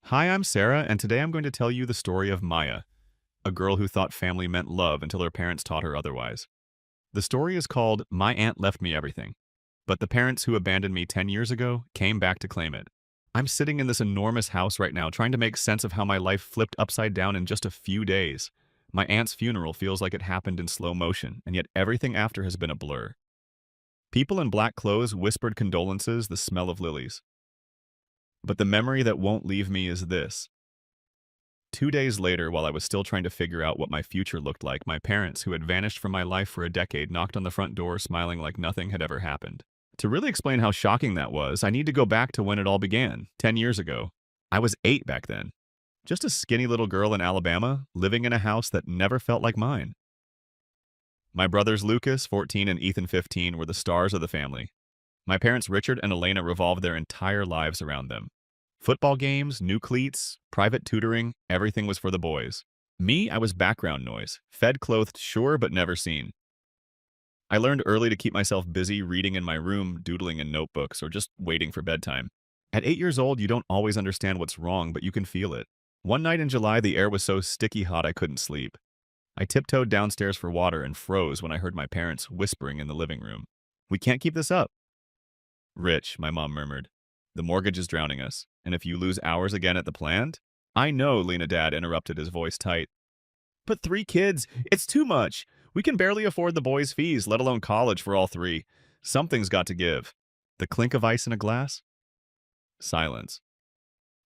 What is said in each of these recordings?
Hi, I'm Sarah, and today I'm going to tell you the story of Maya, a girl who thought family meant love until her parents taught her otherwise. The story is called My Aunt Left Me Everything, but the parents who abandoned me 10 years ago came back to claim it. I'm sitting in this enormous house right now trying to make sense of how my life flipped upside down in just a few days. My aunt's funeral feels like it happened in slow motion, and yet everything after has been a blur. People in black clothes whispered condolences, the smell of lilies. But the memory that won't leave me is this. 2 days later, while I was still trying to figure out what my future looked like, my parents, who had vanished from my life for a decade, knocked on the front door smiling like nothing had ever happened. To really explain how shocking that was, I need to go back to when it all began, 10 years ago. I was 8 back then. Just a skinny little girl in Alabama, living in a house that never felt like mine. My brothers Lucas, 14, and Ethan, 15, were the stars of the family. My parents Richard and Elena revolved their entire lives around them. Football games, new cleats, private tutoring, everything was for the boys. Me, I was background noise, fed, clothed, sure, but never seen. I learned early to keep myself busy reading in my room, doodling in notebooks, or just waiting for bedtime. At 8 years old, you don't always understand what's wrong, but you can feel it. One night in July, the air was so sticky hot I couldn't sleep. I tiptoed downstairs for water and froze when I heard my parents whispering in the living room. "We can't keep this up." "Rich," my mom murmured. "The mortgage is drowning us, and if you lose hours again at the plant—" "I know," Lena Dad interrupted, his voice tight. "But 3 kids, it's too much. We can barely afford the boys' fees, let alone college for all 3. Something's got to give." The clink of ice in a glass? Silence.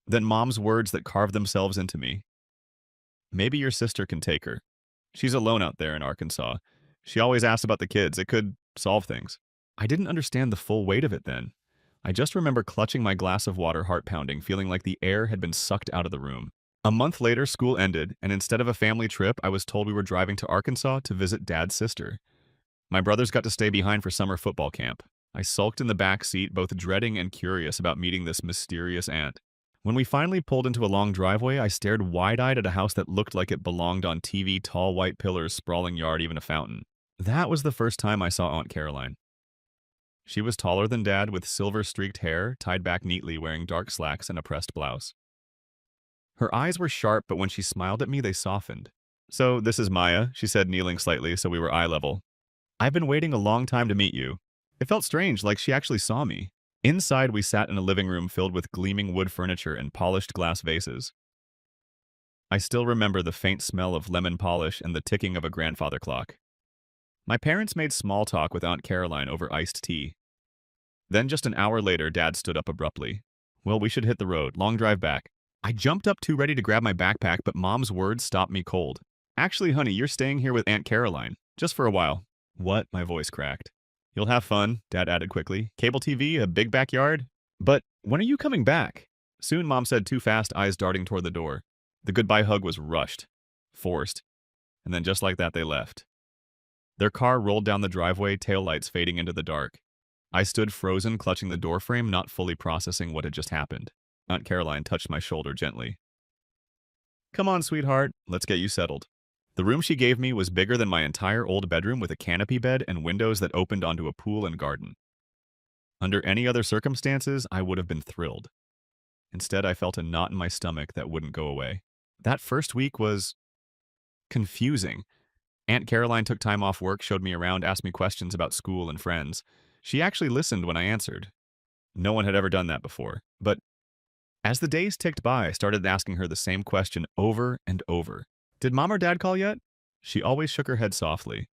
Then Mom's words that carved themselves into me. "Maybe your sister can take her. She's alone out there in Arkansas. She always asks about the kids. It could solve things." I didn't understand the full weight of it then. I just remember clutching my glass of water, heart pounding, feeling like the air had been sucked out of the room. A month later, school ended, and instead of a family trip, I was told we were driving to Arkansas to visit Dad's sister. My brothers got to stay behind for summer football camp. I sulked in the back seat, both dreading and curious about meeting this mysterious aunt. When we finally pulled into a long driveway, I stared wide-eyed at a house that looked like it belonged on TV, tall white pillars, sprawling yard, even a fountain. That was the first time I saw Aunt Caroline. She was taller than Dad, with silver-streaked hair, tied back neatly, wearing dark slacks and a pressed blouse. Her eyes were sharp, but when she smiled at me, they softened. "So, this is Maya," she said, kneeling slightly so we were eye level. "I've been waiting a long time to meet you." It felt strange, like she actually saw me. Inside, we sat in a living room filled with gleaming wood furniture and polished glass vases. I still remember the faint smell of lemon polish and the ticking of a grandfather clock. My parents made small talk with Aunt Caroline over iced tea. Then just an hour later, Dad stood up abruptly. "Well, we should hit the road. Long drive back." I jumped up too ready to grab my backpack, but Mom's words stopped me cold. "Actually, honey, you're staying here with Aunt Caroline. Just for a while." "What?" My voice cracked. "You'll have fun," Dad added quickly. "Cable TV, a big backyard." "But when are you coming back?" "Soon," Mom said too fast, eyes darting toward the door. The goodbye hug was rushed, forced, and then just like that, they left. Their car rolled down the driveway, taillights fading into the dark. I stood frozen, clutching the doorframe, not fully processing what had just happened. Aunt Caroline touched my shoulder gently. "Come on, sweetheart, let's get you settled." The room she gave me was bigger than my entire old bedroom, with a canopy bed and windows that opened onto a pool and garden. Under any other circumstances, I would have been thrilled. Instead, I felt a knot in my stomach that wouldn't go away. That first week was confusing. Aunt Caroline took time off work, showed me around, asked me questions about school and friends. She actually listened when I answered. No one had ever done that before. But as the days ticked by, I started asking her the same question over and over. "Did Mom or Dad call yet?" She always shook her head softly.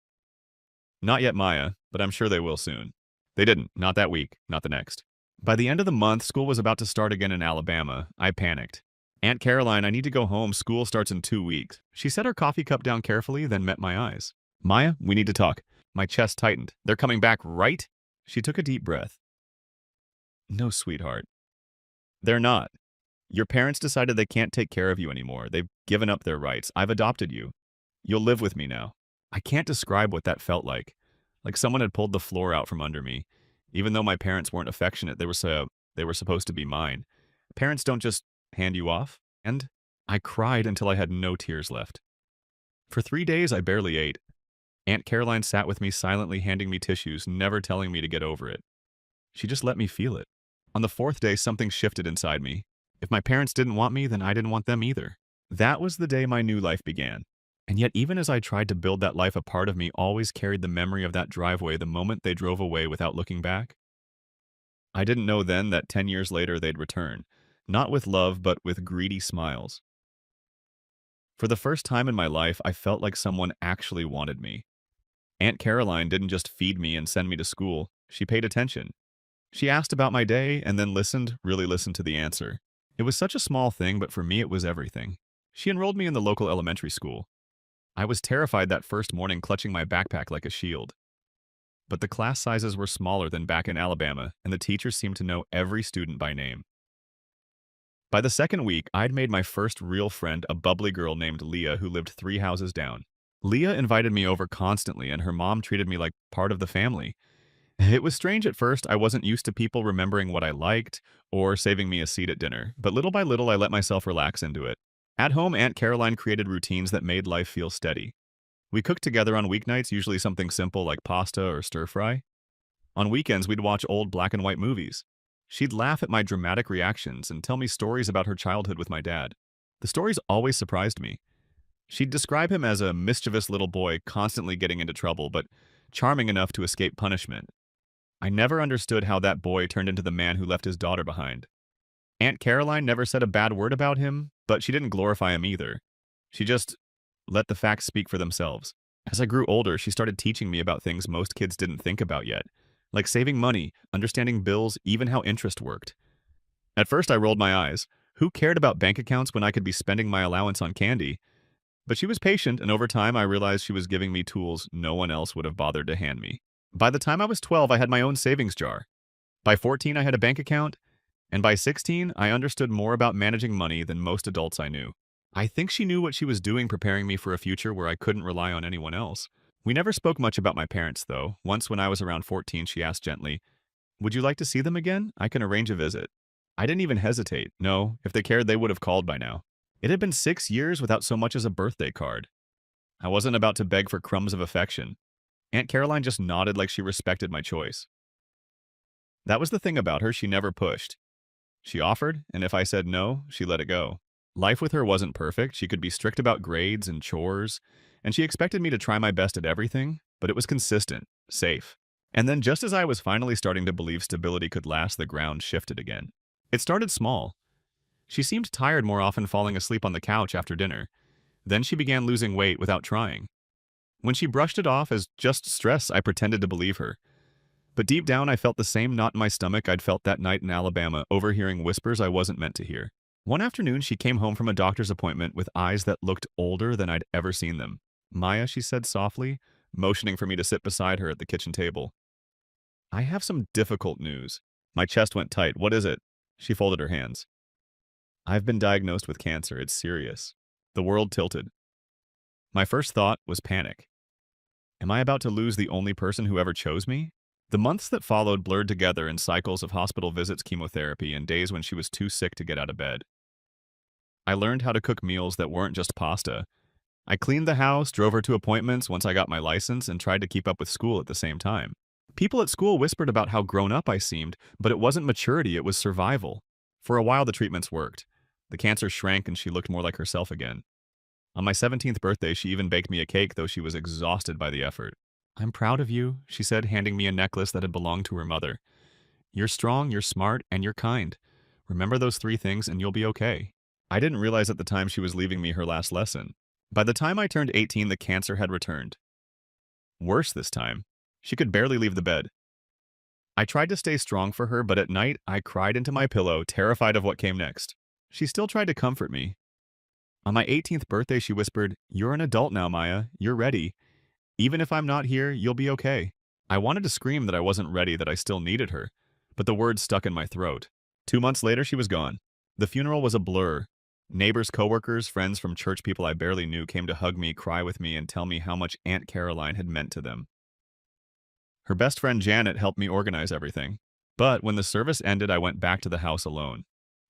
"Not yet, Maya, but I'm sure they will soon." They didn't. Not that week. Not the next. By the end of the month, school was about to start again in Alabama. I panicked. "Aunt Caroline, I need to go home. School starts in 2 weeks." She set her coffee cup down carefully, then met my eyes. "Maya, we need to talk." My chest tightened. "They're coming back, right?" She took a deep breath. "No, sweetheart. They're not. Your parents decided they can't take care of you anymore. They've given up their rights. I've adopted you. You'll live with me now." I can't describe what that felt like. Like someone had pulled the floor out from under me. Even though my parents weren't affectionate, they were supposed to be mine. Parents don't just hand you off. And I cried until I had no tears left. For 3 days, I barely ate. Aunt Caroline sat with me silently, handing me tissues, never telling me to get over it. She just let me feel it. On the 4th day, something shifted inside me. If my parents didn't want me, then I didn't want them either. That was the day my new life began. And yet, even as I tried to build that life, a part of me always carried the memory of that driveway the moment they drove away without looking back. I didn't know then that 10 years later they'd return, not with love, but with greedy smiles. For the first time in my life, I felt like someone actually wanted me. Aunt Caroline didn't just feed me and send me to school, she paid attention. She asked about my day and then listened, really listened to the answer. It was such a small thing, but for me it was everything. She enrolled me in the local elementary school. I was terrified that first morning, clutching my backpack like a shield. But the class sizes were smaller than back in Alabama, and the teachers seemed to know every student by name. By the second week, I'd made my first real friend, a bubbly girl named Leah who lived 3 houses down. Leah invited me over constantly, and her mom treated me like part of the family. It was strange at first. I wasn't used to people remembering what I liked or saving me a seat at dinner, but little by little I let myself relax into it. At home, Aunt Caroline created routines that made life feel steady. We cooked together on weeknights, usually something simple like pasta or stir-fry. On weekends, we'd watch old black and white movies. She'd laugh at my dramatic reactions and tell me stories about her childhood with my dad. The stories always surprised me. She'd describe him as a mischievous little boy constantly getting into trouble, but charming enough to escape punishment. I never understood how that boy turned into the man who left his daughter behind. Aunt Caroline never said a bad word about him, but she didn't glorify him either. She just let the facts speak for themselves. As I grew older, she started teaching me about things most kids didn't think about yet, like saving money, understanding bills, even how interest worked. At first, I rolled my eyes. Who cared about bank accounts when I could be spending my allowance on candy? But she was patient, and over time, I realized she was giving me tools no one else would have bothered to hand me. By the time I was 12, I had my own savings jar. By 14, I had a bank account. And by 16, I understood more about managing money than most adults I knew. I think she knew what she was doing, preparing me for a future where I couldn't rely on anyone else. We never spoke much about my parents, though. Once when I was around 14, she asked gently, "Would you like to see them again? I can arrange a visit." I didn't even hesitate. No, if they cared, they would have called by now. It had been 6 years without so much as a birthday card. I wasn't about to beg for crumbs of affection. Aunt Caroline just nodded like she respected my choice. That was the thing about her, she never pushed. She offered, and if I said no, she let it go. Life with her wasn't perfect. She could be strict about grades and chores, and she expected me to try my best at everything, but it was consistent, safe. And then just as I was finally starting to believe stability could last, the ground shifted again. It started small. She seemed tired more often, falling asleep on the couch after dinner. Then she began losing weight without trying. When she brushed it off as just stress, I pretended to believe her. But deep down, I felt the same knot in my stomach I'd felt that night in Alabama, overhearing whispers I wasn't meant to hear. One afternoon, she came home from a doctor's appointment with eyes that looked older than I'd ever seen them. "Maya," she said softly, motioning for me to sit beside her at the kitchen table. "I have some difficult news." My chest went tight. "What is it?" She folded her hands. "I've been diagnosed with cancer. It's serious." The world tilted. My first thought was panic. Am I about to lose the only person who ever chose me? The months that followed blurred together in cycles of hospital visits, chemotherapy, and days when she was too sick to get out of bed. I learned how to cook meals that weren't just pasta. I cleaned the house, drove her to appointments once I got my license, and tried to keep up with school at the same time. People at school whispered about how grown up I seemed, but it wasn't maturity, it was survival. For a while, the treatments worked. The cancer shrank and she looked more like herself again. On my 17th birthday, she even baked me a cake, though she was exhausted by the effort. "I'm proud of you," she said, handing me a necklace that had belonged to her mother. "You're strong, you're smart, and you're kind. Remember those 3 things and you'll be okay." I didn't realize at the time she was leaving me her last lesson. By the time I turned 18, the cancer had returned. Worse this time. She could barely leave the bed. I tried to stay strong for her, but at night, I cried into my pillow, terrified of what came next. She still tried to comfort me. On my 18th birthday, she whispered, "You're an adult now, Maya. You're ready. Even if I'm not here, you'll be okay." I wanted to scream that I wasn't ready, that I still needed her, but the words stuck in my throat. 2 months later, she was gone. The funeral was a blur. Neighbors, coworkers, friends from church, people I barely knew came to hug me, cry with me, and tell me how much Aunt Caroline had meant to them. Her best friend Janet helped me organize everything. But when the service ended, I went back to the house alone.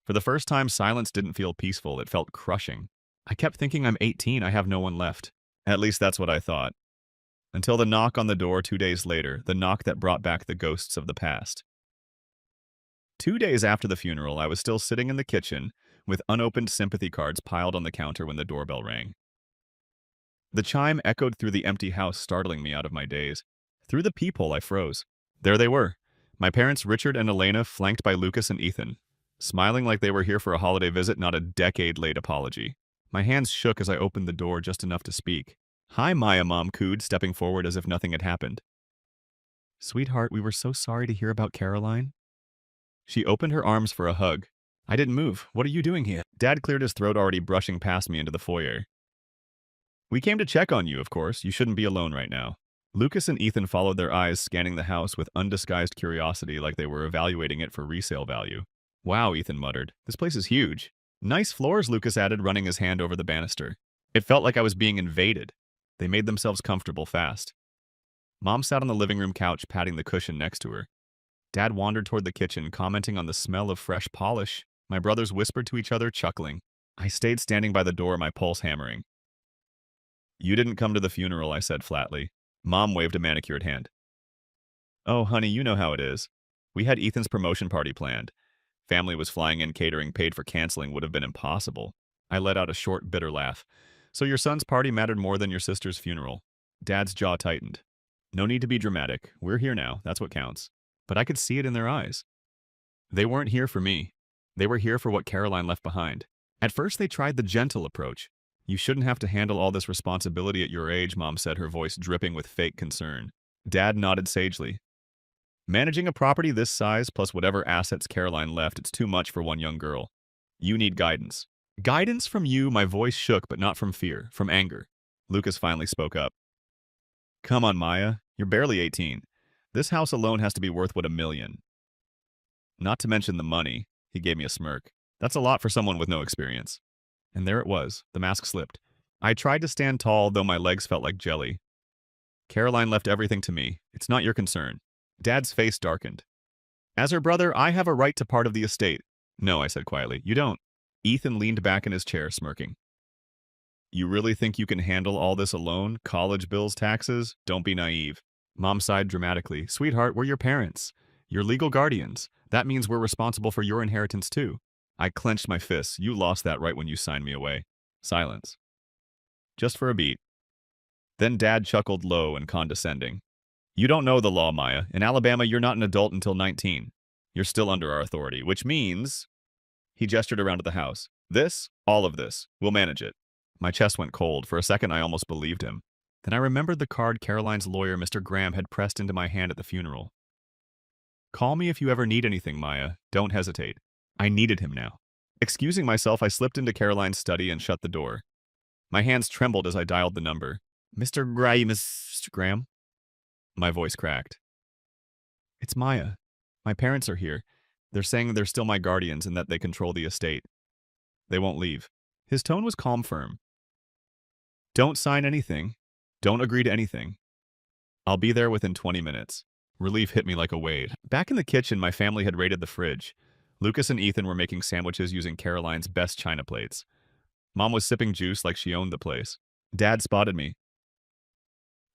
For the first time, silence didn't feel peaceful, it felt crushing. I kept thinking, I'm 18, I have no one left. At least that's what I thought. Until the knock on the door 2 days later, the knock that brought back the ghosts of the past. 2 days after the funeral, I was still sitting in the kitchen, with unopened sympathy cards piled on the counter when the doorbell rang. The chime echoed through the empty house, startling me out of my daze. Through the peephole, I froze. There they were, my parents Richard and Elena, flanked by Lucas and Ethan, smiling like they were here for a holiday visit, not a decade-late apology. My hands shook as I opened the door just enough to speak. "Hi, Maya," Mom cooed, stepping forward as if nothing had happened. "Sweetheart, we were so sorry to hear about Caroline." She opened her arms for a hug. "I didn't move. What are you doing here?" Dad cleared his throat, already brushing past me into the foyer. "We came to check on you, of course. You shouldn't be alone right now." Lucas and Ethan followed, their eyes scanning the house with undisguised curiosity, like they were evaluating it for resale value. "Wow," Ethan muttered. "This place is huge." "Nice floors," Lucas added, running his hand over the banister. It felt like I was being invaded. They made themselves comfortable fast. Mom sat on the living room couch, patting the cushion next to her. Dad wandered toward the kitchen, commenting on the smell of fresh polish. My brothers whispered to each other, chuckling. I stayed standing by the door, my pulse hammering. "You didn't come to the funeral," I said flatly. Mom waved a manicured hand. "Oh, honey, you know how it is. We had Ethan's promotion party planned. Family was flying in, catering paid for, canceling would have been impossible." I let out a short, bitter laugh. "So your son's party mattered more than your sister's funeral?" Dad's jaw tightened. "No need to be dramatic. We're here now. That's what counts." But I could see it in their eyes. They weren't here for me. They were here for what Caroline left behind. At first, they tried the gentle approach. "You shouldn't have to handle all this responsibility at your age," Mom said, her voice dripping with fake concern. Dad nodded sagely. "Managing a property this size, plus whatever assets Caroline left, it's too much for one young girl. You need guidance." "Guidance from you?" My voice shook, but not from fear, from anger. Lucas finally spoke up. "Come on, Maya. You're barely 18. This house alone has to be worth, what, $1 million. Not to mention the money." He gave me a smirk. "That's a lot for someone with no experience." And there it was. The mask slipped. I tried to stand tall, though my legs felt like jelly. "Caroline left everything to me. It's not your concern." Dad's face darkened. "As her brother, I have a right to part of the estate." "No," I said quietly. "You don't." Ethan leaned back in his chair, smirking. "You really think you can handle all this alone? College bills, taxes? Don't be naive." Mom sighed dramatically. "Sweetheart, we're your parents. You're legal guardians. That means we're responsible for your inheritance too." I clenched my fists. "You lost that right when you signed me away." Silence. Just for a beat. Then Dad chuckled low and condescending. "You don't know the law, Maya. In Alabama, you're not an adult until 19. You're still under our authority, which means..." He gestured around at the house. "This, all of this, we'll manage it." My chest went cold. For a second, I almost believed him. Then I remembered the card Caroline's lawyer, Mr. Graham, had pressed into my hand at the funeral. "Call me if you ever need anything, Maya. Don't hesitate." I needed him now. Excusing myself, I slipped into Caroline's study and shut the door. My hands trembled as I dialed the number. Mr. Graham? My voice cracked. "It's Maya. My parents are here. They're saying they're still my guardians and that they control the estate. They won't leave." His tone was calm, firm. "Don't sign anything. Don't agree to anything. I'll be there within 20 minutes. Relief hit me like a wave. Back in the kitchen, my family had raided the fridge. Lucas and Ethan were making sandwiches using Caroline's best china plates. Mom was sipping juice like she owned the place. Dad spotted me.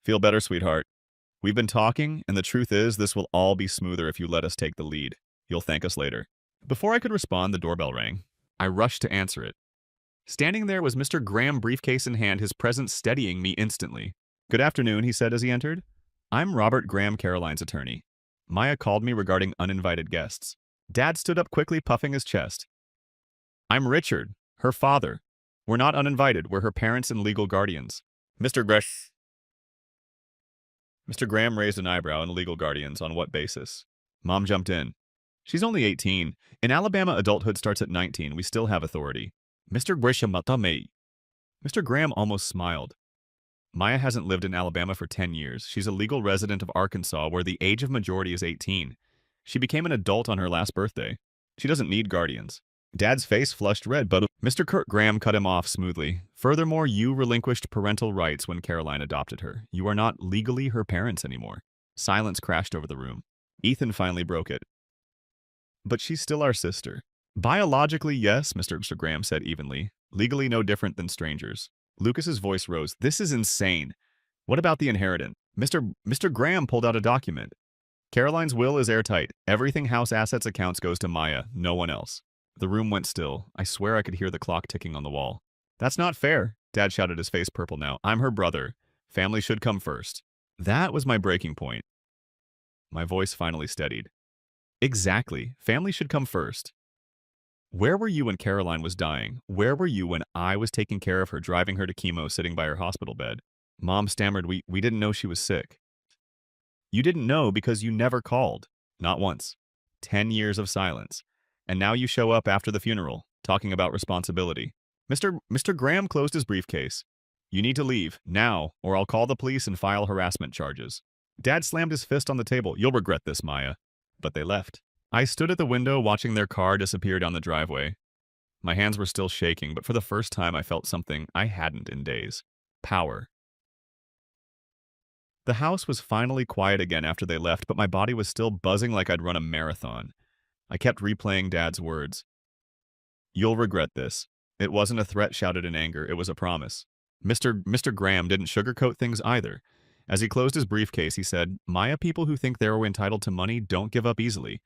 "Feel better, sweetheart. We've been talking, and the truth is this will all be smoother if you let us take the lead. You'll thank us later." Before I could respond, the doorbell rang. I rushed to answer it. Standing there was Mr. Graham, briefcase in hand, his presence steadying me instantly. "Good afternoon," he said as he entered. "I'm Robert Graham, Caroline's attorney. Maya called me regarding uninvited guests." Dad stood up quickly, puffing his chest. "I'm Richard, her father. We're not uninvited. We're her parents and legal guardians." Mr. Graham raised an eyebrow. "And legal guardians, on what basis?" Mom jumped in. "She's only 18. In Alabama, adulthood starts at 19. We still have authority." Mr. Graham almost smiled. "Maya hasn't lived in Alabama for 10 years. She's a legal resident of Arkansas, where the age of majority is 18. She became an adult on her last birthday. She doesn't need guardians." Dad's face flushed red, but Mr. Graham cut him off smoothly. "Furthermore, you relinquished parental rights when Caroline adopted her. You are not legally her parents anymore." Silence crashed over the room. Ethan finally broke it. "But she's still our sister." "Biologically, yes," Mr. Graham said evenly. "Legally, no different than strangers." Lucas's voice rose. "This is insane. What about the inheritance?" Mr. Graham pulled out a document. "Caroline's will is airtight. Everything house assets accounts goes to Maya, no one else." The room went still. I swear I could hear the clock ticking on the wall. That's not fair, Dad shouted, his face purple now. I'm her brother. Family should come first. That was my breaking point. My voice finally steadied. Exactly. Family should come first. Where were you when Caroline was dying? Where were you when I was taking care of her, driving her to chemo, sitting by her hospital bed? Mom stammered, we didn't know she was sick. You didn't know because you never called. Not once. 10 years of silence. And now you show up after the funeral, talking about responsibility. Mr. Graham closed his briefcase. You need to leave, now, or I'll call the police and file harassment charges. Dad slammed his fist on the table. You'll regret this, Maya. But they left. I stood at the window watching their car disappear down the driveway. My hands were still shaking, but for the first time I felt something I hadn't in days. Power. The house was finally quiet again after they left, but my body was still buzzing like I'd run a marathon. I kept replaying Dad's words. You'll regret this. It wasn't a threat shouted in anger, it was a promise. Mr. Graham didn't sugarcoat things either. As he closed his briefcase, he said, Maya, people who think they're entitled to money don't give up easily.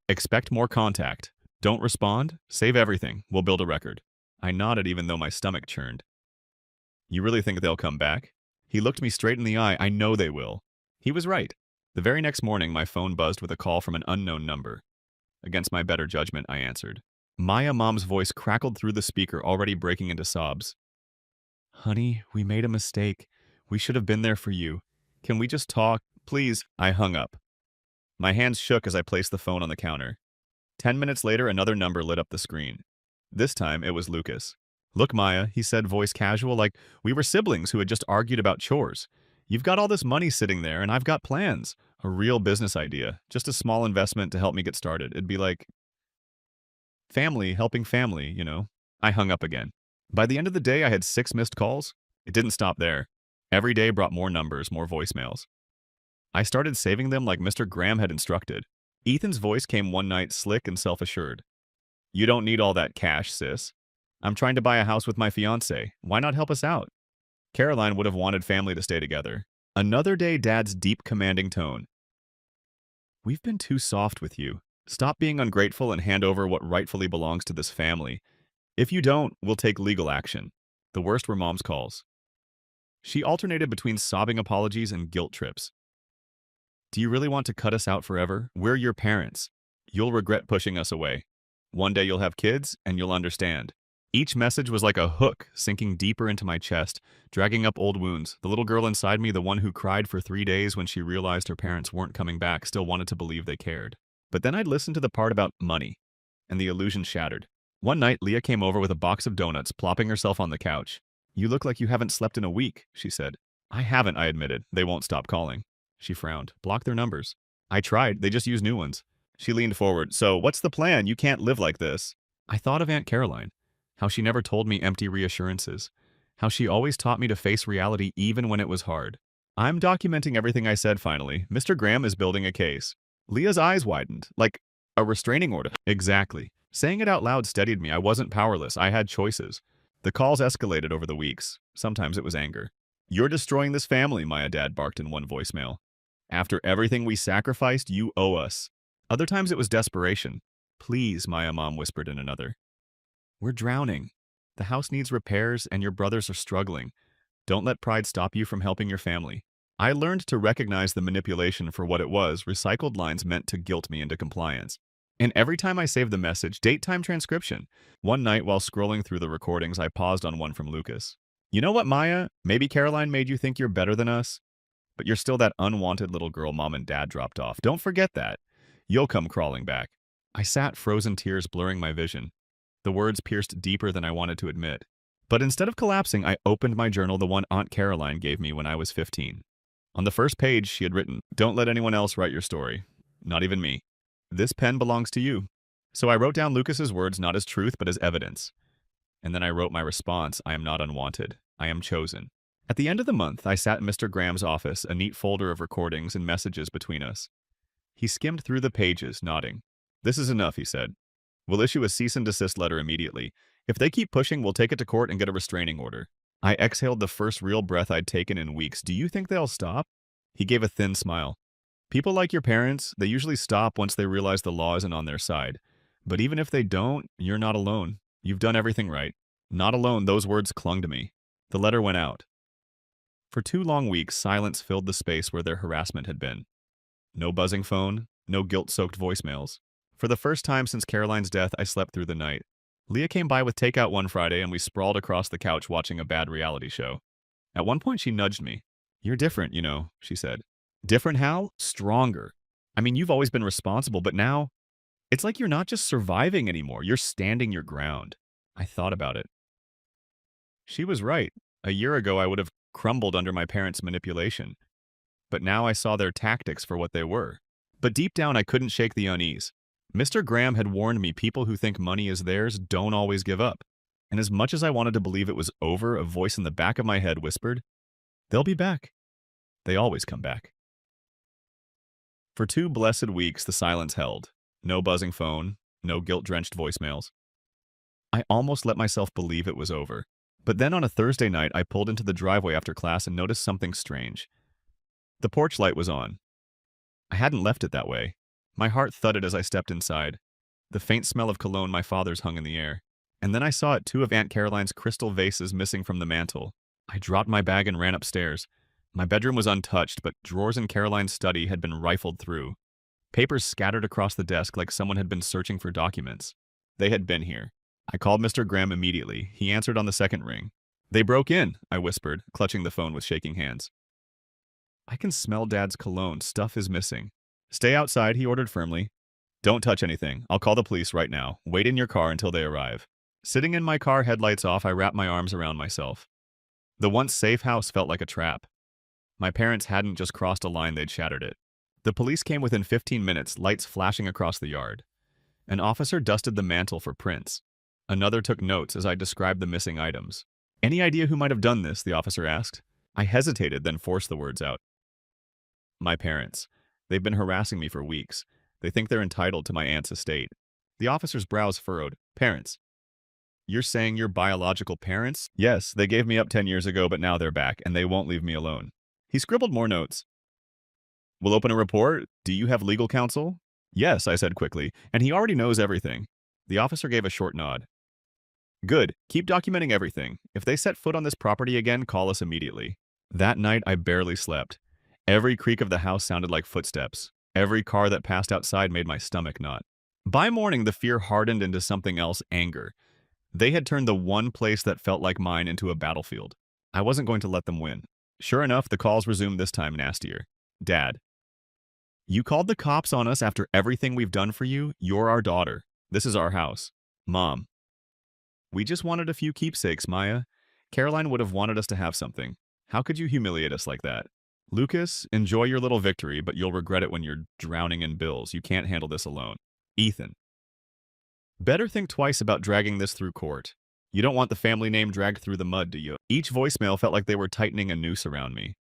Expect more contact. Don't respond. Save everything. We'll build a record. I nodded even though my stomach churned. You really think they'll come back? He looked me straight in the eye. I know they will. He was right. The very next morning, my phone buzzed with a call from an unknown number. Against my better judgment, I answered. Maya, Mom's voice crackled through the speaker, already breaking into sobs. Honey, we made a mistake. We should have been there for you. Can we just talk, please? I hung up. My hands shook as I placed the phone on the counter. 10 minutes later, another number lit up the screen. This time, it was Lucas. Look, Maya, he said, voice casual, like we were siblings who had just argued about chores. You've got all this money sitting there, and I've got plans. A real business idea. Just a small investment to help me get started. It'd be like family helping family, you know. I hung up again. By the end of the day, I had 6 missed calls. It didn't stop there. Every day brought more numbers, more voicemails. I started saving them like Mr. Graham had instructed. Ethan's voice came one night, slick and self-assured. You don't need all that cash, sis. I'm trying to buy a house with my fiancé. Why not help us out? Caroline would have wanted family to stay together. Another day, Dad's deep, commanding tone. We've been too soft with you. Stop being ungrateful and hand over what rightfully belongs to this family. If you don't, we'll take legal action. The worst were Mom's calls. She alternated between sobbing apologies and guilt trips. Do you really want to cut us out forever? We're your parents. You'll regret pushing us away. One day you'll have kids, and you'll understand. Each message was like a hook sinking deeper into my chest, dragging up old wounds. The little girl inside me, the one who cried for 3 days when she realized her parents weren't coming back, still wanted to believe they cared. But then I'd listen to the part about money, and the illusion shattered. One night, Leah came over with a box of donuts, plopping herself on the couch. You look like you haven't slept in a week, she said. I haven't, I admitted. They won't stop calling. She frowned. Block their numbers. I tried. They just use new ones. She leaned forward. So, what's the plan? You can't live like this. I thought of Aunt Caroline. How she never told me empty reassurances. How she always taught me to face reality even when it was hard. I'm documenting everything I said finally. Mr. Graham is building a case. Leah's eyes widened. Like a restraining order. Exactly. Saying it out loud steadied me. I wasn't powerless. I had choices. The calls escalated over the weeks. Sometimes it was anger. You're destroying this family, Maya, Dad barked in one voicemail. After everything we sacrificed, you owe us. Other times it was desperation. Please, Maya, Mom whispered in another. We're drowning. The house needs repairs and your brothers are struggling. Don't let pride stop you from helping your family. I learned to recognize the manipulation for what it was, recycled lines meant to guilt me into compliance. And every time I saved the message, date time transcription. One night while scrolling through the recordings, I paused on one from Lucas. You know what, Maya? Maybe Caroline made you think you're better than us? But you're still that unwanted little girl Mom and Dad dropped off. Don't forget that. You'll come crawling back. I sat, frozen tears blurring my vision. The words pierced deeper than I wanted to admit. But instead of collapsing, I opened my journal, the one Aunt Caroline gave me when I was 15. On the first page, she had written, Don't let anyone else write your story. Not even me. This pen belongs to you. So I wrote down Lucas's words not as truth, but as evidence. And then I wrote my response, I am not unwanted. I am chosen. At the end of the month, I sat in Mr. Graham's office, a neat folder of recordings and messages between us. He skimmed through the pages, nodding. This is enough, he said. We'll issue a cease and desist letter immediately. If they keep pushing, we'll take it to court and get a restraining order. I exhaled the first real breath I'd taken in weeks. Do you think they'll stop? He gave a thin smile. People like your parents, they usually stop once they realize the law isn't on their side. But even if they don't, you're not alone. You've done everything right. Not alone, those words clung to me. The letter went out. For 2 long weeks, silence filled the space where their harassment had been. No buzzing phone, no guilt-soaked voicemails. For the first time since Caroline's death, I slept through the night. Leah came by with takeout one Friday, and we sprawled across the couch watching a bad reality show. At one point, she nudged me. "You're different, she said. "Different how? Stronger. I mean, you've always been responsible, but now, it's like you're not just surviving anymore. You're standing your ground." I thought about it. She was right. A year ago, I would have crumbled under my parents' manipulation. But now I saw their tactics for what they were. But deep down, I couldn't shake the unease. Mr. Graham had warned me people who think money is theirs don't always give up. And as much as I wanted to believe it was over, a voice in the back of my head whispered, "They'll be back. They always come back." For 2 blessed weeks, the silence held. No buzzing phone, no guilt-drenched voicemails. I almost let myself believe it was over. But then on a Thursday night, I pulled into the driveway after class and noticed something strange. The porch light was on. I hadn't left it that way. My heart thudded as I stepped inside. The faint smell of cologne my father's hung in the air. And then I saw 2 of Aunt Caroline's crystal vases missing from the mantel. I dropped my bag and ran upstairs. My bedroom was untouched, but drawers in Caroline's study had been rifled through. Papers scattered across the desk like someone had been searching for documents. They had been here. I called Mr. Graham immediately. He answered on the second ring. "They broke in," I whispered, clutching the phone with shaking hands. "I can smell Dad's cologne. Stuff is missing." "Stay outside," he ordered firmly. "Don't touch anything. I'll call the police right now. Wait in your car until they arrive." Sitting in my car, headlights off, I wrapped my arms around myself. The once safe house felt like a trap. My parents hadn't just crossed a line, they'd shattered it. The police came within 15 minutes, lights flashing across the yard. An officer dusted the mantel for prints. Another took notes as I described the missing items. "Any idea who might have done this?" the officer asked. I hesitated, then forced the words out. "My parents. They've been harassing me for weeks. They think they're entitled to my aunt's estate." The officer's brows furrowed. "Parents? You're saying your biological parents?" "Yes, they gave me up 10 years ago, but now they're back, and they won't leave me alone." He scribbled more notes. "We'll open a report. Do you have legal counsel?" "Yes," I said quickly, "and he already knows everything." The officer gave a short nod. "Good. Keep documenting everything. If they set foot on this property again, call us immediately." That night, I barely slept. Every creak of the house sounded like footsteps. Every car that passed outside made my stomach knot. By morning, the fear hardened into something else, anger. They had turned the one place that felt like mine into a battlefield. I wasn't going to let them win. Sure enough, the calls resumed, this time nastier. "Dad, you called the cops on us after everything we've done for you? You're our daughter. This is our house." "Mom, we just wanted a few keepsakes, Maya. Caroline would have wanted us to have something. How could you humiliate us like that?" "Lucas, enjoy your little victory, but you'll regret it when you're drowning in bills. You can't handle this alone." "Ethan, better think twice about dragging this through court. You don't want the family name dragged through the mud, do you?" Each voicemail felt like they were tightening a noose around me.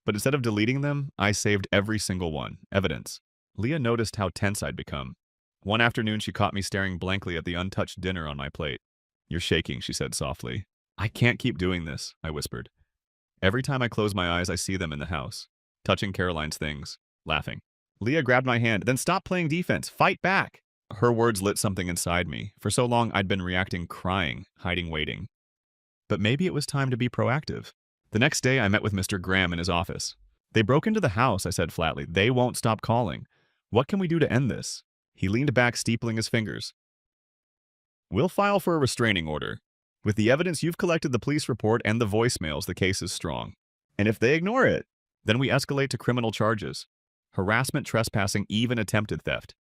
But instead of deleting them, I saved every single one. Evidence. Leah noticed how tense I'd become. One afternoon, she caught me staring blankly at the untouched dinner on my plate. "You're shaking," she said softly. "I can't keep doing this," I whispered. Every time I close my eyes, I see them in the house, touching Caroline's things, laughing. Leah grabbed my hand. "Then stop playing defense. Fight back." Her words lit something inside me. For so long, I'd been reacting, crying, hiding, waiting. But maybe it was time to be proactive. The next day, I met with Mr. Graham in his office. "They broke into the house," I said flatly. "They won't stop calling. What can we do to end this?" He leaned back, steepling his fingers. "We'll file for a restraining order. With the evidence you've collected, the police report, and the voicemails, the case is strong. And if they ignore it, then we escalate to criminal charges. Harassment, trespassing, even attempted theft.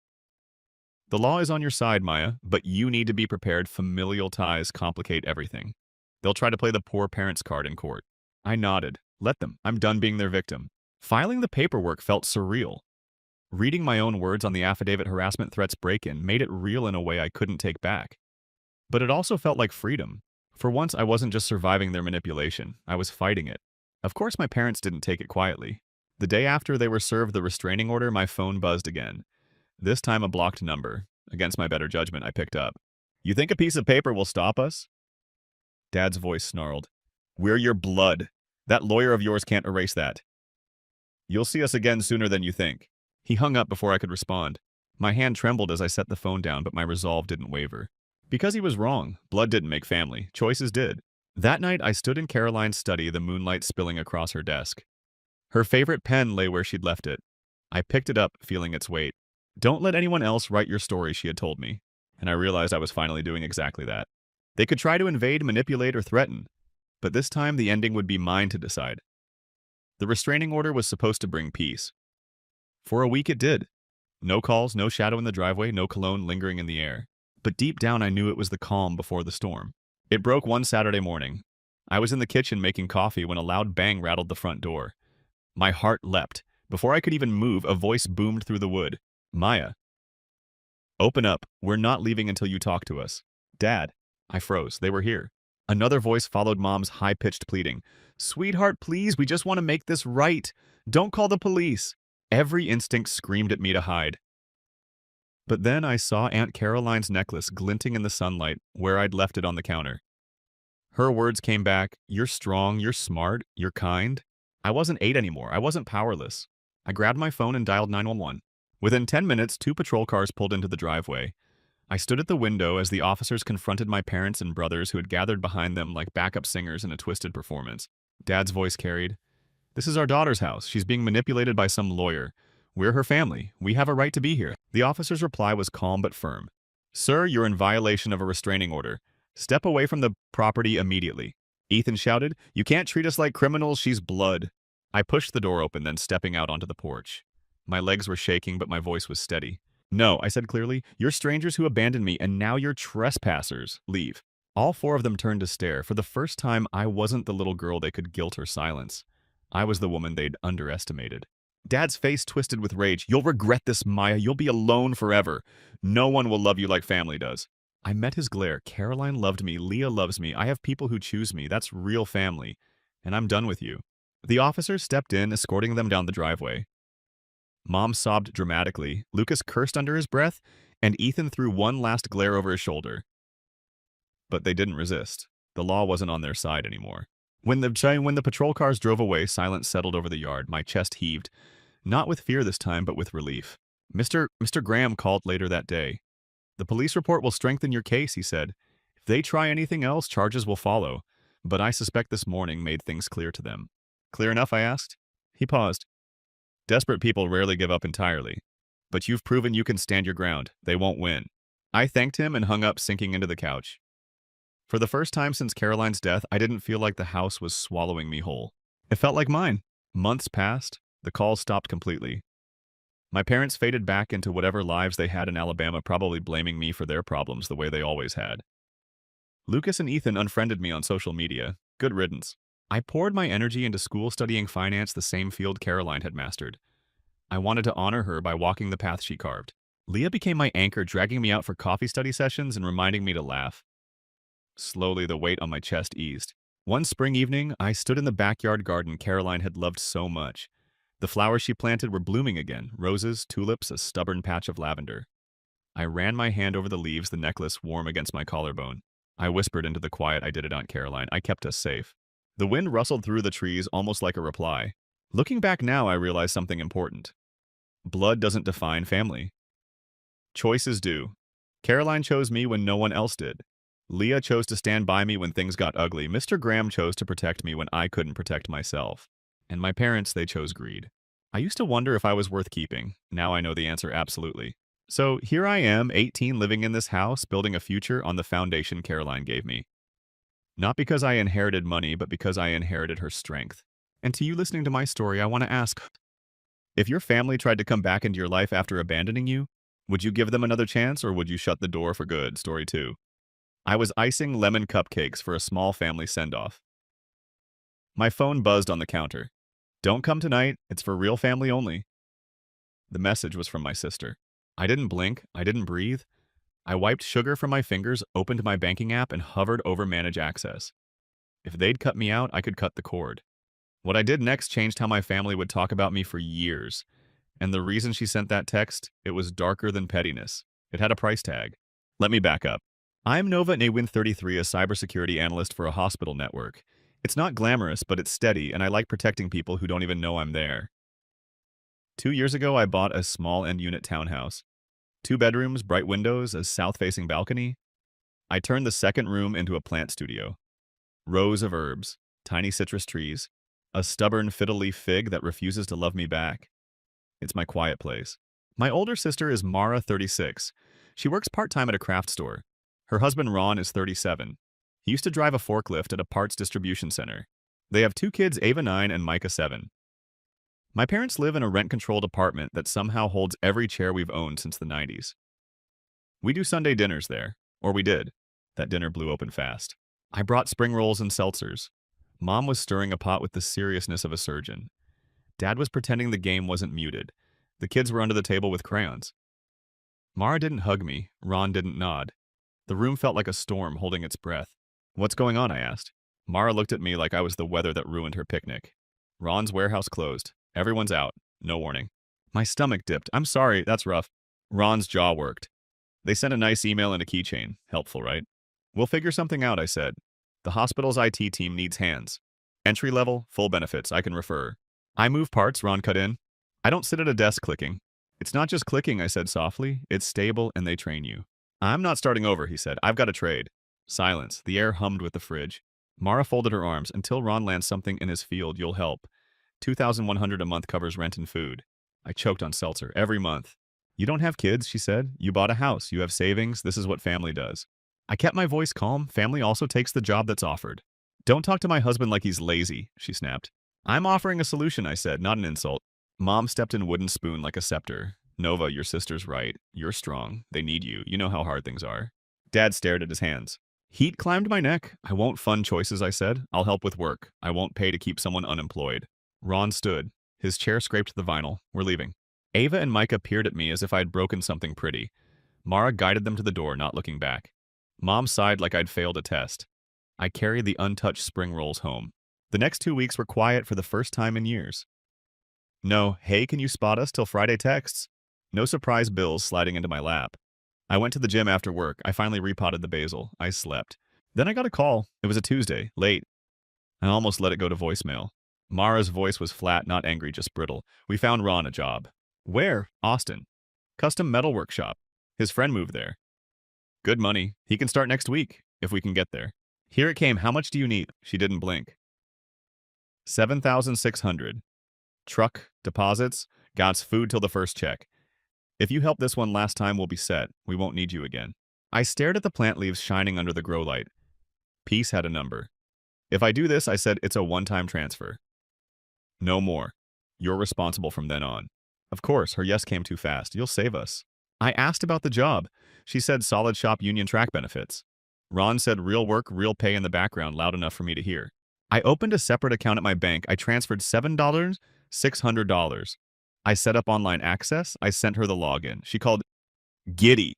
The law is on your side, Maya, but you need to be prepared. Familial ties complicate everything. They'll try to play the poor parents card in court." I nodded. Let them. I'm done being their victim. Filing the paperwork felt surreal. Reading my own words on the affidavit, harassment threats break-in, made it real in a way I couldn't take back. But it also felt like freedom. For once, I wasn't just surviving their manipulation. I was fighting it. Of course, my parents didn't take it quietly. The day after they were served the restraining order, my phone buzzed again. This time a blocked number. Against my better judgment, I picked up. "You think a piece of paper will stop us?" Dad's voice snarled. "We're your blood. That lawyer of yours can't erase that. You'll see us again sooner than you think." He hung up before I could respond. My hand trembled as I set the phone down, but my resolve didn't waver. Because he was wrong, blood didn't make family, choices did. That night, I stood in Caroline's study, the moonlight spilling across her desk. Her favorite pen lay where she'd left it. I picked it up, feeling its weight. Don't let anyone else write your story, she had told me. And I realized I was finally doing exactly that. They could try to invade, manipulate, or threaten, but this time the ending would be mine to decide. The restraining order was supposed to bring peace. For a week it did. No calls, no shadow in the driveway, no cologne lingering in the air. But deep down I knew it was the calm before the storm. It broke one Saturday morning. I was in the kitchen making coffee when a loud bang rattled the front door. My heart leapt. Before I could even move, a voice boomed through the wood. Maya. Open up. We're not leaving until you talk to us. Dad. I froze. They were here. Another voice followed Mom's high-pitched pleading. Sweetheart, please, we just want to make this right. Don't call the police. Every instinct screamed at me to hide. But then I saw Aunt Caroline's necklace glinting in the sunlight where I'd left it on the counter. Her words came back, you're strong, you're smart, you're kind. I wasn't 8 anymore. I wasn't powerless. I grabbed my phone and dialed 911. Within 10 minutes, 2 patrol cars pulled into the driveway. I stood at the window as the officers confronted my parents and brothers who had gathered behind them like backup singers in a twisted performance. Dad's voice carried, "This is our daughter's house. She's being manipulated by some lawyer. We're her family. We have a right to be here." The officer's reply was calm but firm. "Sir, you're in violation of a restraining order. Step away from the property immediately." Ethan shouted, "You can't treat us like criminals. She's blood." I pushed the door open, then stepping out onto the porch. My legs were shaking, but my voice was steady. "No," I said clearly. "You're strangers who abandoned me, and now you're trespassers. Leave." All 4 of them turned to stare. For the first time, I wasn't the little girl they could guilt or silence. I was the woman they'd underestimated. Dad's face twisted with rage. "You'll regret this, Maya. You'll be alone forever. No one will love you like family does." I met his glare. Caroline loved me. Leah loves me. I have people who choose me. That's real family. And I'm done with you. The officers stepped in, escorting them down the driveway. Mom sobbed dramatically. Lucas cursed under his breath, and Ethan threw one last glare over his shoulder. But they didn't resist. The law wasn't on their side anymore. When the patrol cars drove away, silence settled over the yard. My chest heaved. Not with fear this time, but with relief. Mr. Graham called later that day. "The police report will strengthen your case," he said. "If they try anything else, charges will follow. But I suspect this morning made things clear to them." "Clear enough?" I asked. He paused. "Desperate people rarely give up entirely. But you've proven you can stand your ground. They won't win." I thanked him and hung up, sinking into the couch. For the first time since Caroline's death, I didn't feel like the house was swallowing me whole. It felt like mine. Months passed. The calls stopped completely. My parents faded back into whatever lives they had in Alabama, probably blaming me for their problems the way they always had. Lucas and Ethan unfriended me on social media. Good riddance. I poured my energy into school studying finance, the same field Caroline had mastered. I wanted to honor her by walking the path she carved. Leah became my anchor, dragging me out for coffee study sessions and reminding me to laugh. Slowly, the weight on my chest eased. One spring evening, I stood in the backyard garden Caroline had loved so much. The flowers she planted were blooming again, roses, tulips, a stubborn patch of lavender. I ran my hand over the leaves, the necklace warm against my collarbone. I whispered into the quiet, "I did it, Aunt Caroline. I kept us safe." The wind rustled through the trees, almost like a reply. Looking back now, I realized something important. Blood doesn't define family. Choices do. Caroline chose me when no one else did. Leah chose to stand by me when things got ugly. Mr. Graham chose to protect me when I couldn't protect myself. And my parents, they chose greed. I used to wonder if I was worth keeping. Now I know the answer absolutely. So here I am, 18, living in this house, building a future on the foundation Caroline gave me. Not because I inherited money, but because I inherited her strength. And to you listening to my story, I want to ask, if your family tried to come back into your life after abandoning you, would you give them another chance or would you shut the door for good? Story 2. I was icing lemon cupcakes for a small family send-off. My phone buzzed on the counter. "Don't come tonight. It's for real family only." The message was from my sister. I didn't blink. I didn't breathe. I wiped sugar from my fingers, opened my banking app, and hovered over Manage Access. If they'd cut me out, I could cut the cord. What I did next changed how my family would talk about me for years. And the reason she sent that text, it was darker than pettiness. It had a price tag. Let me back up. I'm Nova Nawin 33, a cybersecurity analyst for a hospital network. It's not glamorous, but it's steady, and I like protecting people who don't even know I'm there. 2 years ago, I bought a small end-unit townhouse. 2 bedrooms, bright windows, a south-facing balcony. I turned the second room into a plant studio. Rows of herbs, tiny citrus trees, a stubborn fiddle-leaf fig that refuses to love me back. It's my quiet place. My older sister is Mara, 36. She works part-time at a craft store. Her husband Ron is 37. He used to drive a forklift at a parts distribution center. They have 2 kids, Ava 9 and Micah 7. My parents live in a rent-controlled apartment that somehow holds every chair we've owned since the 90s. We do Sunday dinners there, or we did. That dinner blew open fast. I brought spring rolls and seltzers. Mom was stirring a pot with the seriousness of a surgeon. Dad was pretending the game wasn't muted. The kids were under the table with crayons. Mara didn't hug me. Ron didn't nod. The room felt like a storm holding its breath. "What's going on?" I asked. Mara looked at me like I was the weather that ruined her picnic. "Ron's warehouse closed. Everyone's out. No warning." My stomach dipped. "I'm sorry, that's rough." Ron's jaw worked. "They sent a nice email and a keychain. Helpful, right?" "We'll figure something out," I said. "The hospital's IT team needs hands. Entry level, full benefits, I can refer." "I move parts," Ron cut in. "I don't sit at a desk clicking." "It's not just clicking," I said softly. "It's stable and they train you." "I'm not starting over," he said. "I've got a trade." Silence. The air hummed with the fridge. Mara folded her arms. "Until Ron lands something in his field, you'll help. 2,100 a month covers rent and food." I choked on seltzer. "Every month." "You don't have kids," she said. "You bought a house. You have savings. This is what family does." I kept my voice calm. Family also takes the job that's offered. "Don't talk to my husband like he's lazy," she snapped. "I'm offering a solution," I said, not an insult. Mom stepped in wooden spoon like a scepter. "Nova, your sister's right. You're strong. They need you. You know how hard things are." Dad stared at his hands. Heat climbed my neck. "I won't fund choices," I said. "I'll help with work. I won't pay to keep someone unemployed." Ron stood. His chair scraped the vinyl. "We're leaving." Ava and Micah peered at me as if I'd broken something pretty. Mara guided them to the door, not looking back. Mom sighed like I'd failed a test. I carried the untouched spring rolls home. The next 2 weeks were quiet for the first time in years. No, "Hey, can you spot us?" till Friday texts. No surprise bills sliding into my lap. I went to the gym after work. I finally repotted the basil. I slept. Then I got a call. It was a Tuesday, late. I almost let it go to voicemail. Mara's voice was flat, not angry, just brittle. "We found Ron a job." "Where?" "Austin. Custom metal workshop. His friend moved there. Good money. He can start next week, if we can get there." Here it came. "How much do you need?" She didn't blink. 7,600. Truck, deposits, God's food till the first check. "If you helped this one last time, we'll be set. We won't need you again." I stared at the plant leaves shining under the grow light. Peace had a number. "If I do this," I said, "it's a one-time transfer. No more. You're responsible from then on." Of course, her yes came too fast. "You'll save us." I asked about the job. She said solid shop union track benefits. Ron said real work, real pay in the background, loud enough for me to hear. I opened a separate account at my bank. I transferred $7,600. I set up online access. I sent her the login. She called giddy.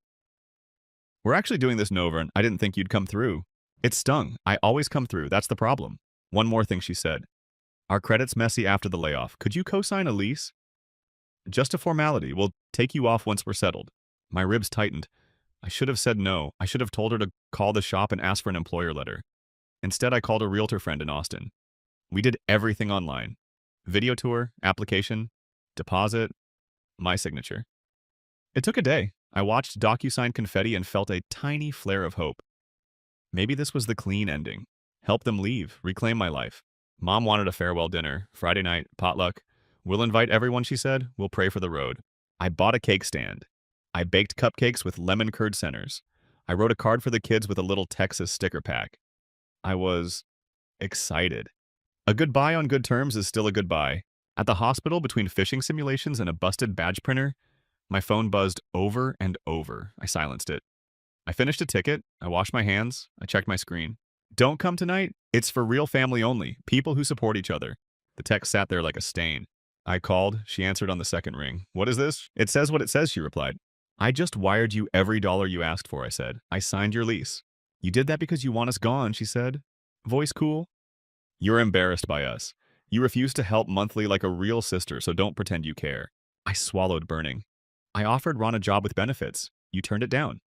"We're actually doing this, Nova, and I didn't think you'd come through." It stung. I always come through. That's the problem. One more thing, she said. "Our credit's messy after the layoff. Could you co-sign a lease?" "Just a formality. We'll take you off once we're settled." My ribs tightened. I should have said no. I should have told her to call the shop and ask for an employer letter. Instead, I called a realtor friend in Austin. We did everything online. Video tour, application, deposit, my signature. It took a day. I watched DocuSign confetti and felt a tiny flare of hope. Maybe this was the clean ending. Help them leave, reclaim my life. Mom wanted a farewell dinner, Friday night, potluck. "We'll invite everyone," she said. "We'll pray for the road." I bought a cake stand. I baked cupcakes with lemon curd centers. I wrote a card for the kids with a little Texas sticker pack. I was excited. A goodbye on good terms is still a goodbye. At the hospital, between fishing simulations and a busted badge printer, my phone buzzed over and over. I silenced it. I finished a ticket. I washed my hands. I checked my screen. "Don't come tonight. It's for real family only. People who support each other." The text sat there like a stain. I called. She answered on the second ring. "What is this?" "It says what it says," she replied. "I just wired you every dollar you asked for," I said. "I signed your lease." "You did that because you want us gone," she said. Voice cool. "You're embarrassed by us. You refuse to help monthly like a real sister, so don't pretend you care." I swallowed, burning. "I offered Ron a job with benefits. You turned it down."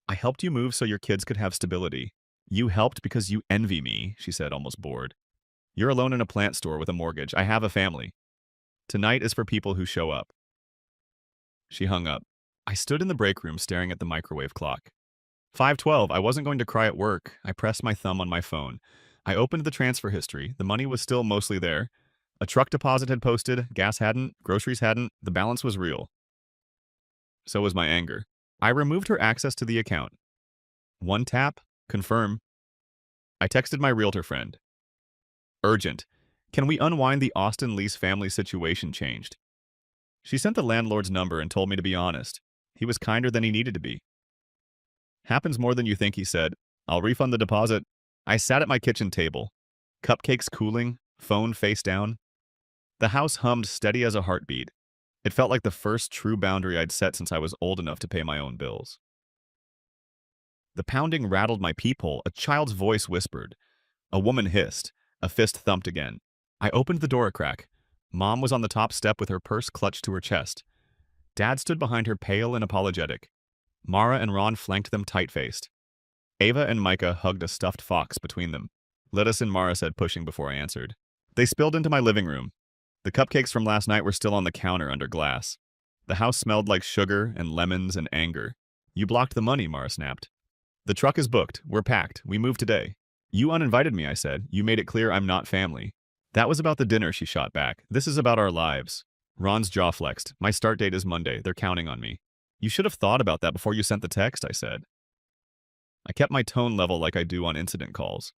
"I helped you move so your kids could have stability." "You helped because you envy me," she said, almost bored. "You're alone in a plant store with a mortgage. I have a family. Tonight is for people who show up." She hung up. I stood in the break room staring at the microwave clock. 5:12. I wasn't going to cry at work. I pressed my thumb on my phone. I opened the transfer history. The money was still mostly there. A truck deposit had posted, gas hadn't, groceries hadn't, the balance was real. So was my anger. I removed her access to the account. One tap, confirm. I texted my realtor friend. Urgent. Can we unwind the Austin lease family situation changed? She sent the landlord's number and told me to be honest. He was kinder than he needed to be. Happens more than you think, he said. I'll refund the deposit. I sat at my kitchen table. Cupcakes cooling, phone face down. The house hummed steady as a heartbeat. It felt like the first true boundary I'd set since I was old enough to pay my own bills. The pounding rattled my peephole. A child's voice whispered. A woman hissed. A fist thumped again. I opened the door a crack. Mom was on the top step with her purse clutched to her chest. Dad stood behind her, pale and apologetic. Mara and Ron flanked them tight-faced. Ava and Micah hugged a stuffed fox between them. Let us in, Mara said, pushing before I answered. They spilled into my living room. The cupcakes from last night were still on the counter under glass. The house smelled like sugar and lemons and anger. You blocked the money, Mara snapped. The truck is booked. We're packed. We move today. You uninvited me, I said. You made it clear I'm not family. That was about the dinner, she shot back. This is about our lives. Ron's jaw flexed. My start date is Monday. They're counting on me. You should have thought about that before you sent the text, I said. I kept my tone level like I do on incident calls.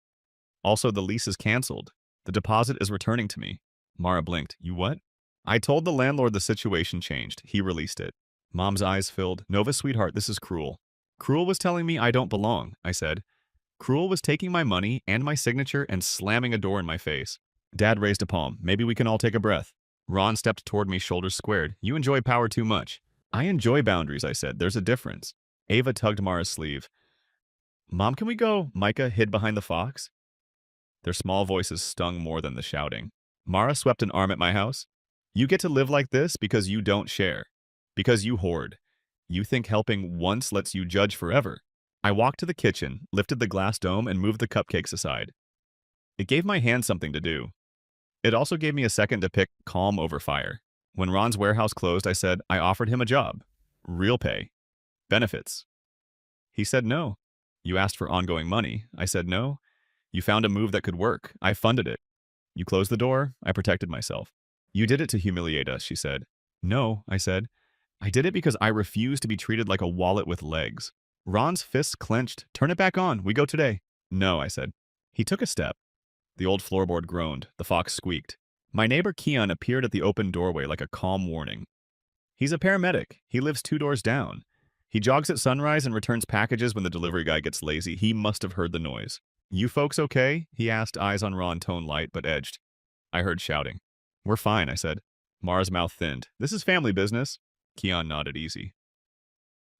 Also, the lease is canceled. The deposit is returning to me. Mara blinked. You what? I told the landlord the situation changed. He released it. Mom's eyes filled. Nova, sweetheart, this is cruel. Cruel was telling me I don't belong, I said. Cruel was taking my money and my signature and slamming a door in my face. Dad raised a palm. Maybe we can all take a breath. Ron stepped toward me, shoulders squared. You enjoy power too much. I enjoy boundaries, I said. There's a difference. Ava tugged Mara's sleeve. Mom, can we go? Micah hid behind the fox. Their small voices stung more than the shouting. Mara swept an arm at my house. You get to live like this because you don't share. Because you hoard. You think helping once lets you judge forever. I walked to the kitchen, lifted the glass dome, and moved the cupcakes aside. It gave my hand something to do. It also gave me a second to pick calm over fire. When Ron's warehouse closed, I said I offered him a job. Real pay. Benefits. He said no. You asked for ongoing money. I said no. You found a move that could work. I funded it. You closed the door. I protected myself. You did it to humiliate us, she said. No, I said. I did it because I refused to be treated like a wallet with legs. Ron's fists clenched. Turn it back on. We go today. No, I said. He took a step. The old floorboard groaned. The fox squeaked. My neighbor Keon appeared at the open doorway like a calm warning. He's a paramedic. He lives 2 doors down. He jogs at sunrise and returns packages when the delivery guy gets lazy. He must have heard the noise. You folks okay? He asked, eyes on Ron, tone light but edged. I heard shouting. We're fine, I said. Mara's mouth thinned. This is family business. Keon nodded easy.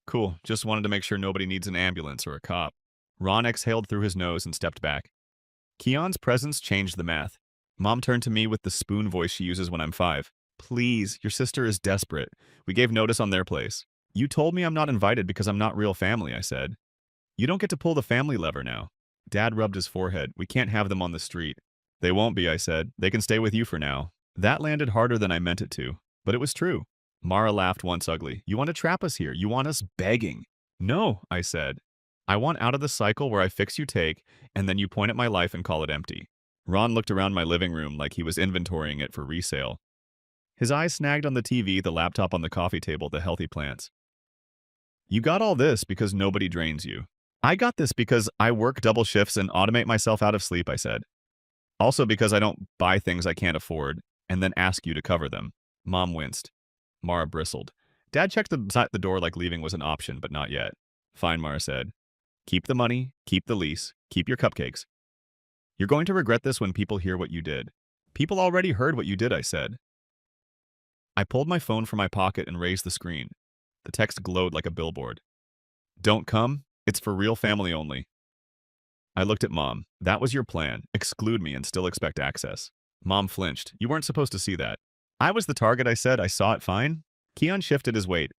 Cool. Just wanted to make sure nobody needs an ambulance or a cop. Ron exhaled through his nose and stepped back. Keon's presence changed the math. Mom turned to me with the spoon voice she uses when I'm 5. Please, your sister is desperate. We gave notice on their place. You told me I'm not invited because I'm not real family, I said. You don't get to pull the family lever now. Dad rubbed his forehead. We can't have them on the street. They won't be, I said. They can stay with you for now. That landed harder than I meant it to. But it was true. Mara laughed once ugly. You want to trap us here. You want us begging. No, I said. I want out of the cycle where I fix you take, and then you point at my life and call it empty. Ron looked around my living room like he was inventorying it for resale. His eyes snagged on the TV, the laptop on the coffee table, the healthy plants. You got all this because nobody drains you. I got this because I work double shifts and automate myself out of sleep, I said. Also because I don't buy things I can't afford and then ask you to cover them. Mom winced. Mara bristled. Dad checked the door like leaving was an option, but not yet. Fine, Mara said. Keep the money, keep the lease, keep your cupcakes. You're going to regret this when people hear what you did. People already heard what you did, I said. I pulled my phone from my pocket and raised the screen. The text glowed like a billboard. Don't come. It's for real family only. I looked at Mom. That was your plan. Exclude me and still expect access. Mom flinched. You weren't supposed to see that. I was the target, I said. I saw it fine. Keon shifted his weight.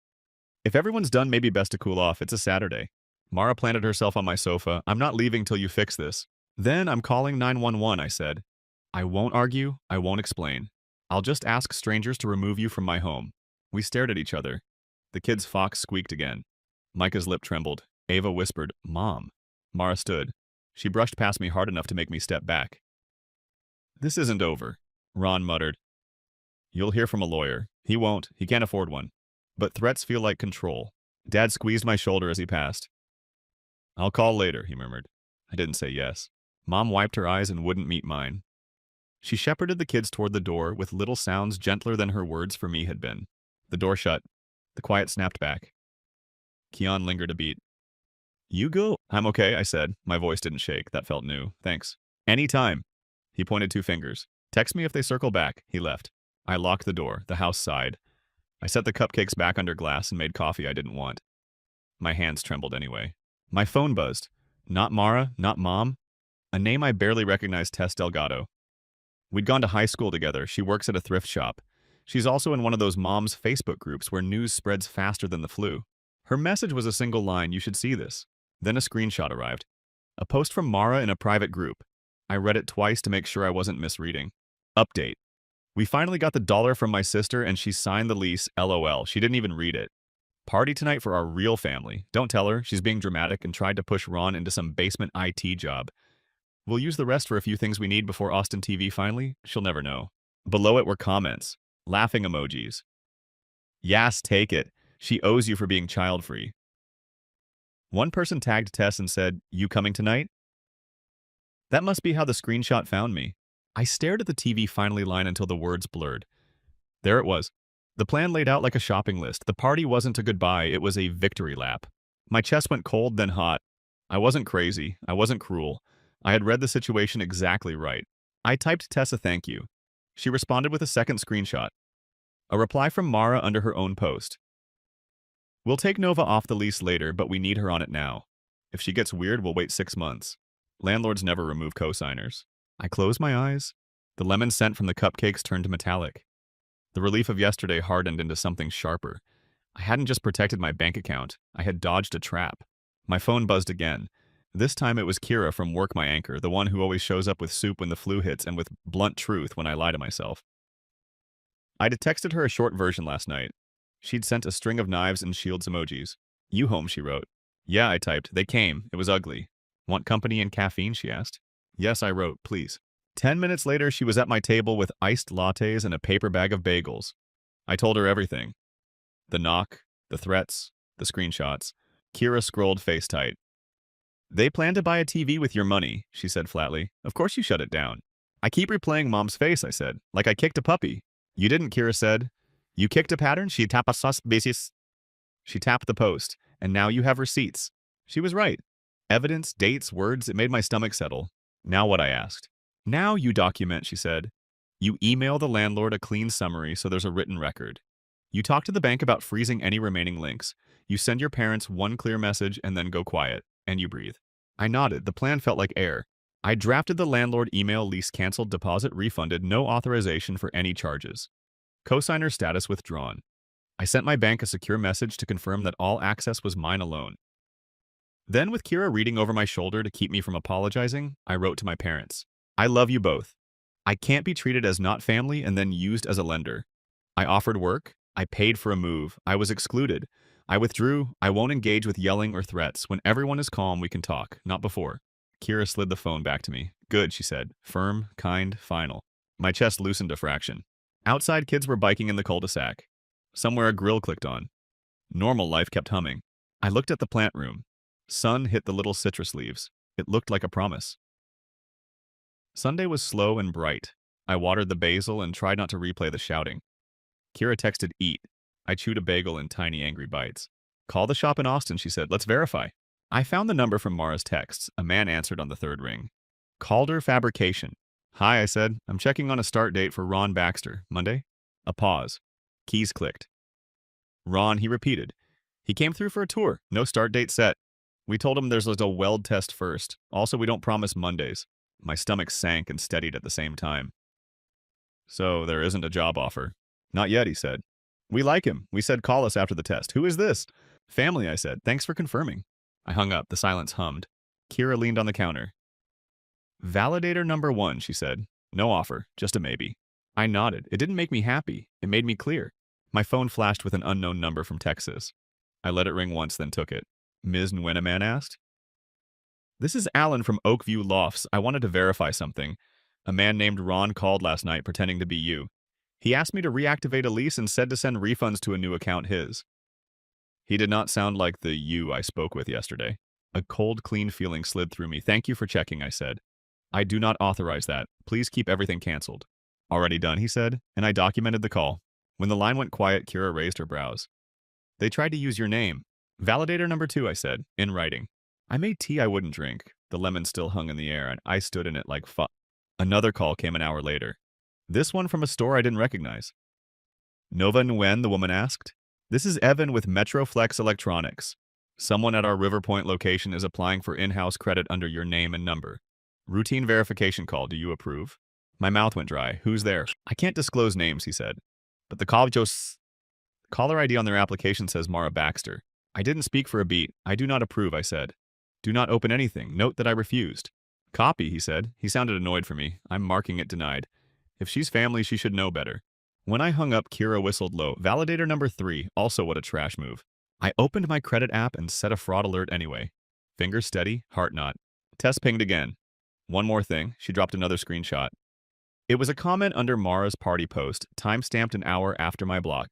If everyone's done, maybe best to cool off. It's a Saturday. Mara planted herself on my sofa. I'm not leaving till you fix this. Then I'm calling 911, I said. I won't argue. I won't explain. I'll just ask strangers to remove you from my home. We stared at each other. The kid's fox squeaked again. Micah's lip trembled. Ava whispered, "Mom." Mara stood. She brushed past me hard enough to make me step back. "This isn't over," Ron muttered. "You'll hear from a lawyer. He won't. He can't afford one. But threats feel like control." Dad squeezed my shoulder as he passed. "I'll call later," he murmured. I didn't say yes. Mom wiped her eyes and wouldn't meet mine. She shepherded the kids toward the door with little sounds gentler than her words for me had been. The door shut. The quiet snapped back. Keon lingered a beat. "You go." "I'm okay," I said. My voice didn't shake. That felt new. "Thanks." "Anytime." He pointed 2 fingers. "Text me if they circle back." He left. I locked the door. The house sighed. I set the cupcakes back under glass and made coffee I didn't want. My hands trembled anyway. My phone buzzed. Not Mara, not Mom. A name I barely recognized, Tess Delgado. We'd gone to high school together. She works at a thrift shop. She's also in one of those moms' Facebook groups where news spreads faster than the flu. Her message was a single line, "You should see this." Then a screenshot arrived. A post from Mara in a private group. I read it twice to make sure I wasn't misreading. Update. "We finally got the dollar from my sister and she signed the lease, LOL. She didn't even read it. Party tonight for our real family. Don't tell her. She's being dramatic and tried to push Ron into some basement IT job. We'll use the rest for a few things we need before Austin TV finally. She'll never know." Below it were comments. Laughing emojis. "Yas, take it. She owes you for being child-free." One person tagged Tess and said, "You coming tonight?" That must be how the screenshot found me. I stared at the TV finally line until the words blurred. There it was. The plan laid out like a shopping list. The party wasn't a goodbye, it was a victory lap. My chest went cold, then hot. I wasn't crazy. I wasn't cruel. I had read the situation exactly right. I typed Tess a thank you. She responded with a second screenshot. A reply from Mara under her own post. "We'll take Nova off the lease later, but we need her on it now. If she gets weird, we'll wait 6 months. Landlords never remove co-signers." I closed my eyes. The lemon scent from the cupcakes turned metallic. The relief of yesterday hardened into something sharper. I hadn't just protected my bank account. I had dodged a trap. My phone buzzed again. This time it was Kira from Work My Anchor, the one who always shows up with soup when the flu hits and with blunt truth when I lie to myself. I'd texted her a short version last night. She'd sent a string of knives and shields emojis. "You home," she wrote. "Yeah," I typed. "They came. It was ugly." "Want company and caffeine?" she asked. "Yes," I wrote. "Please." 10 minutes later, she was at my table with iced lattes and a paper bag of bagels. I told her everything. The knock, the threats, the screenshots. Kira scrolled face tight. "They plan to buy a TV with your money," she said flatly. "Of course you shut it down." "I keep replaying Mom's face," I said. "Like I kicked a puppy." "You didn't," Kira said. "You kicked a pattern? She tapa sus basis." She tapped the post, "And now you have receipts." She was right. Evidence, dates, words, it made my stomach settle. "Now what?" I asked. "Now you document," she said. "You email the landlord a clean summary so there's a written record. You talk to the bank about freezing any remaining links. You send your parents one clear message and then go quiet. And you breathe." I nodded. The plan felt like air. I drafted the landlord email: lease canceled, deposit refunded, no authorization for any charges. Cosigner status withdrawn. I sent my bank a secure message to confirm that all access was mine alone. Then, with Kira reading over my shoulder to keep me from apologizing, I wrote to my parents. "I love you both. I can't be treated as not family and then used as a lender. I offered work. I paid for a move. I was excluded. I withdrew. I won't engage with yelling or threats. When everyone is calm, we can talk, not before." Kira slid the phone back to me. "Good," she said. Firm, kind, final. My chest loosened a fraction. Outside, kids were biking in the cul-de-sac. Somewhere a grill clicked on. Normal life kept humming. I looked at the plant room. Sun hit the little citrus leaves. It looked like a promise. Sunday was slow and bright. I watered the basil and tried not to replay the shouting. Kira texted eat. I chewed a bagel in tiny angry bites. "Call the shop in Austin," she said. "Let's verify." I found the number from Mara's texts. A man answered on the third ring. Calder Fabrication. "Hi," I said. "I'm checking on a start date for Ron Baxter. Monday?" A pause. Keys clicked. "Ron," he repeated. "He came through for a tour. No start date set. We told him there's a weld test first. Also, we don't promise Mondays." My stomach sank and steadied at the same time. "So there isn't a job offer?" "Not yet," he said. "We like him. We said call us after the test." "Who is this?" "Family," I said. "Thanks for confirming." I hung up. The silence hummed. Kira leaned on the counter. "Validator number 1, she said. "No offer, just a maybe." I nodded. It didn't make me happy. It made me clear. My phone flashed with an unknown number from Texas. I let it ring once, then took it. Ms. Nguyen, a man asked. This is Alan from Oakview Lofts. I wanted to verify something. A man named Ron called last night pretending to be you. He asked me to reactivate a lease and said to send refunds to a new account his. He did not sound like the you I spoke with yesterday. A cold, clean feeling slid through me. Thank you for checking, I said. I do not authorize that. Please keep everything canceled. Already done, he said, and I documented the call. When the line went quiet, Kira raised her brows. They tried to use your name. Validator number 2, I said, in writing. I made tea I wouldn't drink. The lemon still hung in the air, and I stood in it like fuck. Another call came an hour later. This one from a store I didn't recognize. Nova Nguyen, the woman asked. This is Evan with Metroflex Electronics. Someone at our River Point location is applying for in-house credit under your name and number. Routine verification call. Do you approve? My mouth went dry. Who's there? I can't disclose names, he said. But the caller ID on their application says Mara Baxter. I didn't speak for a beat. I do not approve, I said. Do not open anything. Note that I refused. Copy, he said. He sounded annoyed for me. I'm marking it denied. If she's family, she should know better. When I hung up, Kira whistled low. Validator number 3. Also what a trash move. I opened my credit app and set a fraud alert anyway. Fingers steady, heart not. Tess pinged again. One more thing. She dropped another screenshot. It was a comment under Mara's party post, time-stamped an hour after my block.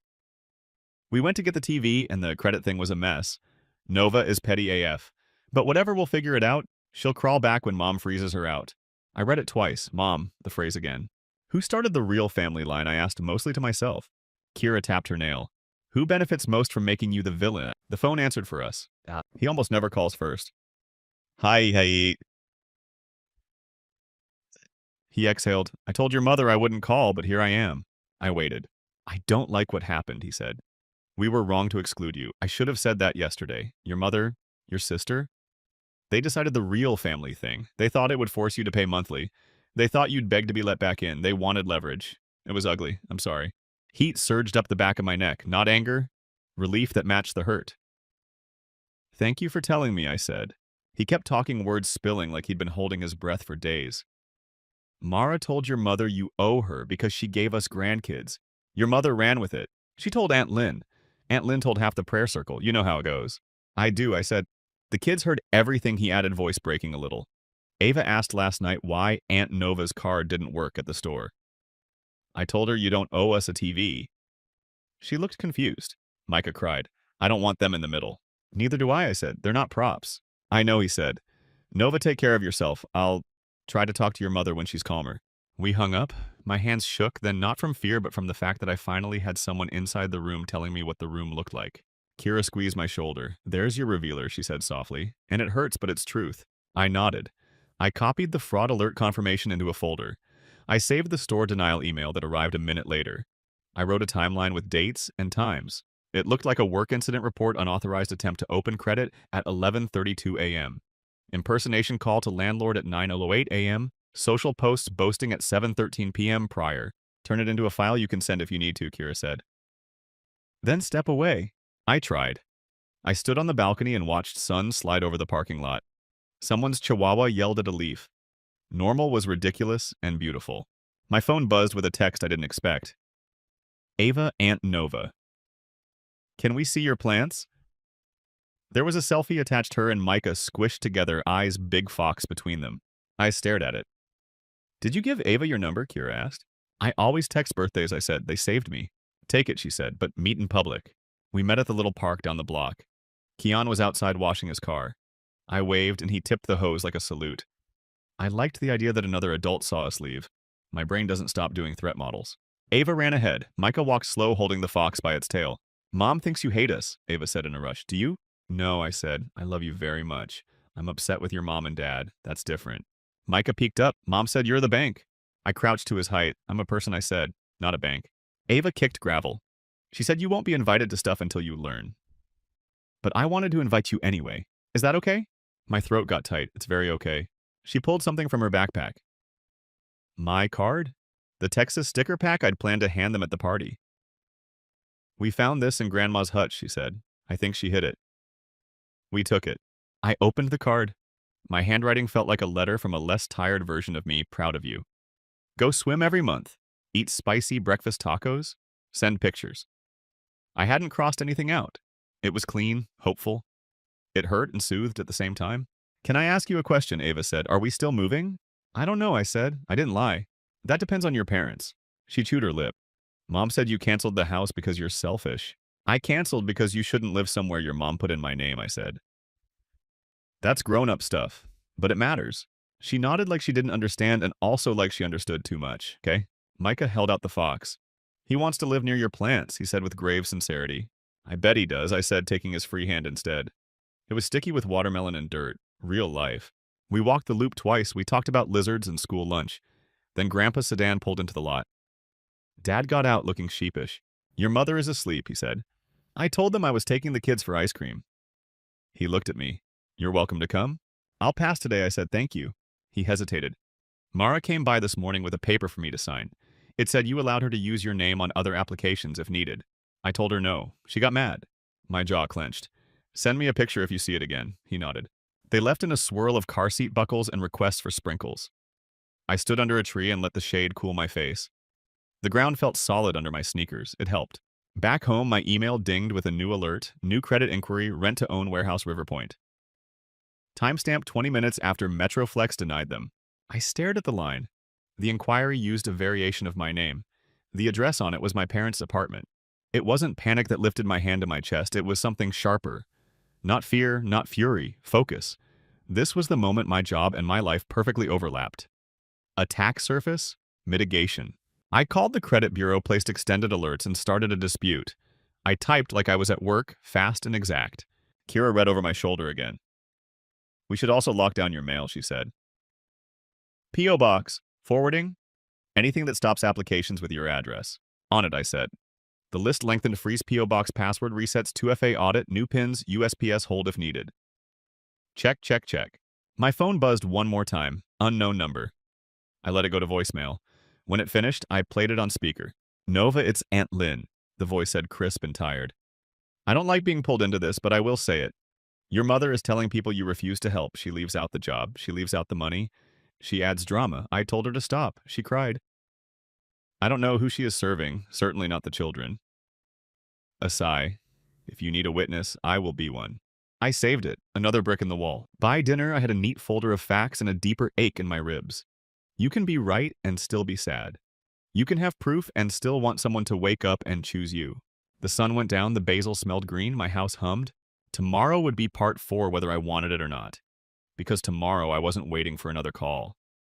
We went to get the TV, and the credit thing was a mess. Nova is petty AF. But whatever, we'll figure it out. She'll crawl back when Mom freezes her out. I read it twice. Mom, the phrase again. Who started the real family line, I asked, mostly to myself. Kira tapped her nail. Who benefits most from making you the villain? The phone answered for us. He almost never calls first. Hi. He exhaled. I told your mother I wouldn't call, but here I am. I waited. I don't like what happened, he said. We were wrong to exclude you. I should have said that yesterday. Your mother, your sister? They decided the real family thing. They thought it would force you to pay monthly. They thought you'd beg to be let back in. They wanted leverage. It was ugly. I'm sorry. Heat surged up the back of my neck. Not anger. Relief that matched the hurt. Thank you for telling me, I said. He kept talking, words spilling like he'd been holding his breath for days. Mara told your mother you owe her because she gave us grandkids. Your mother ran with it. She told Aunt Lynn. Aunt Lynn told half the prayer circle. You know how it goes. I do, I said. The kids heard everything, he added, voice breaking a little. Ava asked last night why Aunt Nova's card didn't work at the store. I told her you don't owe us a TV. She looked confused. Micah cried. I don't want them in the middle. Neither do I said. They're not props. I know, he said. Nova, take care of yourself. I'll try to talk to your mother when she's calmer. We hung up. My hands shook, then not from fear, but from the fact that I finally had someone inside the room telling me what the room looked like. Kira squeezed my shoulder. There's your revealer, she said softly. And it hurts, but it's truth. I nodded. I copied the fraud alert confirmation into a folder. I saved the store denial email that arrived a minute later. I wrote a timeline with dates and times. It looked like a work incident report, unauthorized attempt to open credit at 11:32 a.m. Impersonation call to landlord at 9:08 a.m. Social posts boasting at 7:13 p.m. prior. Turn it into a file you can send if you need to, Kira said. Then step away. I tried. I stood on the balcony and watched sun slide over the parking lot. Someone's chihuahua yelled at a leaf. Normal was ridiculous and beautiful. My phone buzzed with a text I didn't expect. Ava, Aunt Nova. Can we see your plants? There was a selfie attached, her and Micah squished together, eyes big fox between them. I stared at it. Did you give Ava your number? Kira asked. I always text birthdays, I said. They saved me. Take it, she said, but meet in public. We met at the little park down the block. Keon was outside washing his car. I waved and he tipped the hose like a salute. I liked the idea that another adult saw us leave. My brain doesn't stop doing threat models. Ava ran ahead. Micah walked slow, holding the fox by its tail. Mom thinks you hate us, Ava said in a rush. Do you? No, I said. I love you very much. I'm upset with your mom and dad. That's different. Micah peeked up. Mom said you're the bank. I crouched to his height. I'm a person, I said, not a bank. Ava kicked gravel. She said you won't be invited to stuff until you learn. But I wanted to invite you anyway. Is that okay? My throat got tight. It's very okay. She pulled something from her backpack. My card? The Texas sticker pack I'd planned to hand them at the party. We found this in Grandma's hut, she said. I think she hid it. We took it. I opened the card. My handwriting felt like a letter from a less tired version of me, proud of you. Go swim every month. Eat spicy breakfast tacos. Send pictures. I hadn't crossed anything out. It was clean, hopeful. It hurt and soothed at the same time. Can I ask you a question? Ava said. Are we still moving? I don't know, I said. I didn't lie. That depends on your parents. She chewed her lip. Mom said you canceled the house because you're selfish. I canceled because you shouldn't live somewhere your mom put in my name, I said. That's grown-up stuff, but it matters. She nodded like she didn't understand and also like she understood too much, okay? Micah held out the fox. He wants to live near your plants, he said with grave sincerity. I bet he does, I said, taking his free hand instead. It was sticky with watermelon and dirt. Real life. We walked the loop twice. We talked about lizards and school lunch. Then Grandpa's sedan pulled into the lot. Dad got out looking sheepish. Your mother is asleep, he said. I told them I was taking the kids for ice cream. He looked at me. You're welcome to come? I'll pass today, I said. Thank you. He hesitated. Mara came by this morning with a paper for me to sign. It said you allowed her to use your name on other applications if needed. I told her no. She got mad. My jaw clenched. Send me a picture if you see it again, he nodded. They left in a swirl of car seat buckles and requests for sprinkles. I stood under a tree and let the shade cool my face. The ground felt solid under my sneakers. It helped. Back home, my email dinged with a new alert, new credit inquiry, rent-to-own warehouse River Point. Timestamp 20 minutes after Metroflex denied them. I stared at the line. The inquiry used a variation of my name. The address on it was my parents' apartment. It wasn't panic that lifted my hand to my chest. It was something sharper. Not fear, not fury. Focus. This was the moment my job and my life perfectly overlapped. Attack surface? Mitigation. I called the credit bureau, placed extended alerts, and started a dispute. I typed like I was at work, fast and exact. Kira read over my shoulder again. We should also lock down your mail, she said. P.O. Box. Forwarding? Anything that stops applications with your address. On it, I said. The list lengthened. Freeze P.O. Box password resets 2FA audit, new pins, USPS hold if needed. Check, check, check. My phone buzzed one more time. Unknown number. I let it go to voicemail. When it finished, I played it on speaker. Nova, it's Aunt Lynn, the voice said, crisp and tired. I don't like being pulled into this, but I will say it. Your mother is telling people you refuse to help. She leaves out the job. She leaves out the money. She adds drama. I told her to stop. She cried. I don't know who she is serving, certainly not the children. A sigh. If you need a witness, I will be one. I saved it, another brick in the wall. By dinner, I had a neat folder of facts and a deeper ache in my ribs. You can be right and still be sad. You can have proof and still want someone to wake up and choose you. The sun went down, the basil smelled green, my house hummed. Tomorrow would be part 4 whether I wanted it or not. Because tomorrow I wasn't waiting for another call.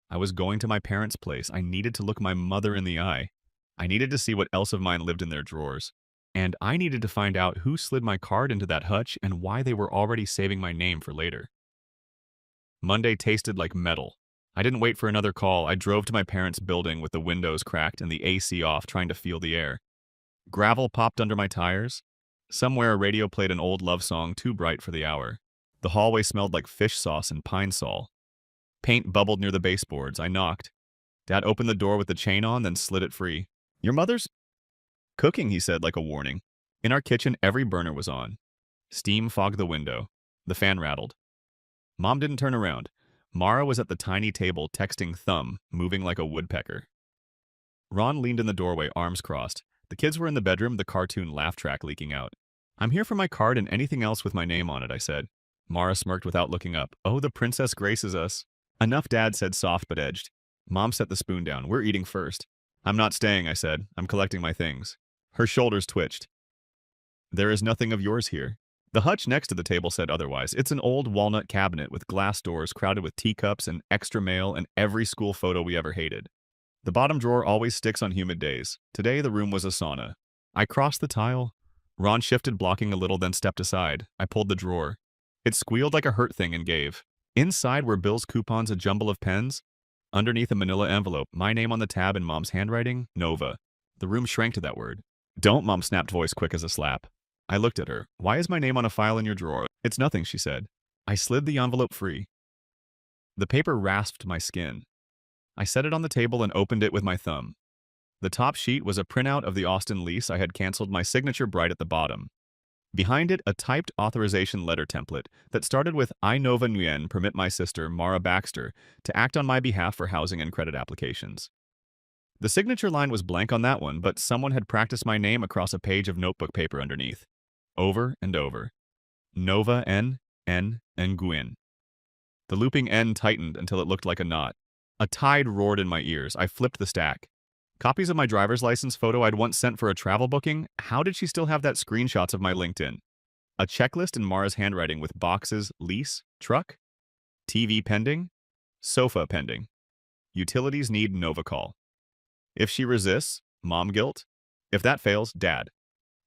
I was going to my parents' place. I needed to look my mother in the eye. I needed to see what else of mine lived in their drawers. And I needed to find out who slid my card into that hutch and why they were already saving my name for later. Monday tasted like metal. I didn't wait for another call. I drove to my parents' building with the windows cracked and the AC off, trying to feel the air. Gravel popped under my tires. Somewhere a radio played an old love song too bright for the hour. The hallway smelled like fish sauce and pine sol. Paint bubbled near the baseboards. I knocked. Dad opened the door with the chain on, then slid it free. Your mother's cooking, he said like a warning. In our kitchen, every burner was on. Steam fogged the window. The fan rattled. Mom didn't turn around. Mara was at the tiny table texting Thumb, moving like a woodpecker. Ron leaned in the doorway, arms crossed. The kids were in the bedroom, the cartoon laugh track leaking out. I'm here for my card and anything else with my name on it, I said. Mara smirked without looking up. Oh, the princess graces us. Enough, Dad said, soft but edged. Mom set the spoon down. We're eating first. I'm not staying, I said. I'm collecting my things. Her shoulders twitched. There is nothing of yours here. The hutch next to the table said otherwise. It's an old walnut cabinet with glass doors crowded with teacups and extra mail and every school photo we ever hated. The bottom drawer always sticks on humid days. Today the room was a sauna. I crossed the tile. Ron shifted, blocking a little, then stepped aside. I pulled the drawer. It squealed like a hurt thing and gave. Inside were Bill's coupons, a jumble of pens. Underneath a manila envelope, my name on the tab in Mom's handwriting, Nova. The room shrank to that word. Don't, Mom snapped, voice quick as a slap. I looked at her. Why is my name on a file in your drawer? It's nothing, she said. I slid the envelope free. The paper rasped my skin. I set it on the table and opened it with my thumb. The top sheet was a printout of the Austin lease I had canceled, my signature bright at the bottom. Behind it, a typed authorization letter template that started with I Nova Nguyen permit my sister, Mara Baxter, to act on my behalf for housing and credit applications. The signature line was blank on that one, but someone had practiced my name across a page of notebook paper underneath. Over and over. Nova N, N, and Gwyn. The looping N tightened until it looked like a knot. A tide roared in my ears. I flipped the stack. Copies of my driver's license photo I'd once sent for a travel booking? How did she still have that screenshots of my LinkedIn? A checklist in Mara's handwriting with boxes: lease, truck, TV pending, sofa pending. Utilities need Nova call. If she resists, mom guilt. If that fails, dad.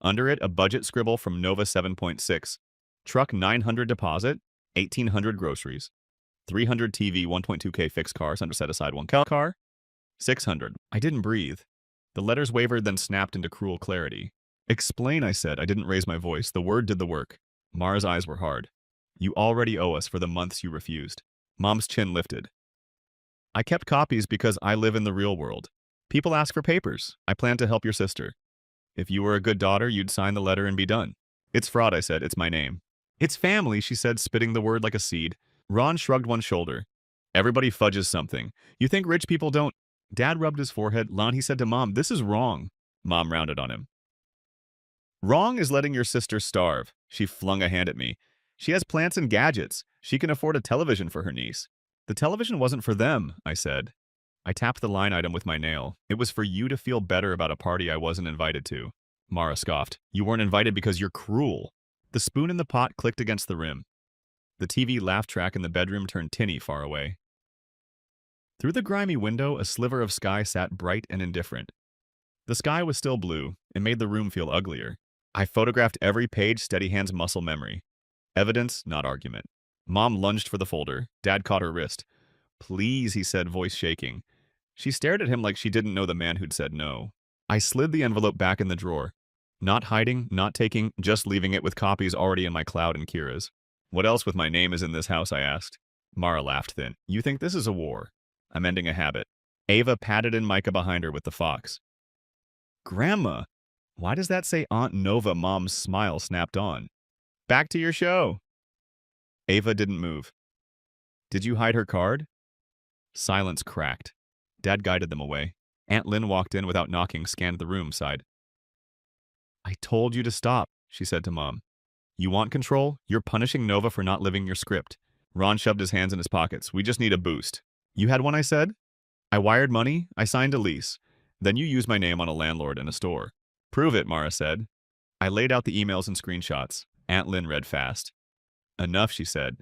Under it, a budget scribble from Nova 7.6. Truck 900 deposit, 1,800 groceries. 300 TV, 1.2K fixed cars under set aside 1 car. 600. I didn't breathe. The letters wavered, then snapped into cruel clarity. Explain, I said. I didn't raise my voice. The word did the work. Mara's eyes were hard. You already owe us for the months you refused. Mom's chin lifted. I kept copies because I live in the real world. People ask for papers. I plan to help your sister. If you were a good daughter, you'd sign the letter and be done. It's fraud, I said. It's my name. It's family, she said, spitting the word like a seed. Ron shrugged one shoulder. Everybody fudges something. You think rich people don't? Dad rubbed his forehead. Lon, he said to Mom, this is wrong. Mom rounded on him. Wrong is letting your sister starve. She flung a hand at me. She has plants and gadgets. She can afford a television for her niece. The television wasn't for them, I said. I tapped the line item with my nail. It was for you to feel better about a party I wasn't invited to. Mara scoffed. You weren't invited because you're cruel. The spoon in the pot clicked against the rim. The TV laugh track in the bedroom turned tinny far away. Through the grimy window, a sliver of sky sat bright and indifferent. The sky was still blue. It made the room feel uglier. I photographed every page, steady hands muscle memory. Evidence, not argument. Mom lunged for the folder. Dad caught her wrist. Please, he said, voice shaking. She stared at him like she didn't know the man who'd said no. I slid the envelope back in the drawer. Not hiding, not taking, just leaving it with copies already in my cloud and Kira's. What else with my name is in this house, I asked. Mara laughed thin. You think this is a war? I'm ending a habit. Ava patted in Micah behind her with the fox. Grandma! Why does that say Aunt Nova? Mom's smile snapped on. Back to your show! Ava didn't move. Did you hide her card? Silence cracked. Dad guided them away. Aunt Lynn walked in without knocking, scanned the room, sighed. I told you to stop, she said to Mom. You want control? You're punishing Nova for not living your script. Ron shoved his hands in his pockets. We just need a boost. You had one, I said? I wired money. I signed a lease. Then you used my name on a landlord and a store. Prove it, Mara said. I laid out the emails and screenshots. Aunt Lynn read fast. Enough, she said.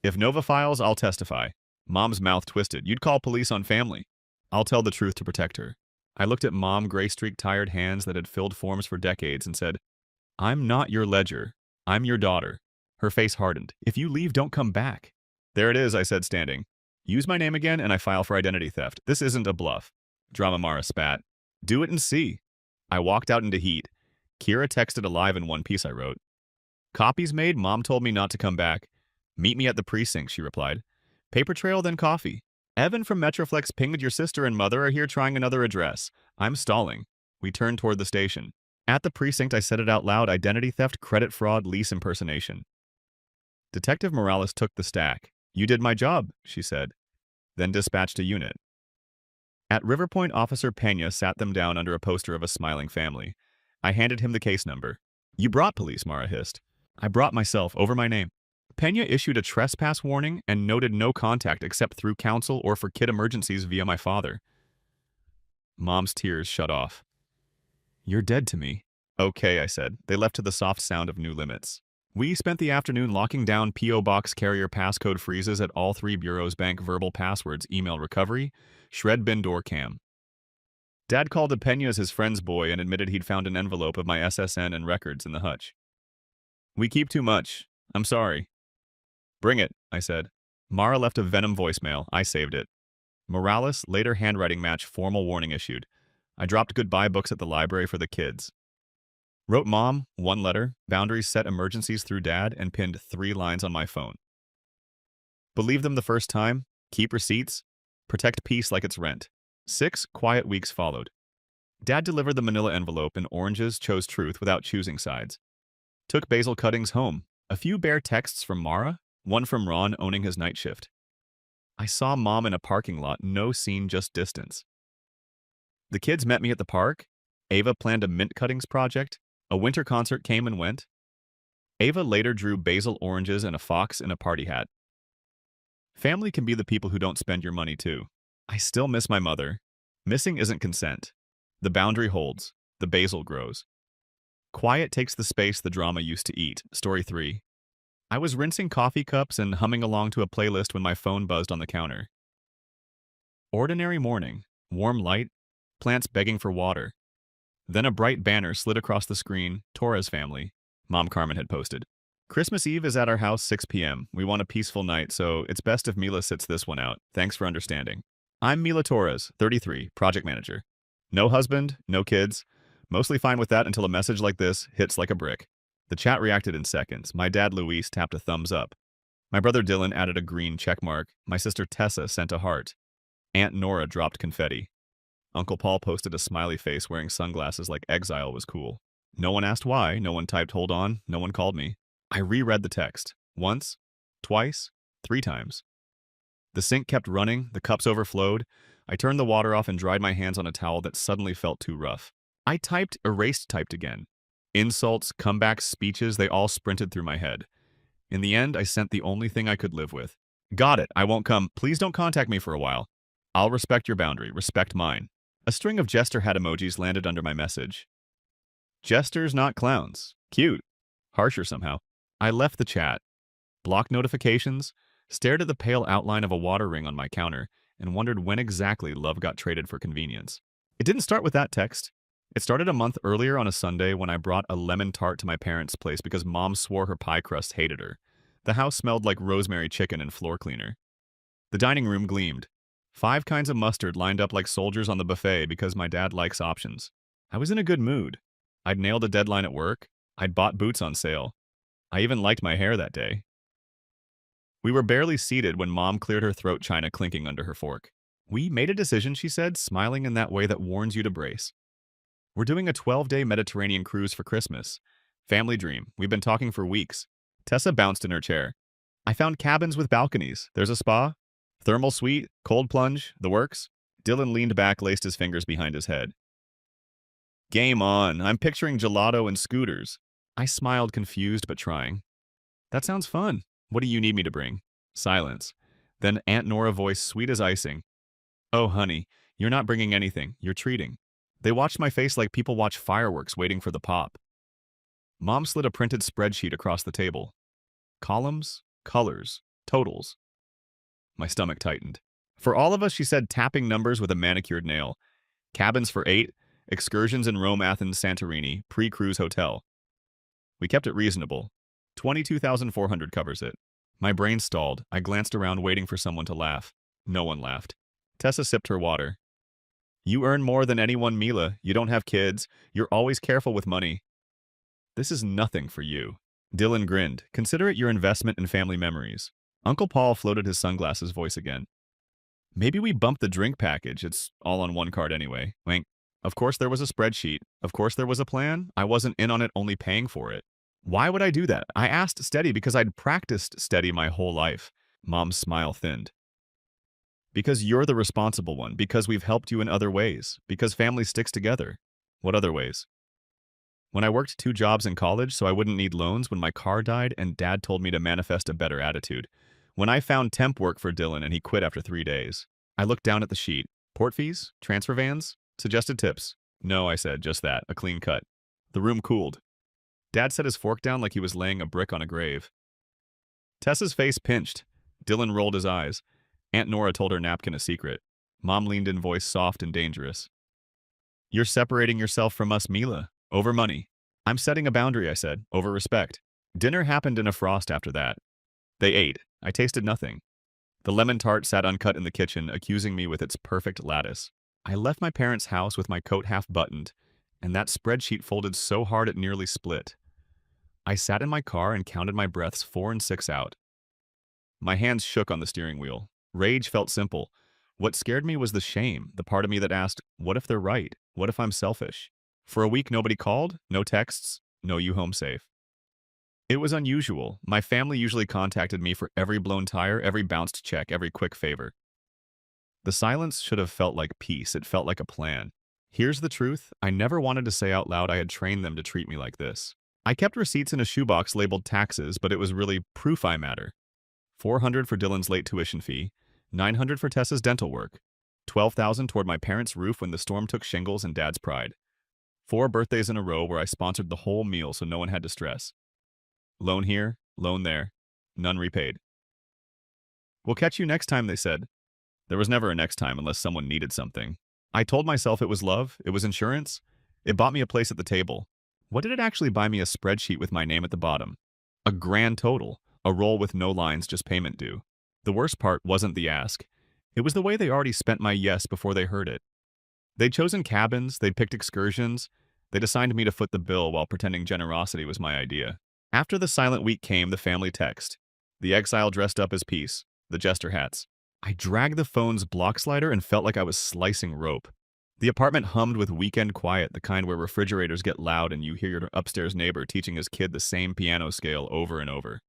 If Nova files, I'll testify. Mom's mouth twisted. You'd call police on family. I'll tell the truth to protect her. I looked at Mom, gray-streaked, tired hands that had filled forms for decades, and said, I'm not your ledger. I'm your daughter. Her face hardened. If you leave, don't come back. There it is, I said, standing. Use my name again, and I file for identity theft. This isn't a bluff. Drama Mara spat. Do it and see. I walked out into heat. Kira texted alive in one piece I wrote. Copies made, Mom told me not to come back. Meet me at the precinct, she replied. Paper trail, then coffee. Evan from Metroflex pinged your sister and mother are here trying another address. I'm stalling. We turned toward the station. At the precinct, I said it out loud, identity theft, credit fraud, lease impersonation. Detective Morales took the stack. You did my job, she said, then dispatched a unit. At Riverpoint, Officer Pena sat them down under a poster of a smiling family. I handed him the case number. You brought police, Mara hissed. I brought myself, over my name. Pena issued a trespass warning and noted no contact except through counsel or for kid emergencies via my father. Mom's tears shut off. You're dead to me. Okay, I said. They left to the soft sound of new limits. We spent the afternoon locking down P.O. Box carrier passcode freezes at all 3 bureaus, bank verbal passwords, email recovery, shred bin door cam. Dad called to Pena as his friend's boy and admitted he'd found an envelope of my SSN and records in the hutch. We keep too much. I'm sorry. Bring it, I said. Mara left a venom voicemail. I saved it. Morales, later handwriting match, formal warning issued. I dropped goodbye books at the library for the kids. Wrote Mom, 1 letter, boundaries set emergencies through Dad, and pinned 3 lines on my phone. Believe them the first time, keep receipts, protect peace like it's rent. 6 quiet weeks followed. Dad delivered the manila envelope and oranges, chose truth without choosing sides. Took basil cuttings home. A few bare texts from Mara, 1 from Ron owning his night shift. I saw Mom in a parking lot, no scene, just distance. The kids met me at the park. Ava planned a mint cuttings project. A winter concert came and went. Ava later drew basil oranges and a fox in a party hat. Family can be the people who don't spend your money too. I still miss my mother. Missing isn't consent. The boundary holds. The basil grows. Quiet takes the space the drama used to eat. Story 3. I was rinsing coffee cups and humming along to a playlist when my phone buzzed on the counter. Ordinary morning. Warm light. Plants begging for water. Then a bright banner slid across the screen. Torres family. Mom Carmen had posted. Christmas Eve is at our house 6 p.m. We want a peaceful night, so it's best if Mila sits this one out. Thanks for understanding. I'm Mila Torres, 33, project manager. No husband, no kids. Mostly fine with that until a message like this hits like a brick. The chat reacted in seconds. My dad Luis tapped a thumbs up. My brother Dylan added a green check mark. My sister Tessa sent a heart. Aunt Nora dropped confetti. Uncle Paul posted a smiley face wearing sunglasses like exile was cool. No one asked why, no one typed hold on, no one called me. I reread the text. Once, twice, 3 times. The sink kept running, the cups overflowed. I turned the water off and dried my hands on a towel that suddenly felt too rough. I typed again. Insults, comebacks, speeches, they all sprinted through my head. In the end, I sent the only thing I could live with. Got it, I won't come. Please don't contact me for a while. I'll respect your boundary, respect mine. A string of jester hat emojis landed under my message. Jesters, not clowns. Cute. Harsher somehow. I left the chat, blocked notifications, stared at the pale outline of a water ring on my counter, and wondered when exactly love got traded for convenience. It didn't start with that text. It started a month earlier on a Sunday when I brought a lemon tart to my parents' place because Mom swore her pie crust hated her. The house smelled like rosemary chicken and floor cleaner. The dining room gleamed. 5 kinds of mustard lined up like soldiers on the buffet because my dad likes options. I was in a good mood. I'd nailed a deadline at work. I'd bought boots on sale. I even liked my hair that day. We were barely seated when Mom cleared her throat china clinking under her fork. We made a decision, she said, smiling in that way that warns you to brace. We're doing a 12-day Mediterranean cruise for Christmas. Family dream. We've been talking for weeks. Tessa bounced in her chair. I found cabins with balconies. There's a spa, thermal suite, cold plunge, the works. Dylan leaned back, laced his fingers behind his head. Game on. I'm picturing gelato and scooters. I smiled, confused but trying. That sounds fun. What do you need me to bring? Silence. Then Aunt Nora voice sweet as icing. Oh, honey, you're not bringing anything. You're treating. They watched my face like people watch fireworks waiting for the pop. Mom slid a printed spreadsheet across the table. Columns, colors, totals. My stomach tightened. For all of us, she said, tapping numbers with a manicured nail. Cabins for 8, excursions in Rome, Athens, Santorini, pre-cruise hotel. We kept it reasonable. 22,400 covers it. My brain stalled. I glanced around waiting for someone to laugh. No one laughed. Tessa sipped her water. You earn more than anyone, Mila. You don't have kids. You're always careful with money. This is nothing for you. Dylan grinned. Consider it your investment in family memories. Uncle Paul floated his sunglasses voice again. Maybe we bump the drink package. It's all on one card anyway. Wink. Of course there was a spreadsheet. Of course there was a plan. I wasn't in on it, only paying for it. Why would I do that? I asked steady because I'd practiced steady my whole life. Mom's smile thinned. Because you're the responsible one. Because we've helped you in other ways. Because family sticks together. What other ways? When I worked 2 jobs in college so I wouldn't need loans, when my car died and Dad told me to manifest a better attitude. When I found temp work for Dylan and he quit after 3 days. I looked down at the sheet. Port fees? Transfer vans? Suggested tips. No, I said, just that. A clean cut. The room cooled. Dad set his fork down like he was laying a brick on a grave. Tessa's face pinched. Dylan rolled his eyes. Aunt Nora told her napkin a secret. Mom leaned in, voice soft and dangerous. You're separating yourself from us, Mila. Over money. I'm setting a boundary, I said. Over respect. Dinner happened in a frost after that. They ate. I tasted nothing. The lemon tart sat uncut in the kitchen, accusing me with its perfect lattice. I left my parents' house with my coat half buttoned, and that spreadsheet folded so hard it nearly split. I sat in my car and counted my breaths 4 and 6 out. My hands shook on the steering wheel. Rage felt simple. What scared me was the shame, the part of me that asked, what if they're right? What if I'm selfish? For a week, nobody called, no texts, no you home safe. It was unusual. My family usually contacted me for every blown tire, every bounced check, every quick favor. The silence should have felt like peace. It felt like a plan. Here's the truth, I never wanted to say out loud I had trained them to treat me like this. I kept receipts in a shoebox labeled taxes, but it was really proof I matter. 400 for Dylan's late tuition fee, 900 for Tessa's dental work, 12,000 toward my parents' roof when the storm took shingles and Dad's pride. 4 birthdays in a row where I sponsored the whole meal so no one had to stress. Loan here, loan there, none repaid. We'll catch you next time, they said. There was never a next time unless someone needed something. I told myself it was love, it was insurance. It bought me a place at the table. What did it actually buy me? A spreadsheet with my name at the bottom. A grand total, a roll with no lines, just payment due. The worst part wasn't the ask. It was the way they already spent my yes before they heard it. They'd chosen cabins, they'd picked excursions, they'd assigned me to foot the bill while pretending generosity was my idea. After the silent week came the family text. The exile dressed up as peace, the jester hats. I dragged the phone's block slider and felt like I was slicing rope. The apartment hummed with weekend quiet, the kind where refrigerators get loud and you hear your upstairs neighbor teaching his kid the same piano scale over and over.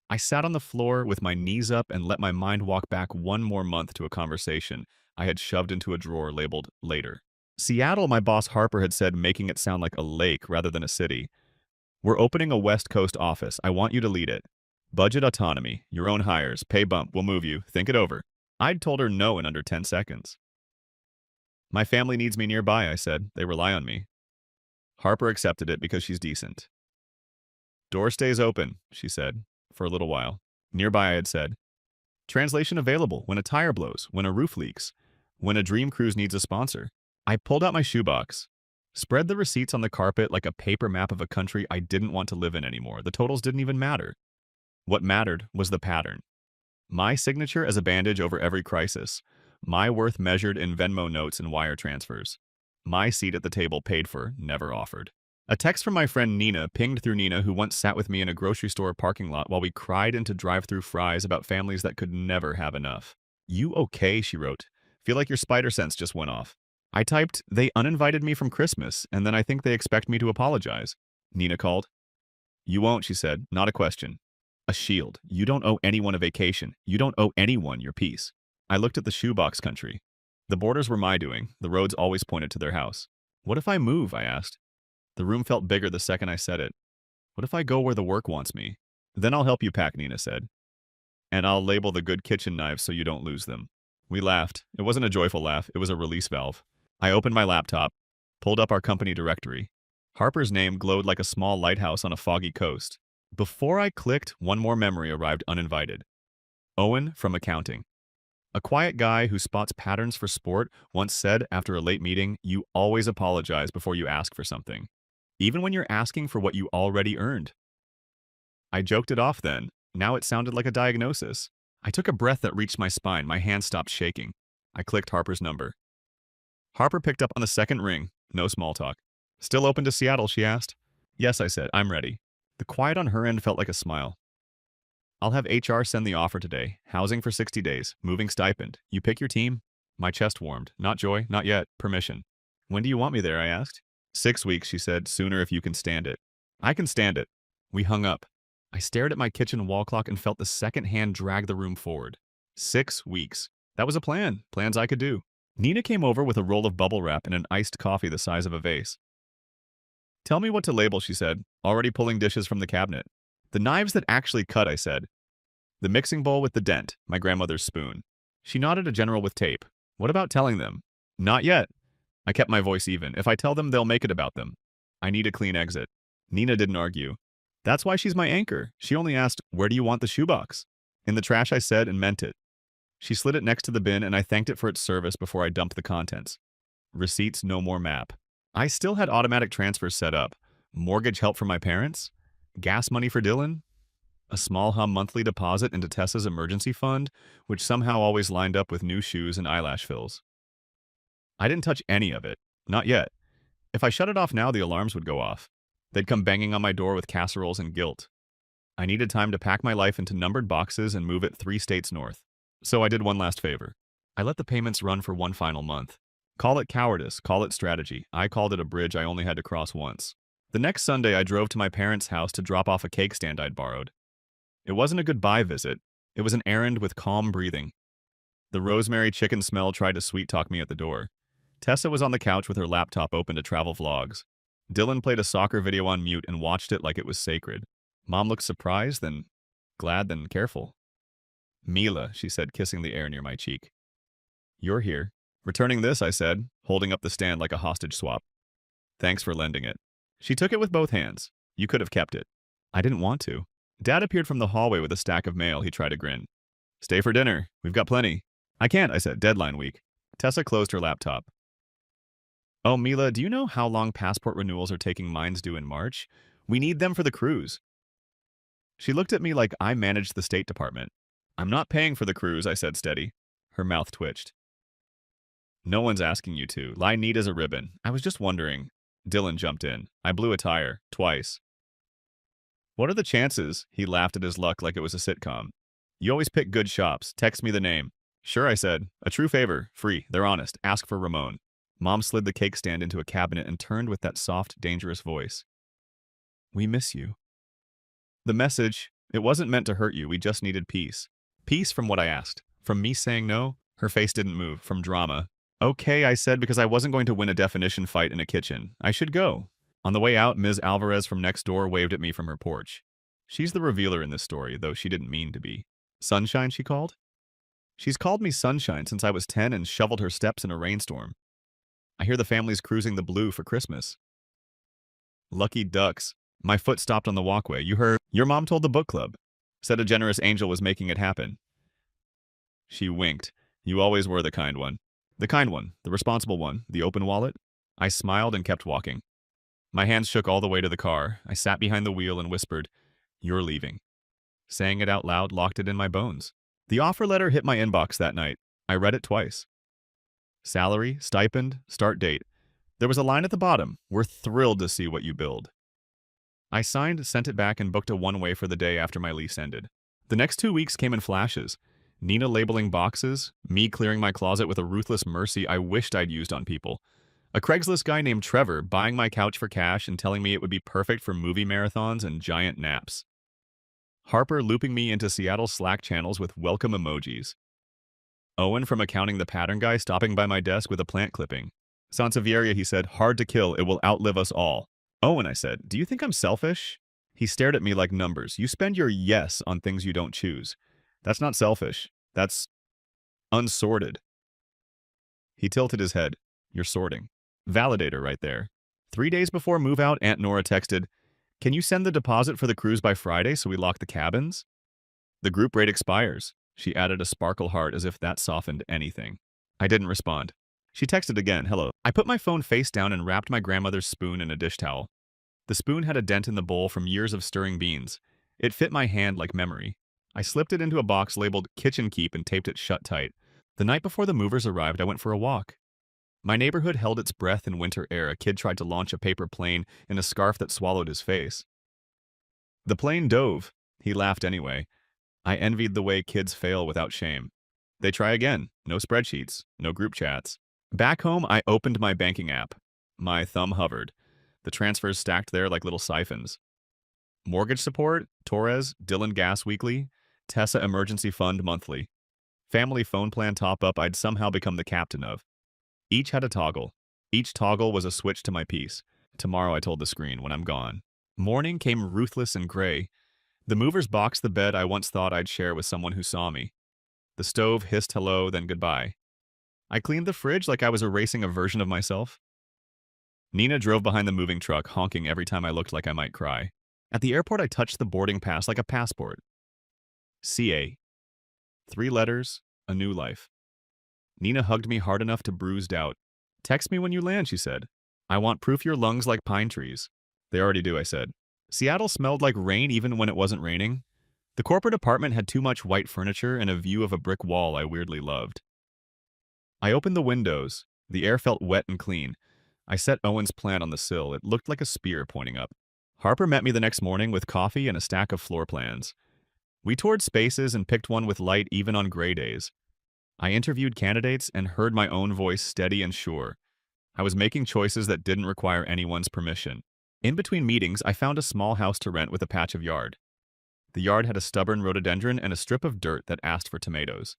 I sat on the floor with my knees up and let my mind walk back one more month to a conversation I had shoved into a drawer labeled later. Seattle, my boss Harper had said, making it sound like a lake rather than a city. We're opening a West Coast office. I want you to lead it. Budget autonomy, your own hires, pay bump, we'll move you, think it over. I'd told her no in under 10 seconds. My family needs me nearby, I said. They rely on me. Harper accepted it because she's decent. Door stays open, she said, for a little while. Nearby, I had said. Translation available when a tire blows, when a roof leaks, when a dream cruise needs a sponsor. I pulled out my shoebox, spread the receipts on the carpet like a paper map of a country I didn't want to live in anymore. The totals didn't even matter. What mattered was the pattern. My signature as a bandage over every crisis. My worth measured in Venmo notes and wire transfers. My seat at the table paid for, never offered. A text from my friend Nina pinged through Nina, who once sat with me in a grocery store parking lot while we cried into drive-through fries about families that could never have enough. You okay, she wrote. Feel like your spider sense just went off. I typed, they uninvited me from Christmas, and then I think they expect me to apologize. Nina called. You won't, she said, not a question. A shield. You don't owe anyone a vacation. You don't owe anyone your peace. I looked at the shoebox country. The borders were my doing. The roads always pointed to their house. What if I move? I asked. The room felt bigger the second I said it. What if I go where the work wants me? Then I'll help you pack, Nina said. And I'll label the good kitchen knives so you don't lose them. We laughed. It wasn't a joyful laugh. It was a release valve. I opened my laptop, pulled up our company directory. Harper's name glowed like a small lighthouse on a foggy coast. Before I clicked, one more memory arrived uninvited. Owen from accounting. A quiet guy who spots patterns for sport once said after a late meeting, you always apologize before you ask for something, even when you're asking for what you already earned. I joked it off then. Now it sounded like a diagnosis. I took a breath that reached my spine. My hand stopped shaking. I clicked Harper's number. Harper picked up on the second ring. No small talk. Still open to Seattle, she asked. Yes, I said. I'm ready. The quiet on her end felt like a smile. I'll have HR send the offer today. Housing for 60 days. Moving stipend. You pick your team? My chest warmed. Not joy, not yet. Permission. When do you want me there? I asked. 6 weeks, she said. Sooner if you can stand it. I can stand it. We hung up. I stared at my kitchen wall clock and felt the second hand drag the room forward. 6 weeks. That was a plan. Plans I could do. Nina came over with a roll of bubble wrap and an iced coffee the size of a vase. Tell me what to label, she said, already pulling dishes from the cabinet. The knives that actually cut, I said. The mixing bowl with the dent, my grandmother's spoon. She nodded a general with tape. What about telling them? Not yet. I kept my voice even. If I tell them, they'll make it about them. I need a clean exit. Nina didn't argue. That's why she's my anchor. She only asked, where do you want the shoebox? In the trash, I said, and meant it. She slid it next to the bin, and I thanked it for its service before I dumped the contents. Receipts, no more map. I still had automatic transfers set up. Mortgage help for my parents? Gas money for Dylan? A small hum monthly deposit into Tessa's emergency fund, which somehow always lined up with new shoes and eyelash fills. I didn't touch any of it. Not yet. If I shut it off now, the alarms would go off. They'd come banging on my door with casseroles and guilt. I needed time to pack my life into numbered boxes and move it 3 states north. So I did one last favor. I let the payments run for one final month. Call it cowardice, call it strategy. I called it a bridge I only had to cross once. The next Sunday, I drove to my parents' house to drop off a cake stand I'd borrowed. It wasn't a goodbye visit. It was an errand with calm breathing. The rosemary chicken smell tried to sweet-talk me at the door. Tessa was on the couch with her laptop open to travel vlogs. Dylan played a soccer video on mute and watched it like it was sacred. Mom looked surprised, then glad, then careful. Mila, she said, kissing the air near my cheek. You're here. Returning this, I said, holding up the stand like a hostage swap. Thanks for lending it. She took it with both hands. You could have kept it. I didn't want to. Dad appeared from the hallway with a stack of mail. He tried to grin. Stay for dinner. We've got plenty. I can't, I said, deadline week. Tessa closed her laptop. Oh, Mila, do you know how long passport renewals are taking? Mine's due in March? We need them for the cruise. She looked at me like I managed the State Department. I'm not paying for the cruise, I said steady. Her mouth twitched. No one's asking you to. Lie neat as a ribbon. I was just wondering. Dylan jumped in. I blew a tire. Twice. What are the chances? He laughed at his luck like it was a sitcom. You always pick good shops. Text me the name. Sure, I said. A true favor. Free. They're honest. Ask for Ramon. Mom slid the cake stand into a cabinet and turned with that soft, dangerous voice. We miss you. The message, it wasn't meant to hurt you. We just needed peace. Peace from what I asked. From me saying no? Her face didn't move. From drama. Okay, I said, because I wasn't going to win a definition fight in a kitchen. I should go. On the way out, Ms. Alvarez from next door waved at me from her porch. She's the revealer in this story, though she didn't mean to be. Sunshine, she called? She's called me Sunshine since I was 10 and shoveled her steps in a rainstorm. I hear the family's cruising the Blue for Christmas. Lucky ducks. My foot stopped on the walkway. You heard? Your mom told the book club. Said a generous angel was making it happen. She winked. You always were the kind one. The kind one, the responsible one, the open wallet. I smiled and kept walking. My hands shook all the way to the car. I sat behind the wheel and whispered, You're leaving. Saying it out loud locked it in my bones. The offer letter hit my inbox that night. I read it twice. Salary, stipend, start date. There was a line at the bottom. We're thrilled to see what you build. I signed, sent it back, and booked a one-way for the day after my lease ended. The next 2 weeks came in flashes. Nina labeling boxes, me clearing my closet with a ruthless mercy I wished I'd used on people. A Craigslist guy named Trevor buying my couch for cash and telling me it would be perfect for movie marathons and giant naps. Harper looping me into Seattle Slack channels with welcome emojis. Owen from Accounting the Pattern Guy stopping by my desk with a plant clipping. Sansevieria, he said, hard to kill, it will outlive us all. Owen, I said, do you think I'm selfish? He stared at me like numbers. You spend your yes on things you don't choose. That's not selfish. That's unsorted. He tilted his head. You're sorting. Validator right there. 3 days before move out, Aunt Nora texted, Can you send the deposit for the cruise by Friday so we lock the cabins? The group rate expires. She added a sparkle heart as if that softened anything. I didn't respond. She texted again, hello. I put my phone face down and wrapped my grandmother's spoon in a dish towel. The spoon had a dent in the bowl from years of stirring beans. It fit my hand like memory. I slipped it into a box labeled Kitchen Keep and taped it shut tight. The night before the movers arrived, I went for a walk. My neighborhood held its breath in winter air. A kid tried to launch a paper plane in a scarf that swallowed his face. The plane dove. He laughed anyway. I envied the way kids fail without shame. They try again. No spreadsheets. No group chats. Back home, I opened my banking app. My thumb hovered. The transfers stacked there like little siphons. Mortgage support, Torres, Dylan Gas weekly, Tessa emergency fund monthly. Family phone plan top-up I'd somehow become the captain of. Each had a toggle. Each toggle was a switch to my peace. Tomorrow, I told the screen, when I'm gone. Morning came ruthless and gray. The movers boxed the bed I once thought I'd share with someone who saw me. The stove hissed hello, then goodbye. I cleaned the fridge like I was erasing a version of myself. Nina drove behind the moving truck, honking every time I looked like I might cry. At the airport, I touched the boarding pass like a passport. CA. 3 letters, a new life. Nina hugged me hard enough to bruise doubt. Text me when you land, she said. I want proof your lungs like pine trees. They already do, I said. Seattle smelled like rain even when it wasn't raining. The corporate apartment had too much white furniture and a view of a brick wall I weirdly loved. I opened the windows. The air felt wet and clean. I set Owen's plant on the sill. It looked like a spear pointing up. Harper met me the next morning with coffee and a stack of floor plans. We toured spaces and picked one with light even on gray days. I interviewed candidates and heard my own voice steady and sure. I was making choices that didn't require anyone's permission. In between meetings, I found a small house to rent with a patch of yard. The yard had a stubborn rhododendron and a strip of dirt that asked for tomatoes.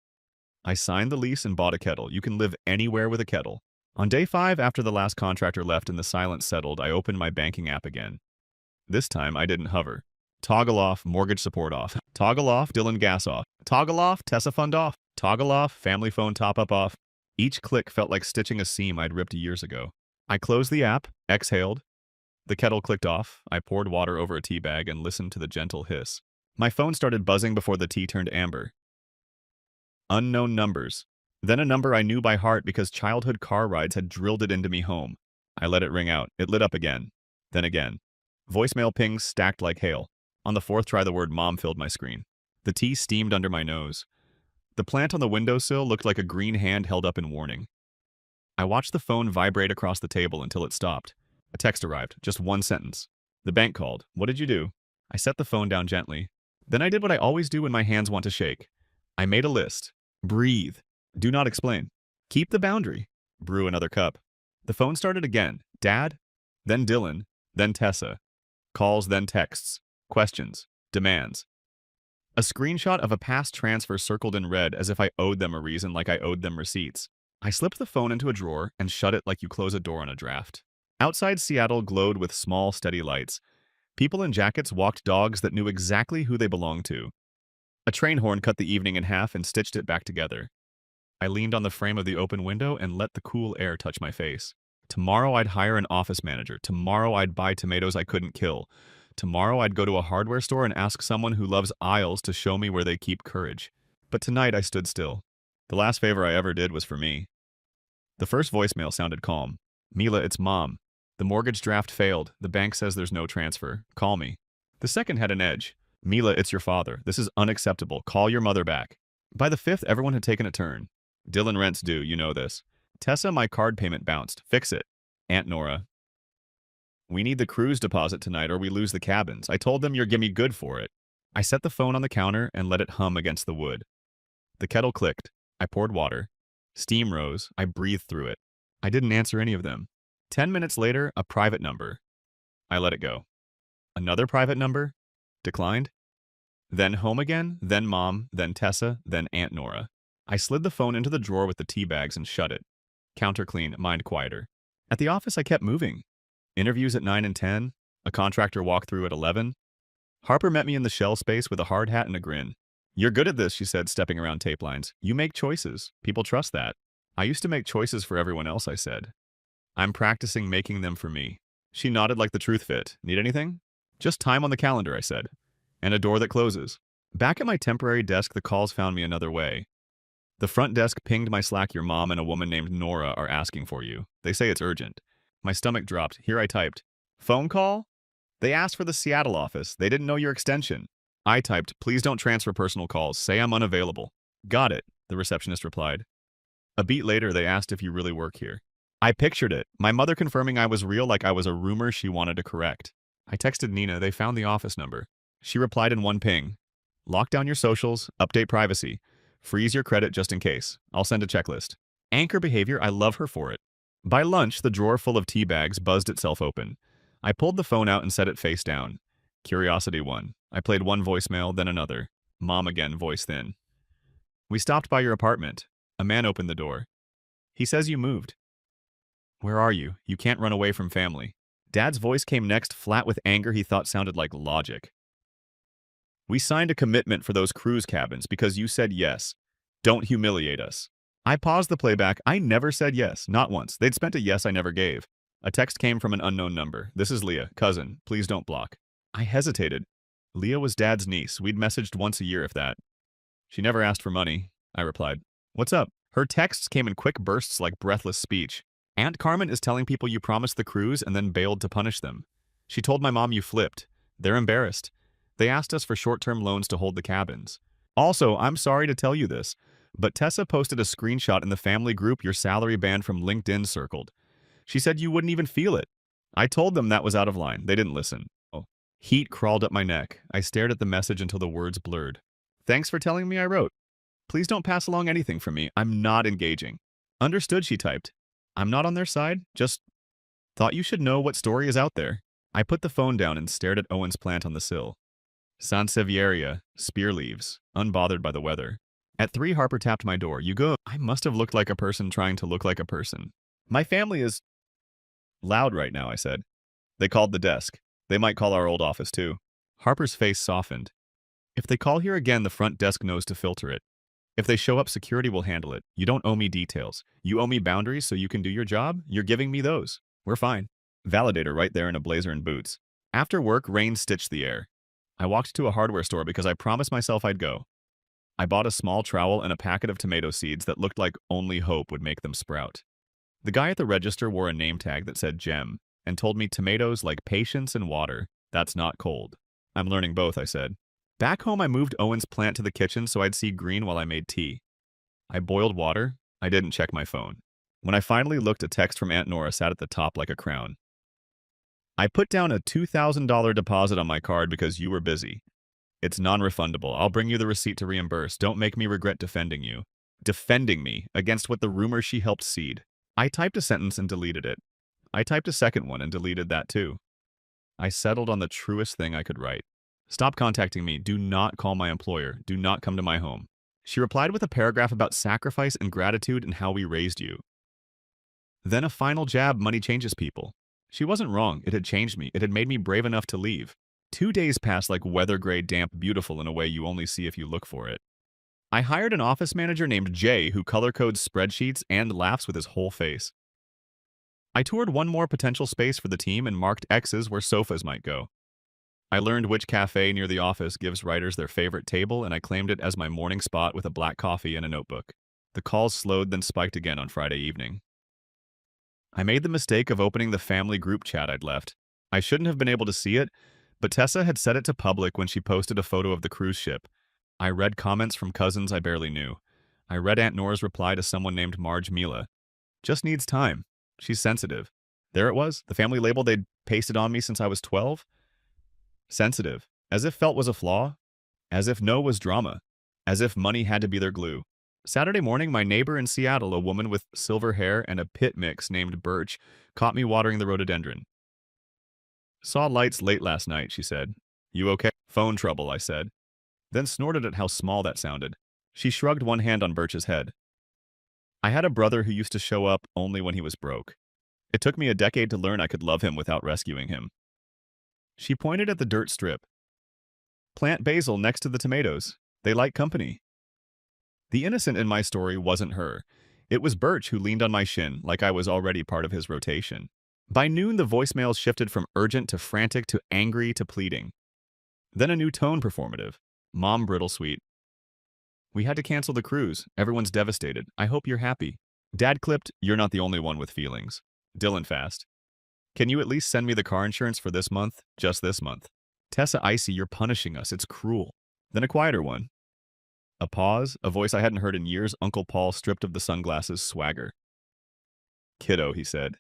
I signed the lease and bought a kettle. You can live anywhere with a kettle. On day 5, after the last contractor left and the silence settled, I opened my banking app again. This time, I didn't hover. Toggle off, mortgage support off. Toggle off, Dylan gas off. Toggle off, Tessa fund off. Toggle off, family phone top-up off. Each click felt like stitching a seam I'd ripped years ago. I closed the app, exhaled. The kettle clicked off. I poured water over a tea bag and listened to the gentle hiss. My phone started buzzing before the tea turned amber. Unknown numbers. Then a number I knew by heart because childhood car rides had drilled it into me home. I let it ring out. It lit up again. Then again. Voicemail pings stacked like hail. On the 4th try, the word mom filled my screen. The tea steamed under my nose. The plant on the windowsill looked like a green hand held up in warning. I watched the phone vibrate across the table until it stopped. A text arrived, just one sentence. The bank called. What did you do? I set the phone down gently. Then I did what I always do when my hands want to shake. I made a list. Breathe. Do not explain. Keep the boundary. Brew another cup. The phone started again. Dad? Then Dylan. Then Tessa. Calls, then texts. Questions. Demands. A screenshot of a past transfer circled in red as if I owed them a reason, like I owed them receipts. I slipped the phone into a drawer and shut it like you close a door on a draft. Outside Seattle glowed with small, steady lights. People in jackets walked dogs that knew exactly who they belonged to. A train horn cut the evening in half and stitched it back together. I leaned on the frame of the open window and let the cool air touch my face. Tomorrow I'd hire an office manager. Tomorrow I'd buy tomatoes I couldn't kill. Tomorrow I'd go to a hardware store and ask someone who loves aisles to show me where they keep courage. But tonight I stood still. The last favor I ever did was for me. The first voicemail sounded calm. Mila, it's Mom. The mortgage draft failed. The bank says there's no transfer. Call me. The second had an edge. Mila, it's your father. This is unacceptable. Call your mother back. By the 5th, everyone had taken a turn. Dylan, rent's due. You know this. Tessa, my card payment bounced. Fix it. Aunt Nora. We need the cruise deposit tonight or we lose the cabins. I told them you're gimme good for it. I set the phone on the counter and let it hum against the wood. The kettle clicked. I poured water. Steam rose. I breathed through it. I didn't answer any of them. 10 minutes later, a private number. I let it go. Another private number? Declined. Then home again, then Mom, then Tessa, then Aunt Nora. I slid the phone into the drawer with the tea bags and shut it. Counter clean, mind quieter. At the office, I kept moving. Interviews at 9 and 10. A contractor walkthrough at 11. Harper met me in the shell space with a hard hat and a grin. You're good at this, she said, stepping around tape lines. You make choices. People trust that. I used to make choices for everyone else, I said. I'm practicing making them for me. She nodded like the truth fit. Need anything? Just time on the calendar, I said. And a door that closes. Back at my temporary desk, the calls found me another way. The front desk pinged my Slack. Your mom and a woman named Nora are asking for you. They say it's urgent. My stomach dropped. Here I typed. Phone call? They asked for the Seattle office. They didn't know your extension. I typed, please don't transfer personal calls. Say I'm unavailable. Got it, the receptionist replied. A beat later, they asked if you really work here. I pictured it. My mother confirming I was real like I was a rumor she wanted to correct. I texted Nina. They found the office number. She replied in one ping. Lock down your socials. Update privacy. Freeze your credit just in case. I'll send a checklist. Anchor behavior. I love her for it. By lunch, the drawer full of tea bags buzzed itself open. I pulled the phone out and set it face down. Curiosity won. I played one voicemail, then another. Mom again, voice thin. We stopped by your apartment. A man opened the door. He says you moved. Where are you? You can't run away from family. Dad's voice came next, flat with anger he thought sounded like logic. We signed a commitment for those cruise cabins because you said yes. Don't humiliate us. I paused the playback. I never said yes, not once. They'd spent a yes I never gave. A text came from an unknown number. This is Leah, cousin. Please don't block. I hesitated. Leah was Dad's niece. We'd messaged once a year, if that. She never asked for money, I replied. What's up? Her texts came in quick bursts like breathless speech. Aunt Carmen is telling people you promised the cruise and then bailed to punish them. She told my mom you flipped. They're embarrassed. They asked us for short-term loans to hold the cabins. Also, I'm sorry to tell you this, but Tessa posted a screenshot in the family group your salary band from LinkedIn circled. She said you wouldn't even feel it. I told them that was out of line. They didn't listen. Oh. Heat crawled up my neck. I stared at the message until the words blurred. Thanks for telling me, I wrote. Please don't pass along anything from me. I'm not engaging. Understood, she typed. I'm not on their side. Just thought you should know what story is out there. I put the phone down and stared at Owen's plant on the sill. Sansevieria, spear leaves, unbothered by the weather. At 3, Harper tapped my door. You go. I must have looked like a person trying to look like a person. My family is loud right now, I said. They called the desk. They might call our old office, too. Harper's face softened. If they call here again, the front desk knows to filter it. If they show up, security will handle it. You don't owe me details. You owe me boundaries so you can do your job? You're giving me those. We're fine. Validator right there in a blazer and boots. After work, rain stitched the air. I walked to a hardware store because I promised myself I'd go. I bought a small trowel and a packet of tomato seeds that looked like only hope would make them sprout. The guy at the register wore a name tag that said Gem and told me tomatoes like patience and water. That's not cold. I'm learning both, I said. Back home, I moved Owen's plant to the kitchen so I'd see green while I made tea. I boiled water. I didn't check my phone. When I finally looked, a text from Aunt Nora sat at the top like a crown. I put down a $2,000 deposit on my card because you were busy. It's non-refundable. I'll bring you the receipt to reimburse. Don't make me regret defending you. Defending me against what the rumor she helped seed. I typed a sentence and deleted it. I typed a second one and deleted that too. I settled on the truest thing I could write. Stop contacting me. Do not call my employer. Do not come to my home. She replied with a paragraph about sacrifice and gratitude and how we raised you. Then a final jab, money changes people. She wasn't wrong. It had changed me. It had made me brave enough to leave. 2 days passed like weather gray, damp, beautiful in a way you only see if you look for it. I hired an office manager named Jay who color codes spreadsheets and laughs with his whole face. I toured one more potential space for the team and marked X's where sofas might go. I learned which cafe near the office gives writers their favorite table, and I claimed it as my morning spot with a black coffee and a notebook. The calls slowed, then spiked again on Friday evening. I made the mistake of opening the family group chat I'd left. I shouldn't have been able to see it, but Tessa had set it to public when she posted a photo of the cruise ship. I read comments from cousins I barely knew. I read Aunt Nora's reply to someone named Marge Mila. Just needs time. She's sensitive. There it was, the family label they'd pasted on me since I was 12. Sensitive. As if felt was a flaw. As if no was drama. As if money had to be their glue. Saturday morning, my neighbor in Seattle, a woman with silver hair and a pit mix named Birch, caught me watering the rhododendron. Saw lights late last night, she said. You okay? Phone trouble, I said. Then snorted at how small that sounded. She shrugged one hand on Birch's head. I had a brother who used to show up only when he was broke. It took me a decade to learn I could love him without rescuing him. She pointed at the dirt strip. Plant basil next to the tomatoes. They like company. The innocent in my story wasn't her. It was Birch who leaned on my shin like I was already part of his rotation. By noon, the voicemails shifted from urgent to frantic to angry to pleading. Then a new tone, performative. Mom, brittle sweet. We had to cancel the cruise. Everyone's devastated. I hope you're happy. Dad clipped, you're not the only one with feelings. Dylan fast. Can you at least send me the car insurance for this month? Just this month. Tessa Icy, you're punishing us. It's cruel. Then a quieter one. A pause, a voice I hadn't heard in years, Uncle Paul stripped of the sunglasses, swagger. Kiddo, he said.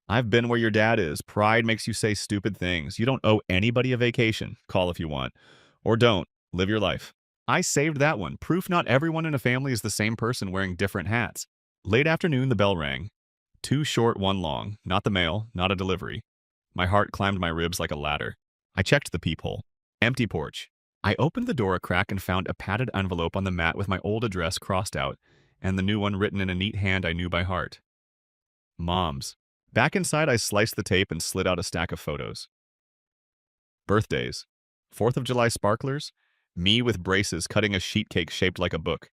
I've been where your dad is. Pride makes you say stupid things. You don't owe anybody a vacation. Call if you want. Or don't. Live your life. I saved that one. Proof not everyone in a family is the same person wearing different hats. Late afternoon, the bell rang. 2 short, 1 long. Not the mail, not a delivery. My heart climbed my ribs like a ladder. I checked the peephole. Empty porch. I opened the door a crack and found a padded envelope on the mat with my old address crossed out and the new one written in a neat hand I knew by heart. Mom's. Back inside, I sliced the tape and slid out a stack of photos. Birthdays. 4th of July sparklers. Me with braces cutting a sheet cake shaped like a book.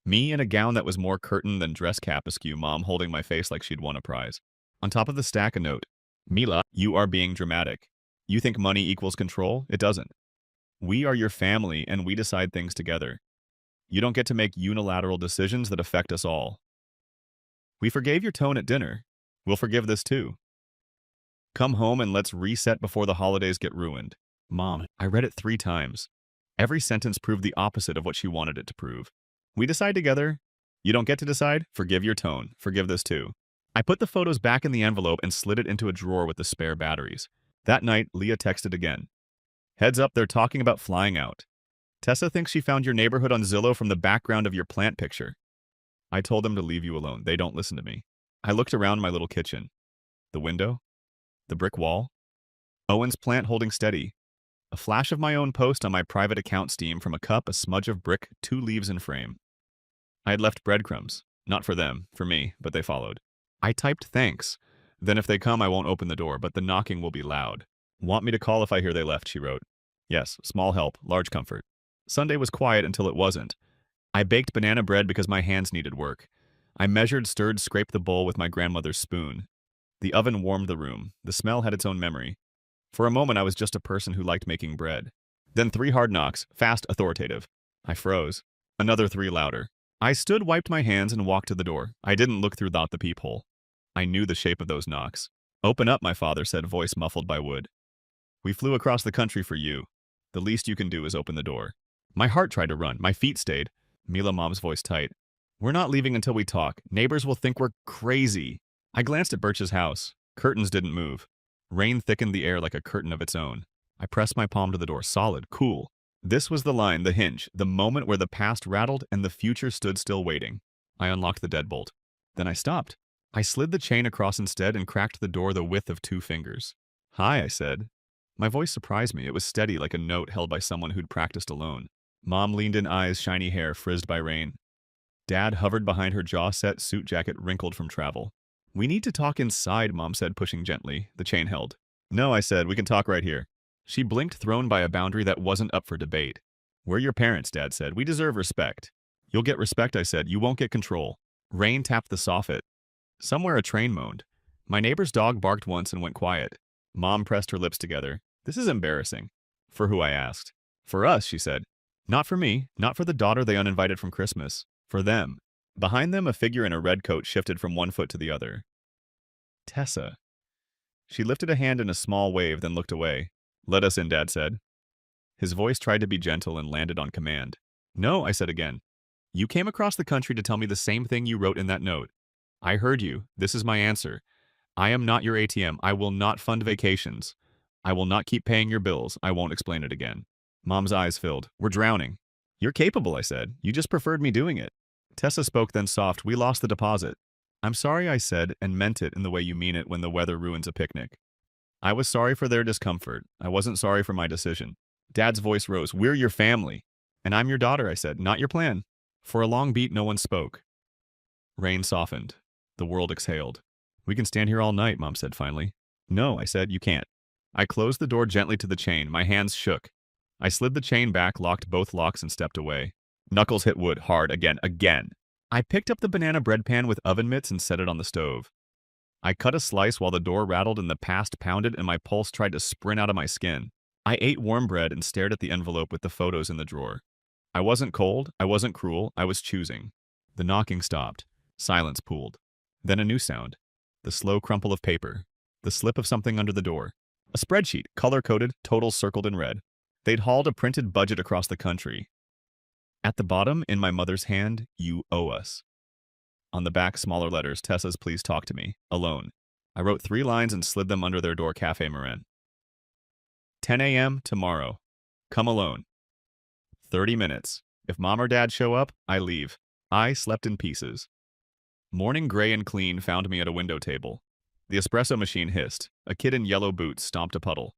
Me in a gown that was more curtain than dress cap askew, Mom holding my face like she'd won a prize. On top of the stack, a note. Mila, you are being dramatic. You think money equals control? It doesn't. We are your family, and we decide things together. You don't get to make unilateral decisions that affect us all. We forgave your tone at dinner. We'll forgive this too. Come home and let's reset before the holidays get ruined. Mom, I read it 3 times. Every sentence proved the opposite of what she wanted it to prove. We decide together. You don't get to decide? Forgive your tone. Forgive this too. I put the photos back in the envelope and slid it into a drawer with the spare batteries. That night, Leah texted again. Heads up, they're talking about flying out. Tessa thinks she found your neighborhood on Zillow from the background of your plant picture. I told them to leave you alone. They don't listen to me. I looked around my little kitchen. The window? The brick wall? Owen's plant holding steady. A flash of my own post on my private account steam from a cup, a smudge of brick, 2 leaves in frame. I had left breadcrumbs. Not for them, for me, but they followed. I typed thanks. Then if they come, I won't open the door, but the knocking will be loud. Want me to call if I hear they left, she wrote. Yes, small help, large comfort. Sunday was quiet until it wasn't. I baked banana bread because my hands needed work. I measured, stirred, scraped the bowl with my grandmother's spoon. The oven warmed the room. The smell had its own memory. For a moment, I was just a person who liked making bread. Then 3 hard knocks, fast, authoritative. I froze. Another 3 louder. I stood, wiped my hands, and walked to the door. I didn't look through the peephole. I knew the shape of those knocks. Open up, my father said, voice muffled by wood. We flew across the country for you. The least you can do is open the door. My heart tried to run. My feet stayed. Mila, mom's voice tight. We're not leaving until we talk. Neighbors will think we're crazy. I glanced at Birch's house. Curtains didn't move. Rain thickened the air like a curtain of its own. I pressed my palm to the door, solid, cool. This was the line, the hinge, the moment where the past rattled and the future stood still waiting. I unlocked the deadbolt. Then I stopped. I slid the chain across instead and cracked the door the width of 2 fingers. Hi, I said. My voice surprised me. It was steady like a note held by someone who'd practiced alone. Mom leaned in, eyes, shiny hair, frizzed by rain. Dad hovered behind her jaw-set suit jacket wrinkled from travel. We need to talk inside, Mom said, pushing gently. The chain held. No, I said, we can talk right here. She blinked, thrown by a boundary that wasn't up for debate. We're your parents, Dad said. We deserve respect. You'll get respect, I said. You won't get control. Rain tapped the soffit. Somewhere a train moaned. My neighbor's dog barked once and went quiet. Mom pressed her lips together. This is embarrassing. For who, I asked. For us, she said. Not for me, not for the daughter they uninvited from Christmas. For them. Behind them, a figure in a red coat shifted from one foot to the other. Tessa. She lifted a hand in a small wave, then looked away. Let us in, Dad said. His voice tried to be gentle and landed on command. No, I said again. You came across the country to tell me the same thing you wrote in that note. I heard you. This is my answer. I am not your ATM. I will not fund vacations. I will not keep paying your bills. I won't explain it again. Mom's eyes filled. We're drowning. You're capable, I said. You just preferred me doing it. Tessa spoke, then soft. We lost the deposit. I'm sorry, I said, and meant it in the way you mean it when the weather ruins a picnic. I was sorry for their discomfort. I wasn't sorry for my decision. Dad's voice rose. We're your family. And I'm your daughter, I said, not your plan. For a long beat, no one spoke. Rain softened. The world exhaled. We can stand here all night, Mom said finally. No, I said, you can't. I closed the door gently to the chain. My hands shook. I slid the chain back, locked both locks, and stepped away. Knuckles hit wood hard again. I picked up the banana bread pan with oven mitts and set it on the stove. I cut a slice while the door rattled and the past pounded and my pulse tried to sprint out of my skin. I ate warm bread and stared at the envelope with the photos in the drawer. I wasn't cold, I wasn't cruel, I was choosing. The knocking stopped. Silence pooled. Then a new sound. The slow crumple of paper. The slip of something under the door. A spreadsheet, color-coded, totals circled in red. They'd hauled a printed budget across the country. At the bottom, in my mother's hand, you owe us. On the back, smaller letters, Tessa's please talk to me. Alone. I wrote 3 lines and slid them under their door, Cafe Marin. 10 a.m. tomorrow. Come alone. 30 minutes. If Mom or Dad show up, I leave. I slept in pieces. Morning gray and clean found me at a window table. The espresso machine hissed. A kid in yellow boots stomped a puddle.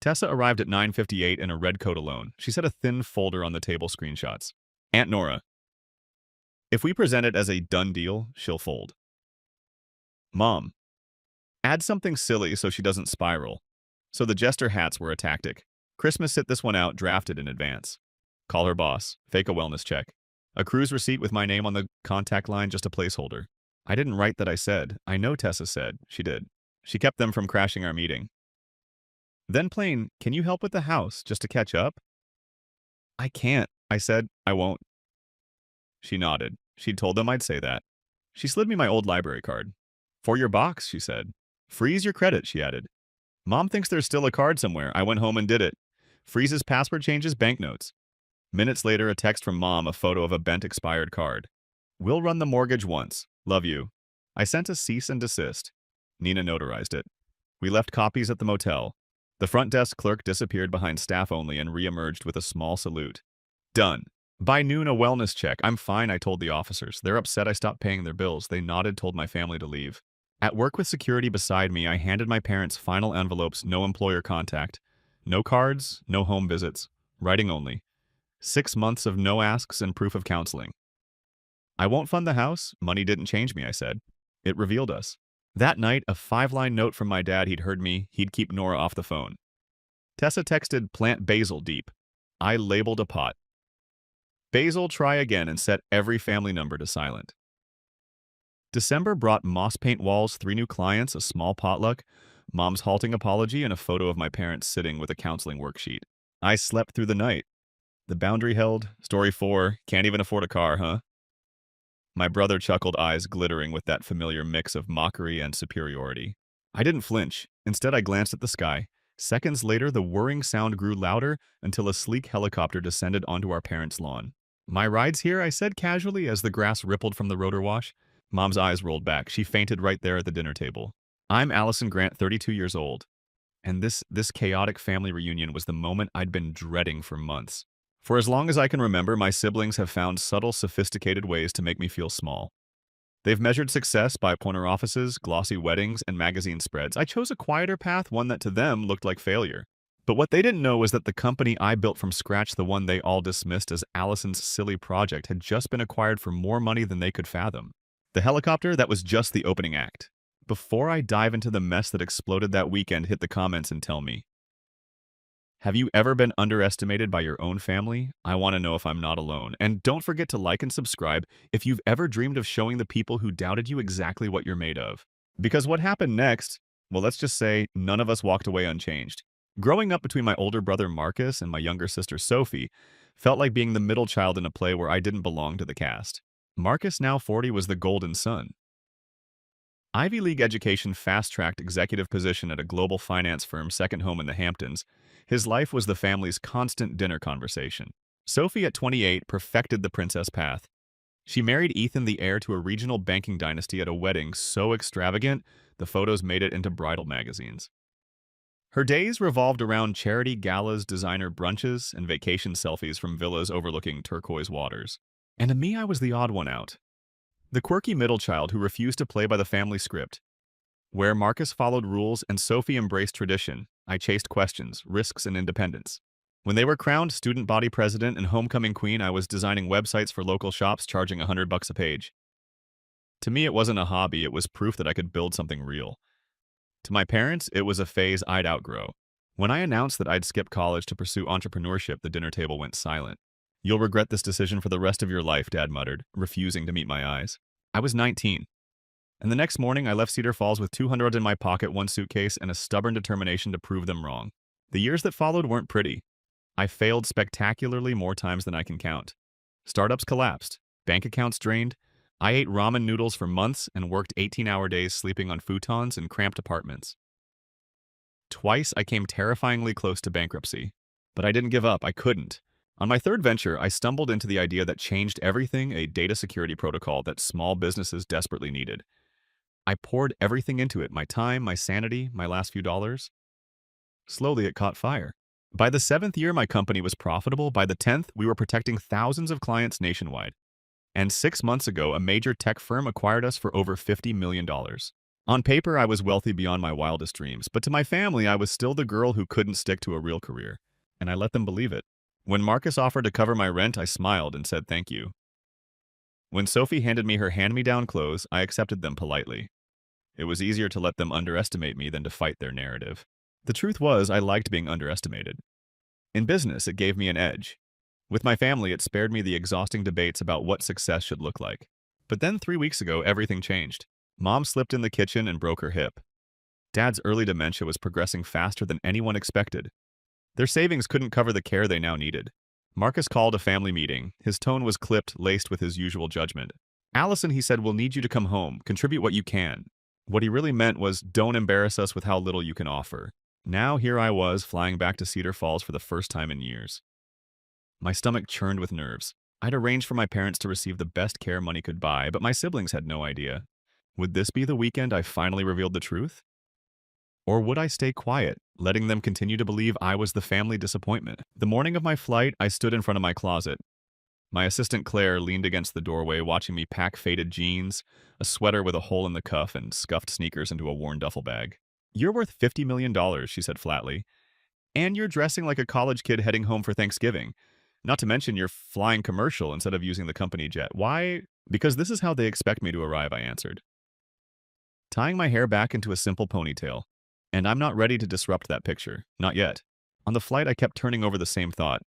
Tessa arrived at 9:58 in a red coat alone. She set a thin folder on the table, screenshots. Aunt Nora. If we present it as a done deal, she'll fold. Mom. Add something silly so she doesn't spiral. So the jester hats were a tactic. Christmas sit this one out, drafted in advance. Call her boss. Fake a wellness check. A cruise receipt with my name on the contact line, just a placeholder. I didn't write that I said. I know Tessa said. She did. She kept them from crashing our meeting. Then plain, can you help with the house, just to catch up? I can't. I said, I won't. She nodded. She'd told them I'd say that. She slid me my old library card. For your box, she said. Freeze your credit, she added. Mom thinks there's still a card somewhere. I went home and did it. Freezes password changes banknotes. Minutes later, a text from Mom, a photo of a bent expired card. We'll run the mortgage once. Love you. I sent a cease and desist. Nina notarized it. We left copies at the motel. The front desk clerk disappeared behind staff only and reemerged with a small salute. Done. By noon, a wellness check. I'm fine, I told the officers. They're upset I stopped paying their bills. They nodded, told my family to leave. At work with security beside me, I handed my parents final envelopes, no employer contact. No cards, no home visits. Writing only. 6 months of no asks and proof of counseling. I won't fund the house. Money didn't change me, I said. It revealed us. That night, a 5-line note from my dad he'd keep Nora off the phone. Tessa texted, "Plant basil deep." I labeled a pot. Basil, try again, and set every family number to silent. December brought moss paint walls, 3 new clients, a small potluck, Mom's halting apology, and a photo of my parents sitting with a counseling worksheet. I slept through the night. The boundary held. Story 4, can't even afford a car, huh? My brother chuckled, eyes glittering with that familiar mix of mockery and superiority. I didn't flinch. Instead, I glanced at the sky. Seconds later, the whirring sound grew louder until a sleek helicopter descended onto our parents' lawn. "My ride's here," I said casually as the grass rippled from the rotor wash. Mom's eyes rolled back. She fainted right there at the dinner table. I'm Allison Grant, 32 years old. And this chaotic family reunion was the moment I'd been dreading for months. For as long as I can remember, my siblings have found subtle, sophisticated ways to make me feel small. They've measured success by pointer offices, glossy weddings, and magazine spreads. I chose a quieter path, one that to them looked like failure. But what they didn't know was that the company I built from scratch, the one they all dismissed as Allison's silly project, had just been acquired for more money than they could fathom. The helicopter, that was just the opening act. Before I dive into the mess that exploded that weekend, hit the comments and tell me, have you ever been underestimated by your own family? I want to know if I'm not alone. And don't forget to like and subscribe if you've ever dreamed of showing the people who doubted you exactly what you're made of. Because what happened next, well, let's just say none of us walked away unchanged. Growing up between my older brother Marcus and my younger sister Sophie felt like being the middle child in a play where I didn't belong to the cast. Marcus, now 40, was the golden son. Ivy League education, fast-tracked executive position at a global finance firm, second home in the Hamptons. His life was the family's constant dinner conversation. Sophie, at 28, perfected the princess path. She married Ethan, the heir to a regional banking dynasty, at a wedding so extravagant, the photos made it into bridal magazines. Her days revolved around charity galas, designer brunches, and vacation selfies from villas overlooking turquoise waters. And to me, I was the odd one out. The quirky middle child who refused to play by the family script. Where Marcus followed rules and Sophie embraced tradition, I chased questions, risks, and independence. When they were crowned student body president and homecoming queen, I was designing websites for local shops, charging $100 a page. To me, it wasn't a hobby, it was proof that I could build something real. To my parents, it was a phase I'd outgrow. When I announced that I'd skip college to pursue entrepreneurship, the dinner table went silent. "You'll regret this decision for the rest of your life," Dad muttered, refusing to meet my eyes. I was 19. And the next morning, I left Cedar Falls with $200 in my pocket, 1 suitcase, and a stubborn determination to prove them wrong. The years that followed weren't pretty. I failed spectacularly, more times than I can count. Startups collapsed, bank accounts drained. I ate ramen noodles for months and worked 18-hour days sleeping on futons in cramped apartments. Twice, I came terrifyingly close to bankruptcy. But I didn't give up. I couldn't. On my third venture, I stumbled into the idea that changed everything, a data security protocol that small businesses desperately needed. I poured everything into it, my time, my sanity, my last few dollars. Slowly, it caught fire. By the 7th year, my company was profitable. By the 10th, we were protecting thousands of clients nationwide. And 6 months ago, a major tech firm acquired us for over $50 million. On paper, I was wealthy beyond my wildest dreams, but to my family, I was still the girl who couldn't stick to a real career. And I let them believe it. When Marcus offered to cover my rent, I smiled and said thank you. When Sophie handed me her hand-me-down clothes, I accepted them politely. It was easier to let them underestimate me than to fight their narrative. The truth was, I liked being underestimated. In business, it gave me an edge. With my family, it spared me the exhausting debates about what success should look like. But then 3 weeks ago, everything changed. Mom slipped in the kitchen and broke her hip. Dad's early dementia was progressing faster than anyone expected. Their savings couldn't cover the care they now needed. Marcus called a family meeting. His tone was clipped, laced with his usual judgment. "Allison," he said, "we'll need you to come home. Contribute what you can." What he really meant was, don't embarrass us with how little you can offer. Now here I was, flying back to Cedar Falls for the first time in years. My stomach churned with nerves. I'd arranged for my parents to receive the best care money could buy, but my siblings had no idea. Would this be the weekend I finally revealed the truth? Or would I stay quiet, letting them continue to believe I was the family disappointment? The morning of my flight, I stood in front of my closet. My assistant Claire leaned against the doorway, watching me pack faded jeans, a sweater with a hole in the cuff, and scuffed sneakers into a worn duffel bag. "You're worth $50 million, she said flatly. "And you're dressing like a college kid heading home for Thanksgiving. Not to mention you're flying commercial instead of using the company jet. Why?" "Because this is how they expect me to arrive," I answered. tying my hair back into a simple ponytail. And I'm not ready to disrupt that picture. Not yet. On the flight, I kept turning over the same thought.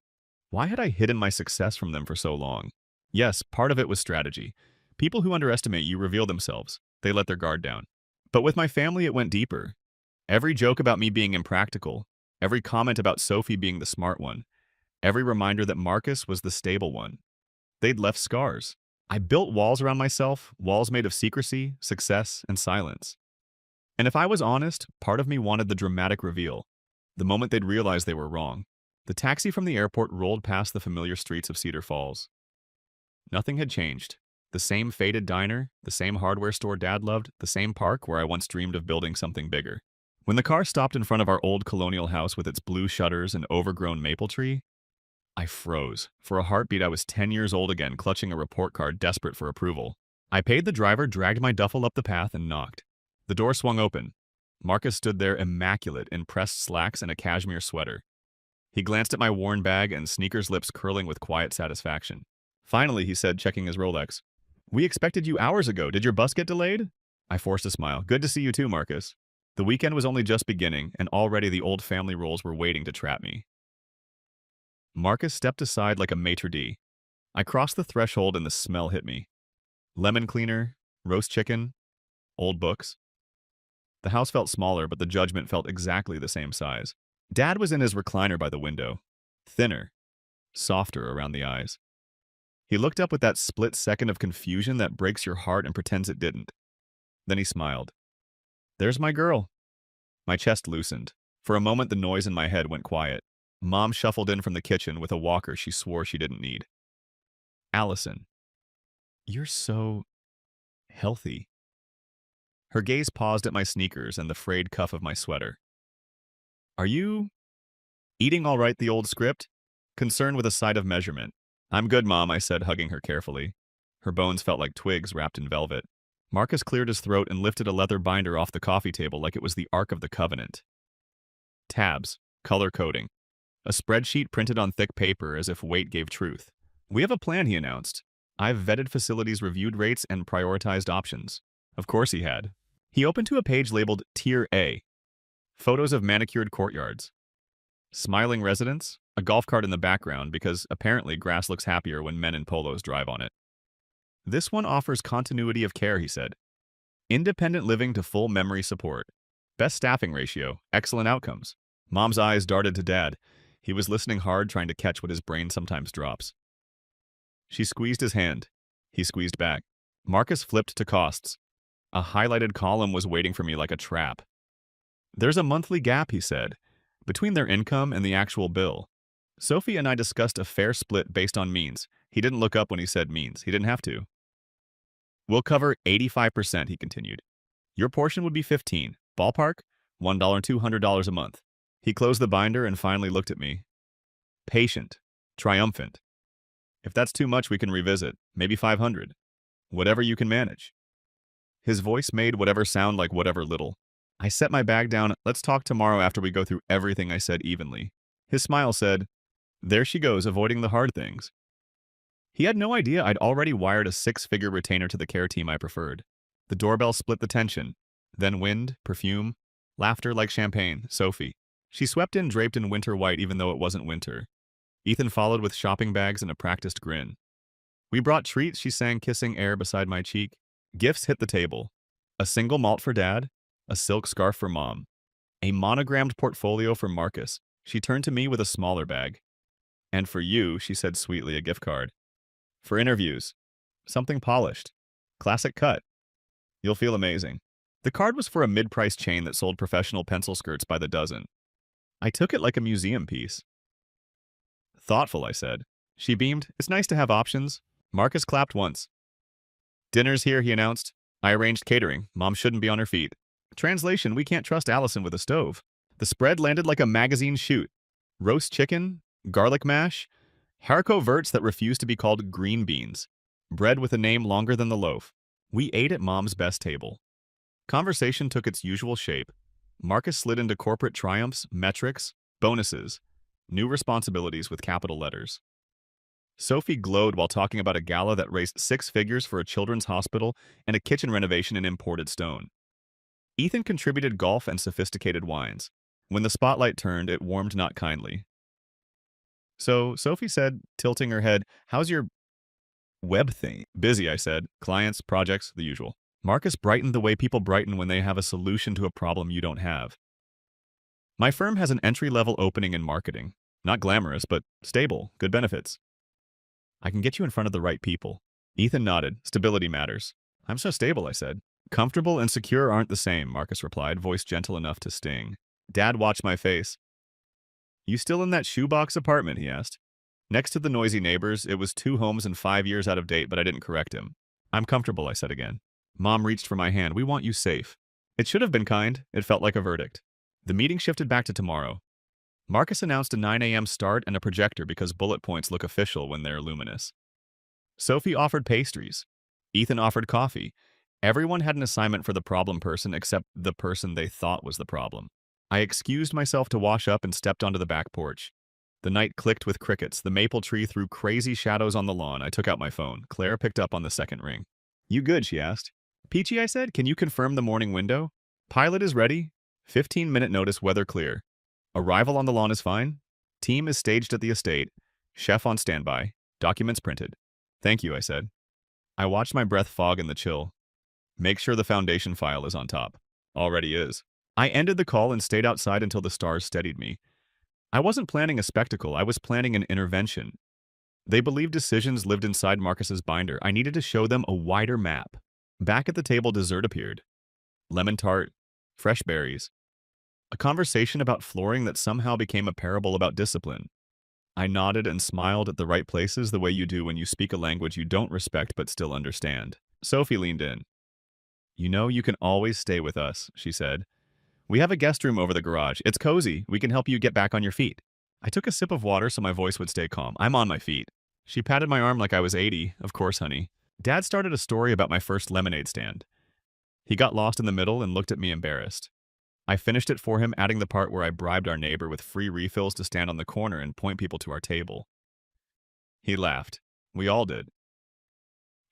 Why had I hidden my success from them for so long? Yes, part of it was strategy. People who underestimate you reveal themselves. They let their guard down. But with my family, it went deeper. Every joke about me being impractical, every comment about Sophie being the smart one, every reminder that Marcus was the stable one. They'd left scars. I built walls around myself, walls made of secrecy, success, and silence. And if I was honest, part of me wanted the dramatic reveal, the moment they'd realize they were wrong. The taxi from the airport rolled past the familiar streets of Cedar Falls. Nothing had changed. The same faded diner, the same hardware store Dad loved, the same park where I once dreamed of building something bigger. When the car stopped in front of our old colonial house with its blue shutters and overgrown maple tree, I froze. For a heartbeat, I was 10 years old again, clutching a report card, desperate for approval. I paid the driver, dragged my duffel up the path, and knocked. The door swung open. Marcus stood there, immaculate, in pressed slacks and a cashmere sweater. He glanced at my worn bag and sneakers, lips curling with quiet satisfaction. Finally, he said, checking his Rolex. "We expected you hours ago. Did your bus get delayed?" I forced a smile. "Good to see you too, Marcus." The weekend was only just beginning, and already the old family roles were waiting to trap me. Marcus stepped aside like a maitre d'. I crossed the threshold and the smell hit me. Lemon cleaner, roast chicken, old books. The house felt smaller, but the judgment felt exactly the same size. Dad was in his recliner by the window, thinner, softer around the eyes. He looked up with that split second of confusion that breaks your heart and pretends it didn't. Then he smiled. "There's my girl." My chest loosened. For a moment, the noise in my head went quiet. Mom shuffled in from the kitchen with a walker she swore she didn't need. "Allison, you're so healthy." Her gaze paused at my sneakers and the frayed cuff of my sweater. "Are you eating all right, the old script?" Concerned with a side of measurement. "I'm good, Mom," I said, hugging her carefully. Her bones felt like twigs wrapped in velvet. Marcus cleared his throat and lifted a leather binder off the coffee table like it was the Ark of the Covenant. Tabs, color coding. A spreadsheet printed on thick paper as if weight gave truth. "We have a plan," he announced. "I've vetted facilities, reviewed rates, and prioritized options." Of course he had. He opened to a page labeled Tier A. Photos of manicured courtyards. Smiling residents, a golf cart in the background because apparently grass looks happier when men in polos drive on it. "This one offers continuity of care," he said. "Independent living to full memory support. Best staffing ratio, excellent outcomes." Mom's eyes darted to Dad. He was listening hard, trying to catch what his brain sometimes drops. She squeezed his hand. He squeezed back. Marcus flipped to costs. A highlighted column was waiting for me like a trap. "There's a monthly gap," he said, "between their income and the actual bill. Sophie and I discussed a fair split based on means." He didn't look up when he said means. He didn't have to. "We'll cover 85%, he continued. "Your portion would be 15. Ballpark, $1,200 a month." He closed the binder and finally looked at me. Patient. Triumphant. "If that's too much, we can revisit. Maybe 500. Whatever you can manage." His voice made whatever sound like whatever little. I set my bag down. "Let's talk tomorrow after we go through everything," I said evenly. His smile said, "There she goes, avoiding the hard things." He had no idea I'd already wired a 6-figure retainer to the care team I preferred. The doorbell split the tension. Then wind, perfume, laughter like champagne, Sophie. She swept in draped in winter white even though it wasn't winter. Ethan followed with shopping bags and a practiced grin. "We brought treats," she sang, kissing air beside my cheek. Gifts hit the table. A single malt for Dad, a silk scarf for Mom, a monogrammed portfolio for Marcus. She turned to me with a smaller bag. "And for you," she said sweetly, a gift card. "For interviews. Something polished. Classic cut. You'll feel amazing." The card was for a mid-priced chain that sold professional pencil skirts by the dozen. I took it like a museum piece. "Thoughtful," I said. She beamed. "It's nice to have options." Marcus clapped once. "Dinner's here," he announced. "I arranged catering. Mom shouldn't be on her feet." Translation: we can't trust Allison with a stove. The spread landed like a magazine shoot. Roast chicken, garlic mash, haricot verts that refused to be called green beans, bread with a name longer than the loaf. We ate at Mom's best table. Conversation took its usual shape. Marcus slid into corporate triumphs, metrics, bonuses, new responsibilities with capital letters. Sophie glowed while talking about a gala that raised 6 figures for a children's hospital and a kitchen renovation in imported stone. Ethan contributed golf and sophisticated wines. When the spotlight turned, it warmed not kindly. So, Sophie said, tilting her head, "How's your web thing?" "Busy," I said. "Clients, projects, the usual." Marcus brightened the way people brighten when they have a solution to a problem you don't have. "My firm has an entry-level opening in marketing. Not glamorous, but stable, good benefits. I can get you in front of the right people." Ethan nodded. "Stability matters." "I'm so stable," I said. "Comfortable and secure aren't the same," Marcus replied, voice gentle enough to sting. Dad watched my face. "You still in that shoebox apartment?" he asked. Next to the noisy neighbors, it was 2 homes and 5 years out of date, but I didn't correct him. "I'm comfortable," I said again. Mom reached for my hand. "We want you safe." It should have been kind. It felt like a verdict. The meeting shifted back to tomorrow. Marcus announced a 9 a.m. start and a projector because bullet points look official when they're luminous. Sophie offered pastries. Ethan offered coffee. Everyone had an assignment for the problem person except the person they thought was the problem. I excused myself to wash up and stepped onto the back porch. The night clicked with crickets. The maple tree threw crazy shadows on the lawn. I took out my phone. Claire picked up on the second ring. "You good?" she asked. "Peachy," I said. "Can you confirm the morning window?" "Pilot is ready. 15-minute notice, weather clear. Arrival on the lawn is fine. Team is staged at the estate. Chef on standby. Documents printed." "Thank you," I said. I watched my breath fog in the chill. "Make sure the foundation file is on top." "Already is." I ended the call and stayed outside until the stars steadied me. I wasn't planning a spectacle. I was planning an intervention. They believed decisions lived inside Marcus's binder. I needed to show them a wider map. Back at the table, dessert appeared. Lemon tart, fresh berries. A conversation about flooring that somehow became a parable about discipline. I nodded and smiled at the right places the way you do when you speak a language you don't respect but still understand. Sophie leaned in. "You know you can always stay with us," she said. "We have a guest room over the garage. It's cozy. We can help you get back on your feet." I took a sip of water so my voice would stay calm. "I'm on my feet." She patted my arm like I was 80. "Of course, honey." Dad started a story about my first lemonade stand. He got lost in the middle and looked at me embarrassed. I finished it for him, adding the part where I bribed our neighbor with free refills to stand on the corner and point people to our table. He laughed. We all did.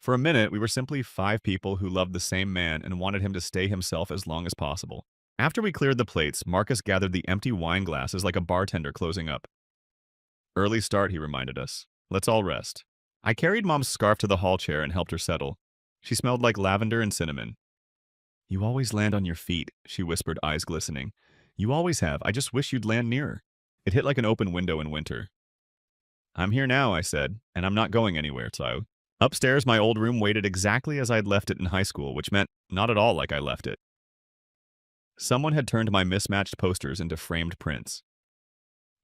For a minute, we were simply 5 people who loved the same man and wanted him to stay himself as long as possible. After we cleared the plates, Marcus gathered the empty wine glasses like a bartender closing up. "Early start," he reminded us. "Let's all rest." I carried Mom's scarf to the hall chair and helped her settle. She smelled like lavender and cinnamon. "You always land on your feet," she whispered, eyes glistening. "You always have. I just wish you'd land nearer." It hit like an open window in winter. "I'm here now," I said, "and I'm not going anywhere, so." Upstairs, my old room waited exactly as I'd left it in high school, which meant not at all like I left it. Someone had turned my mismatched posters into framed prints.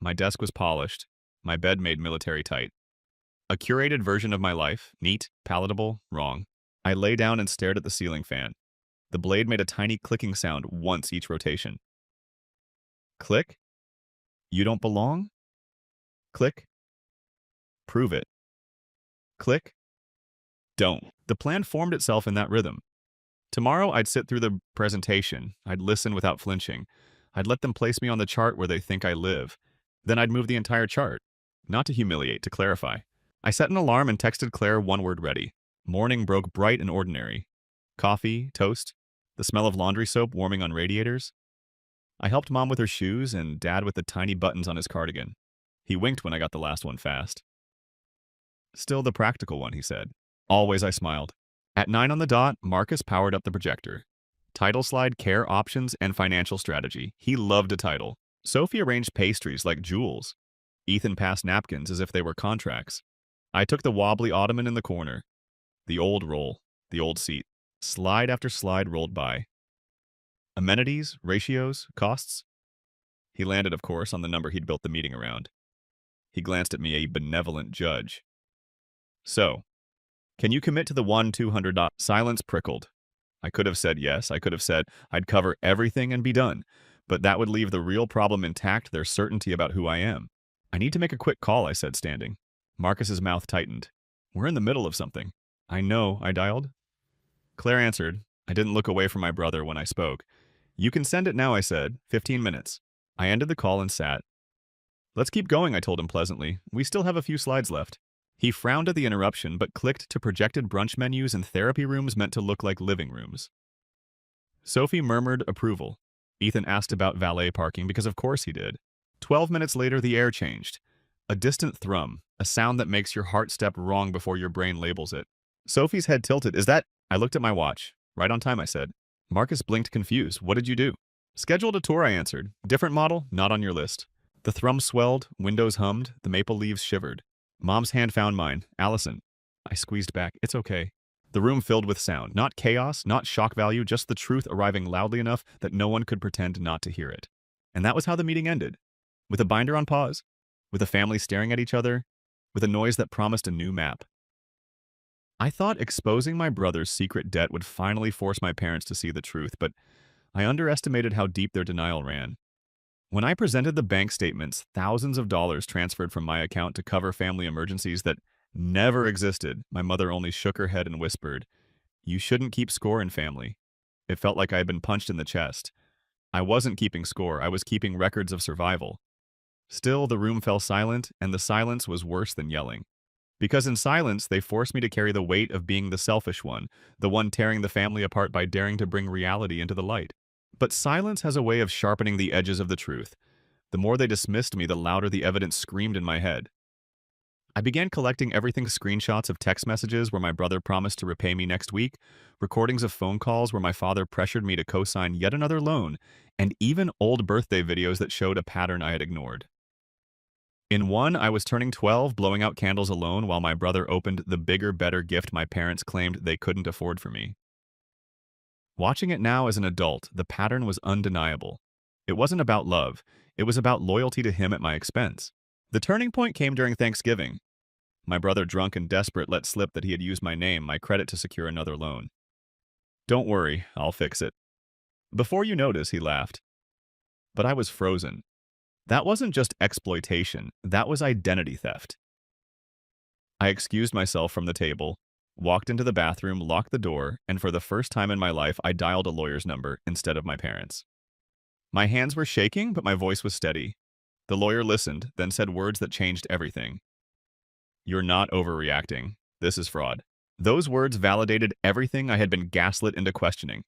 My desk was polished, my bed made military tight. A curated version of my life, neat, palatable, wrong. I lay down and stared at the ceiling fan. The blade made a tiny clicking sound once each rotation. Click. You don't belong? Click. Prove it. Click. Don't. The plan formed itself in that rhythm. Tomorrow, I'd sit through the presentation. I'd listen without flinching. I'd let them place me on the chart where they think I live. Then I'd move the entire chart. Not to humiliate, to clarify. I set an alarm and texted Claire one word ready. Morning broke bright and ordinary. Coffee, toast, the smell of laundry soap warming on radiators. I helped Mom with her shoes and Dad with the tiny buttons on his cardigan. He winked when I got the last one fast. "Still the practical one," he said. Always I smiled. At 9 on the dot, Marcus powered up the projector. Title slide, care options, and financial strategy. He loved a title. Sophie arranged pastries like jewels. Ethan passed napkins as if they were contracts. I took the wobbly ottoman in the corner. The old roll, the old seat. Slide after slide rolled by. Amenities, ratios, costs. He landed, of course, on the number he'd built the meeting around. He glanced at me, a benevolent judge. "So, can you commit to the 1-200 dot?" Silence prickled. I could have said yes. I could have said I'd cover everything and be done. But that would leave the real problem intact, their certainty about who I am. "I need to make a quick call," I said, standing. Marcus's mouth tightened. "We're in the middle of something." "I know," I dialed. Claire answered. I didn't look away from my brother when I spoke. "You can send it now," I said. 15 minutes. I ended the call and sat. "Let's keep going," I told him pleasantly. "We still have a few slides left." He frowned at the interruption, but clicked to projected brunch menus and therapy rooms meant to look like living rooms. Sophie murmured approval. Ethan asked about valet parking because of course he did. 12 minutes later, the air changed. A distant thrum, a sound that makes your heart step wrong before your brain labels it. Sophie's head tilted. Is that? I looked at my watch. Right on time, I said. Marcus blinked confused. What did you do? Scheduled a tour, I answered. Different model, not on your list. The thrum swelled, windows hummed, the maple leaves shivered. Mom's hand found mine. Allison. I squeezed back. It's okay. The room filled with sound. Not chaos, not shock value, just the truth arriving loudly enough that no one could pretend not to hear it. And that was how the meeting ended. With a binder on pause, with a family staring at each other, with a noise that promised a new map. I thought exposing my brother's secret debt would finally force my parents to see the truth, but I underestimated how deep their denial ran. When I presented the bank statements, thousands of dollars transferred from my account to cover family emergencies that never existed, my mother only shook her head and whispered, "You shouldn't keep score in family." It felt like I had been punched in the chest. I wasn't keeping score, I was keeping records of survival. Still, the room fell silent, and the silence was worse than yelling. Because in silence, they forced me to carry the weight of being the selfish one, the one tearing the family apart by daring to bring reality into the light. But silence has a way of sharpening the edges of the truth. The more they dismissed me, the louder the evidence screamed in my head. I began collecting everything: screenshots of text messages where my brother promised to repay me next week, recordings of phone calls where my father pressured me to co-sign yet another loan, and even old birthday videos that showed a pattern I had ignored. In one, I was turning 12, blowing out candles alone while my brother opened the bigger, better gift my parents claimed they couldn't afford for me. Watching it now as an adult, the pattern was undeniable. It wasn't about love. It was about loyalty to him at my expense. The turning point came during Thanksgiving. My brother, drunk and desperate, let slip that he had used my name, my credit, to secure another loan. "Don't worry, I'll fix it." "Before you notice," he laughed. But I was frozen. That wasn't just exploitation, that was identity theft. I excused myself from the table, walked into the bathroom, locked the door, and for the first time in my life, I dialed a lawyer's number instead of my parents'. My hands were shaking, but my voice was steady. The lawyer listened, then said words that changed everything. "You're not overreacting. This is fraud." Those words validated everything I had been gaslit into questioning.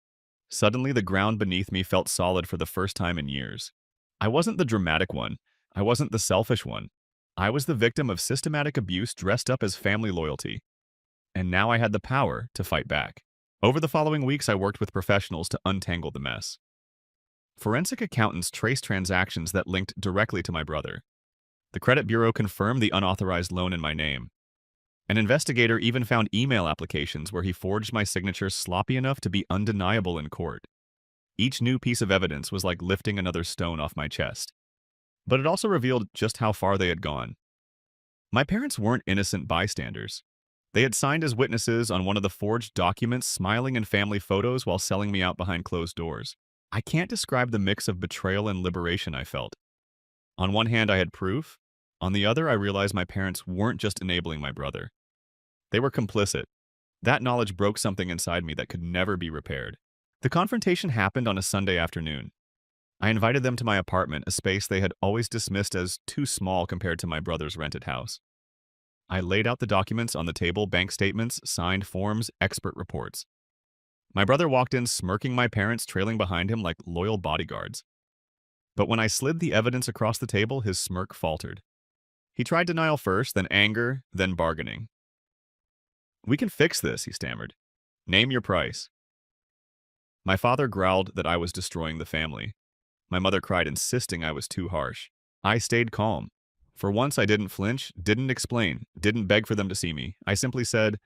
Suddenly, the ground beneath me felt solid for the first time in years. I wasn't the dramatic one. I wasn't the selfish one. I was the victim of systematic abuse dressed up as family loyalty. And now I had the power to fight back. Over the following weeks, I worked with professionals to untangle the mess. Forensic accountants traced transactions that linked directly to my brother. The credit bureau confirmed the unauthorized loan in my name. An investigator even found email applications where he forged my signature sloppy enough to be undeniable in court. Each new piece of evidence was like lifting another stone off my chest. But it also revealed just how far they had gone. My parents weren't innocent bystanders. They had signed as witnesses on one of the forged documents, smiling in family photos while selling me out behind closed doors. I can't describe the mix of betrayal and liberation I felt. On one hand, I had proof. On the other, I realized my parents weren't just enabling my brother. They were complicit. That knowledge broke something inside me that could never be repaired. The confrontation happened on a Sunday afternoon. I invited them to my apartment, a space they had always dismissed as too small compared to my brother's rented house. I laid out the documents on the table: bank statements, signed forms, expert reports. My brother walked in, smirking, my parents trailing behind him like loyal bodyguards. But when I slid the evidence across the table, his smirk faltered. He tried denial first, then anger, then bargaining. "We can fix this," he stammered. "Name your price." My father growled that I was destroying the family. My mother cried, insisting I was too harsh. I stayed calm. For once, I didn't flinch, didn't explain, didn't beg for them to see me. I simply said,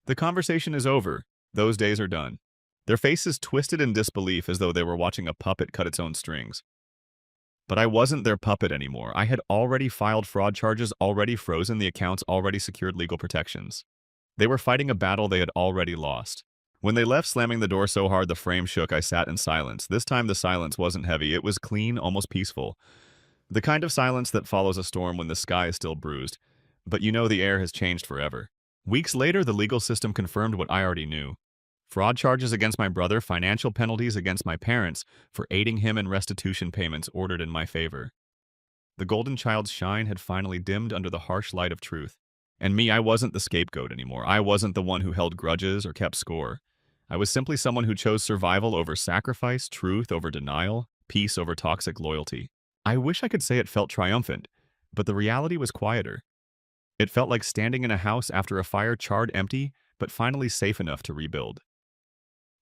"The conversation is over. Those days are done." Their faces twisted in disbelief as though they were watching a puppet cut its own strings. But I wasn't their puppet anymore. I had already filed fraud charges, already frozen the accounts, already secured legal protections. They were fighting a battle they had already lost. When they left, slamming the door so hard the frame shook, I sat in silence. This time the silence wasn't heavy. It was clean, almost peaceful. The kind of silence that follows a storm when the sky is still bruised, but you know the air has changed forever. Weeks later, the legal system confirmed what I already knew. Fraud charges against my brother, financial penalties against my parents for aiding him, in restitution payments ordered in my favor. The golden child's shine had finally dimmed under the harsh light of truth. And me, I wasn't the scapegoat anymore. I wasn't the one who held grudges or kept score. I was simply someone who chose survival over sacrifice, truth over denial, peace over toxic loyalty. I wish I could say it felt triumphant, but the reality was quieter. It felt like standing in a house after a fire charred empty, but finally safe enough to rebuild.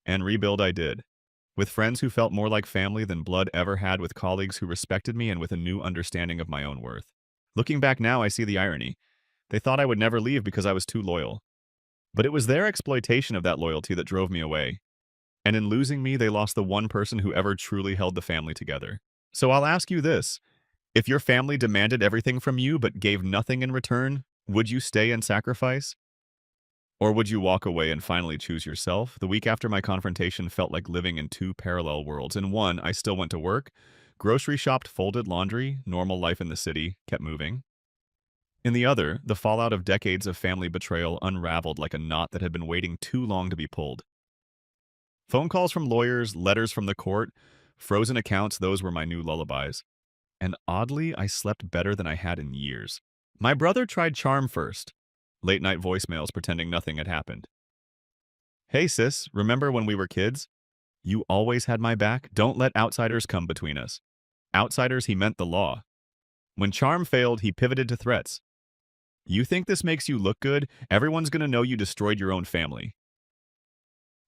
And rebuild I did, with friends who felt more like family than blood ever had, with colleagues who respected me, and with a new understanding of my own worth. Looking back now, I see the irony. They thought I would never leave because I was too loyal. But it was their exploitation of that loyalty that drove me away. And in losing me, they lost the one person who ever truly held the family together. So I'll ask you this. If your family demanded everything from you but gave nothing in return, would you stay and sacrifice? Or would you walk away and finally choose yourself? The week after my confrontation felt like living in two parallel worlds. In one, I still went to work, grocery shopped, folded laundry, normal life in the city, kept moving. In the other, the fallout of decades of family betrayal unraveled like a knot that had been waiting too long to be pulled. Phone calls from lawyers, letters from the court, frozen accounts, those were my new lullabies. And oddly, I slept better than I had in years. My brother tried charm first. Late-night voicemails pretending nothing had happened. Hey sis, remember when we were kids? You always had my back. Don't let outsiders come between us. Outsiders, he meant the law. When charm failed, he pivoted to threats. You think this makes you look good? Everyone's gonna know you destroyed your own family.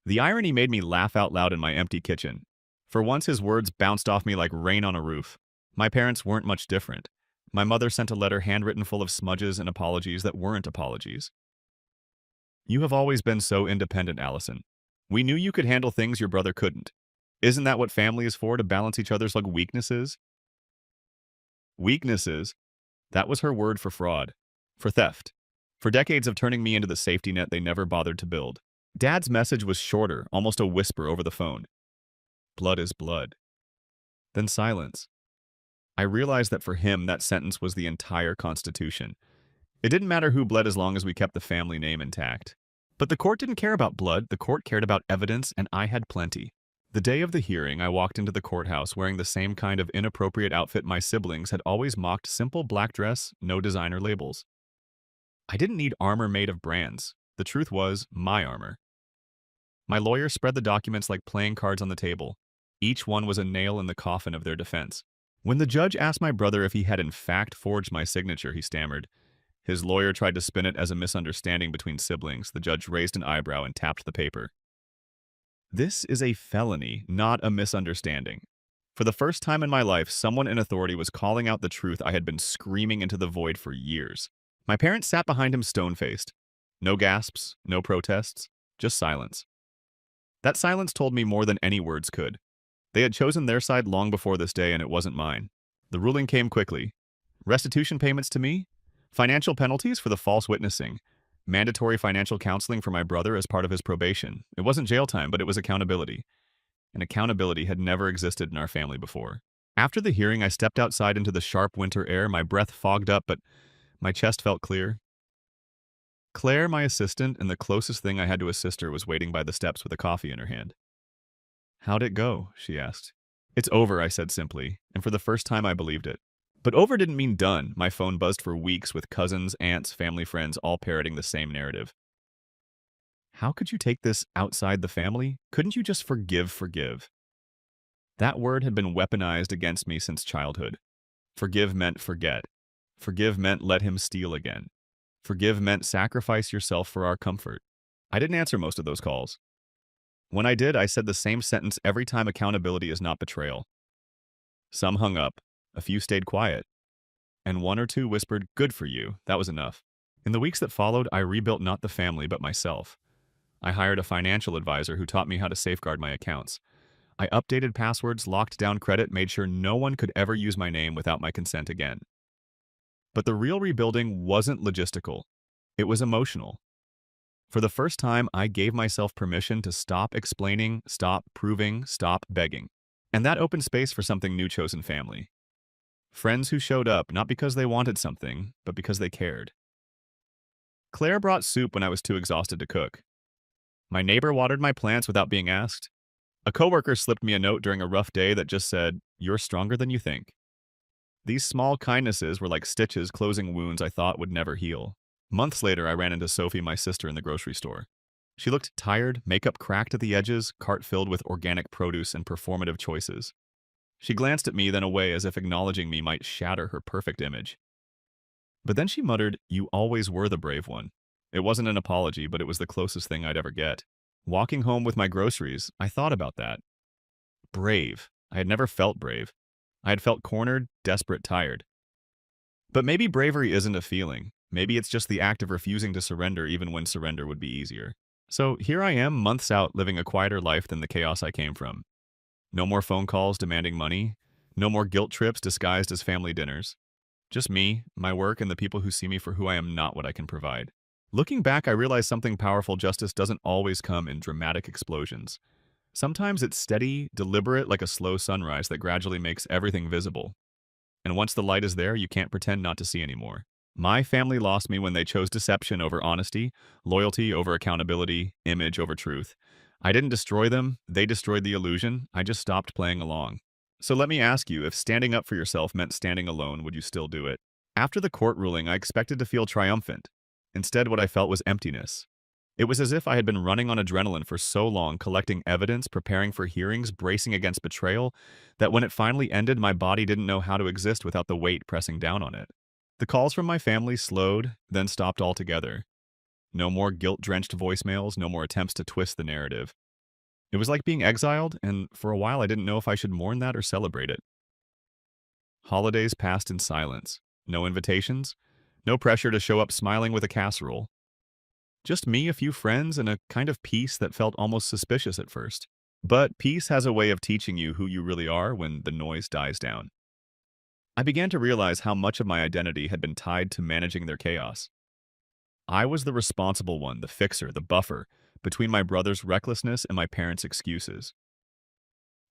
The irony made me laugh out loud in my empty kitchen. For once, his words bounced off me like rain on a roof. My parents weren't much different. My mother sent a letter handwritten full of smudges and apologies that weren't apologies. You have always been so independent, Allison. We knew you could handle things your brother couldn't. Isn't that what family is for, to balance each other's weaknesses? Weaknesses? That was her word for fraud. For theft. For decades of turning me into the safety net they never bothered to build. Dad's message was shorter, almost a whisper over the phone. Blood is blood. Then silence. I realized that for him, that sentence was the entire Constitution. It didn't matter who bled as long as we kept the family name intact. But the court didn't care about blood, the court cared about evidence, and I had plenty. The day of the hearing, I walked into the courthouse wearing the same kind of inappropriate outfit my siblings had always mocked: simple black dress, no designer labels. I didn't need armor made of brands. The truth was, my armor. My lawyer spread the documents like playing cards on the table. Each one was a nail in the coffin of their defense. When the judge asked my brother if he had in fact forged my signature, he stammered. His lawyer tried to spin it as a misunderstanding between siblings. The judge raised an eyebrow and tapped the paper. This is a felony, not a misunderstanding. For the first time in my life, someone in authority was calling out the truth I had been screaming into the void for years. My parents sat behind him stone-faced. No gasps, no protests, just silence. That silence told me more than any words could. They had chosen their side long before this day, and it wasn't mine. The ruling came quickly. Restitution payments to me, financial penalties for the false witnessing, mandatory financial counseling for my brother as part of his probation. It wasn't jail time, but it was accountability. And accountability had never existed in our family before. After the hearing, I stepped outside into the sharp winter air, my breath fogged up, but my chest felt clear. Claire, my assistant, and the closest thing I had to a sister, was waiting by the steps with a coffee in her hand. How'd it go? She asked. It's over, I said simply, and for the first time I believed it. But over didn't mean done. My phone buzzed for weeks with cousins, aunts, family friends, all parroting the same narrative. How could you take this outside the family? Couldn't you just forgive? That word had been weaponized against me since childhood. Forgive meant forget. Forgive meant let him steal again. Forgive meant sacrifice yourself for our comfort. I didn't answer most of those calls. When I did, I said the same sentence every time: accountability is not betrayal. Some hung up, a few stayed quiet, and one or two whispered, good for you. That was enough. In the weeks that followed, I rebuilt not the family but myself. I hired a financial advisor who taught me how to safeguard my accounts. I updated passwords, locked down credit, made sure no one could ever use my name without my consent again. But the real rebuilding wasn't logistical. It was emotional. For the first time, I gave myself permission to stop explaining, stop proving, stop begging. And that opened space for something new: chosen family. Friends who showed up, not because they wanted something, but because they cared. Claire brought soup when I was too exhausted to cook. My neighbor watered my plants without being asked. A coworker slipped me a note during a rough day that just said, "You're stronger than you think." These small kindnesses were like stitches closing wounds I thought would never heal. Months later, I ran into Sophie, my sister, in the grocery store. She looked tired, makeup cracked at the edges, cart filled with organic produce and performative choices. She glanced at me, then away, as if acknowledging me might shatter her perfect image. But then she muttered, "You always were the brave one." It wasn't an apology, but it was the closest thing I'd ever get. Walking home with my groceries, I thought about that. Brave. I had never felt brave. I had felt cornered, desperate, tired. But maybe bravery isn't a feeling. Maybe it's just the act of refusing to surrender even when surrender would be easier. So here I am, months out, living a quieter life than the chaos I came from. No more phone calls demanding money. No more guilt trips disguised as family dinners. Just me, my work, and the people who see me for who I am, not what I can provide. Looking back, I realize something powerful. Justice doesn't always come in dramatic explosions. Sometimes it's steady, deliberate, like a slow sunrise that gradually makes everything visible. And once the light is there, you can't pretend not to see anymore. My family lost me when they chose deception over honesty, loyalty over accountability, image over truth. I didn't destroy them, they destroyed the illusion. I just stopped playing along. So let me ask you, if standing up for yourself meant standing alone, would you still do it? After the court ruling, I expected to feel triumphant. Instead, what I felt was emptiness. It was as if I had been running on adrenaline for so long, collecting evidence, preparing for hearings, bracing against betrayal, that when it finally ended, my body didn't know how to exist without the weight pressing down on it. The calls from my family slowed, then stopped altogether. No more guilt-drenched voicemails, no more attempts to twist the narrative. It was like being exiled, and for a while I didn't know if I should mourn that or celebrate it. Holidays passed in silence. No invitations, no pressure to show up smiling with a casserole. Just me, a few friends, and a kind of peace that felt almost suspicious at first. But peace has a way of teaching you who you really are when the noise dies down. I began to realize how much of my identity had been tied to managing their chaos. I was the responsible one, the fixer, the buffer, between my brother's recklessness and my parents' excuses.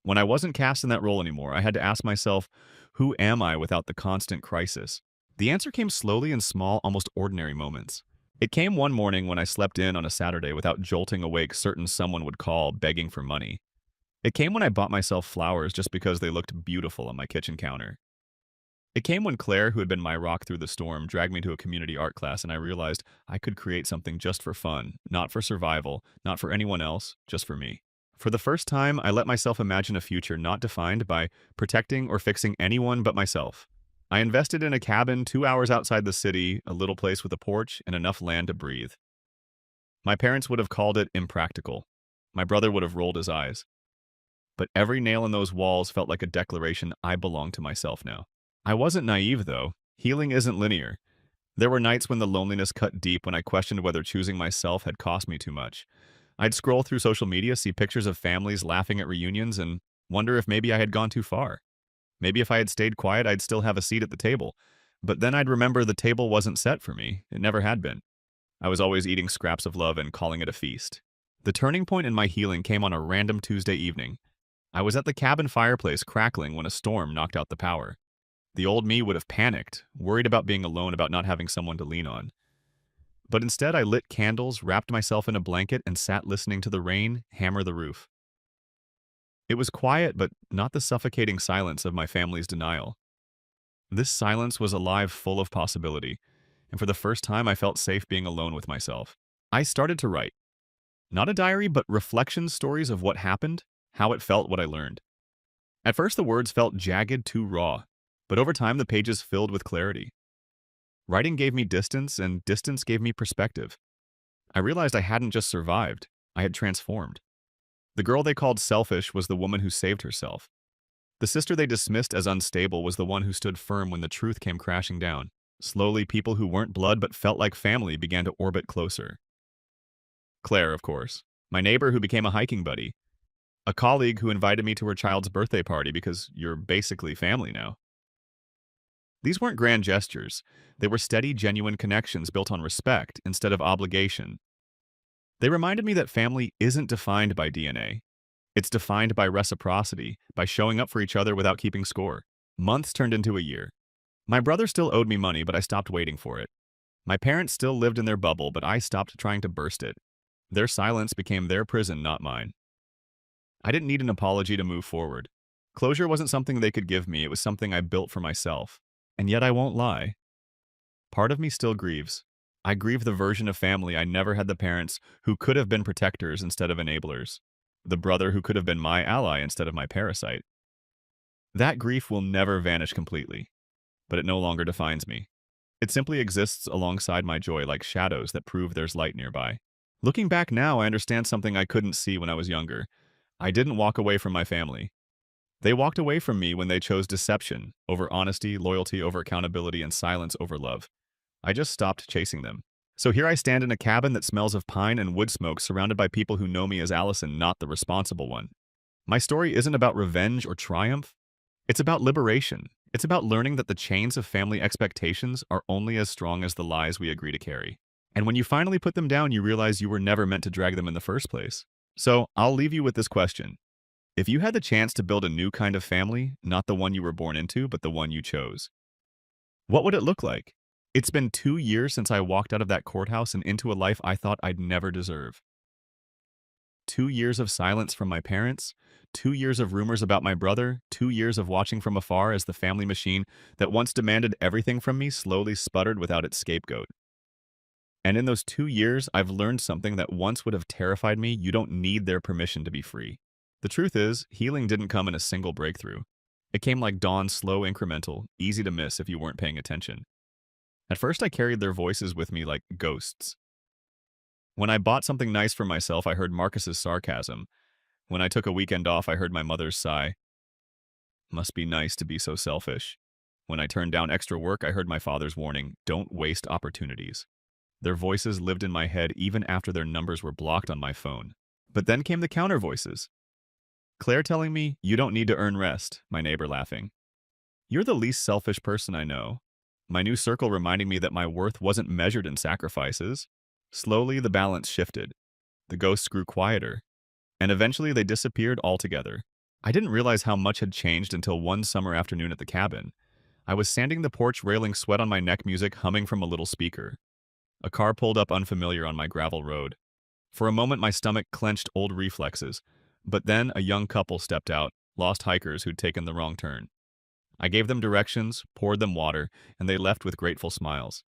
When I wasn't cast in that role anymore, I had to ask myself, who am I without the constant crisis? The answer came slowly in small, almost ordinary moments. It came one morning when I slept in on a Saturday without jolting awake, certain someone would call, begging for money. It came when I bought myself flowers just because they looked beautiful on my kitchen counter. It came when Claire, who had been my rock through the storm, dragged me to a community art class, and I realized I could create something just for fun, not for survival, not for anyone else, just for me. For the first time, I let myself imagine a future not defined by protecting or fixing anyone but myself. I invested in a cabin 2 hours outside the city, a little place with a porch and enough land to breathe. My parents would have called it impractical. My brother would have rolled his eyes. But every nail in those walls felt like a declaration I belong to myself now. I wasn't naive, though. Healing isn't linear. There were nights when the loneliness cut deep, when I questioned whether choosing myself had cost me too much. I'd scroll through social media, see pictures of families laughing at reunions, and wonder if maybe I had gone too far. Maybe if I had stayed quiet, I'd still have a seat at the table. But then I'd remember the table wasn't set for me. It never had been. I was always eating scraps of love and calling it a feast. The turning point in my healing came on a random Tuesday evening. I was at the cabin fireplace crackling when a storm knocked out the power. The old me would have panicked, worried about being alone, about not having someone to lean on. But instead, I lit candles, wrapped myself in a blanket, and sat listening to the rain hammer the roof. It was quiet, but not the suffocating silence of my family's denial. This silence was alive, full of possibility, and for the first time I felt safe being alone with myself. I started to write. Not a diary, but reflection stories of what happened, how it felt, what I learned. At first the words felt jagged, too raw, but over time the pages filled with clarity. Writing gave me distance, and distance gave me perspective. I realized I hadn't just survived, I had transformed. The girl they called selfish was the woman who saved herself. The sister they dismissed as unstable was the one who stood firm when the truth came crashing down. Slowly, people who weren't blood but felt like family began to orbit closer. Claire, of course. My neighbor who became a hiking buddy. A colleague who invited me to her child's birthday party because you're basically family now. These weren't grand gestures. They were steady, genuine connections built on respect instead of obligation. They reminded me that family isn't defined by DNA. It's defined by reciprocity, by showing up for each other without keeping score. Months turned into a year. My brother still owed me money, but I stopped waiting for it. My parents still lived in their bubble, but I stopped trying to burst it. Their silence became their prison, not mine. I didn't need an apology to move forward. Closure wasn't something they could give me, it was something I built for myself. And yet I won't lie. Part of me still grieves. I grieve the version of family I never had, the parents who could have been protectors instead of enablers, the brother who could have been my ally instead of my parasite. That grief will never vanish completely, but it no longer defines me. It simply exists alongside my joy like shadows that prove there's light nearby. Looking back now, I understand something I couldn't see when I was younger. I didn't walk away from my family. They walked away from me when they chose deception over honesty, loyalty over accountability, and silence over love. I just stopped chasing them. So here I stand in a cabin that smells of pine and wood smoke, surrounded by people who know me as Allison, not the responsible one. My story isn't about revenge or triumph. It's about liberation. It's about learning that the chains of family expectations are only as strong as the lies we agree to carry. And when you finally put them down, you realize you were never meant to drag them in the first place. So I'll leave you with this question. If you had the chance to build a new kind of family, not the one you were born into, but the one you chose, what would it look like? It's been 2 years since I walked out of that courthouse and into a life I thought I'd never deserve. 2 years of silence from my parents, 2 years of rumors about my brother, 2 years of watching from afar as the family machine that once demanded everything from me slowly sputtered without its scapegoat. And in those 2 years, I've learned something that once would have terrified me: you don't need their permission to be free. The truth is, healing didn't come in a single breakthrough. It came like dawn, slow, incremental, easy to miss if you weren't paying attention. At first, I carried their voices with me like ghosts. When I bought something nice for myself, I heard Marcus's sarcasm. When I took a weekend off, I heard my mother's sigh. Must be nice to be so selfish. When I turned down extra work, I heard my father's warning: don't waste opportunities. Their voices lived in my head even after their numbers were blocked on my phone. But then came the counter voices. Claire telling me, you don't need to earn rest, my neighbor laughing. You're the least selfish person I know. My new circle reminding me that my worth wasn't measured in sacrifices. Slowly, the balance shifted. The ghosts grew quieter, and eventually they disappeared altogether. I didn't realize how much had changed until one summer afternoon at the cabin. I was sanding the porch railing, sweat on my neck, music humming from a little speaker. A car pulled up unfamiliar on my gravel road. For a moment, my stomach clenched, old reflexes. But then a young couple stepped out, lost hikers who'd taken the wrong turn. I gave them directions, poured them water, and they left with grateful smiles.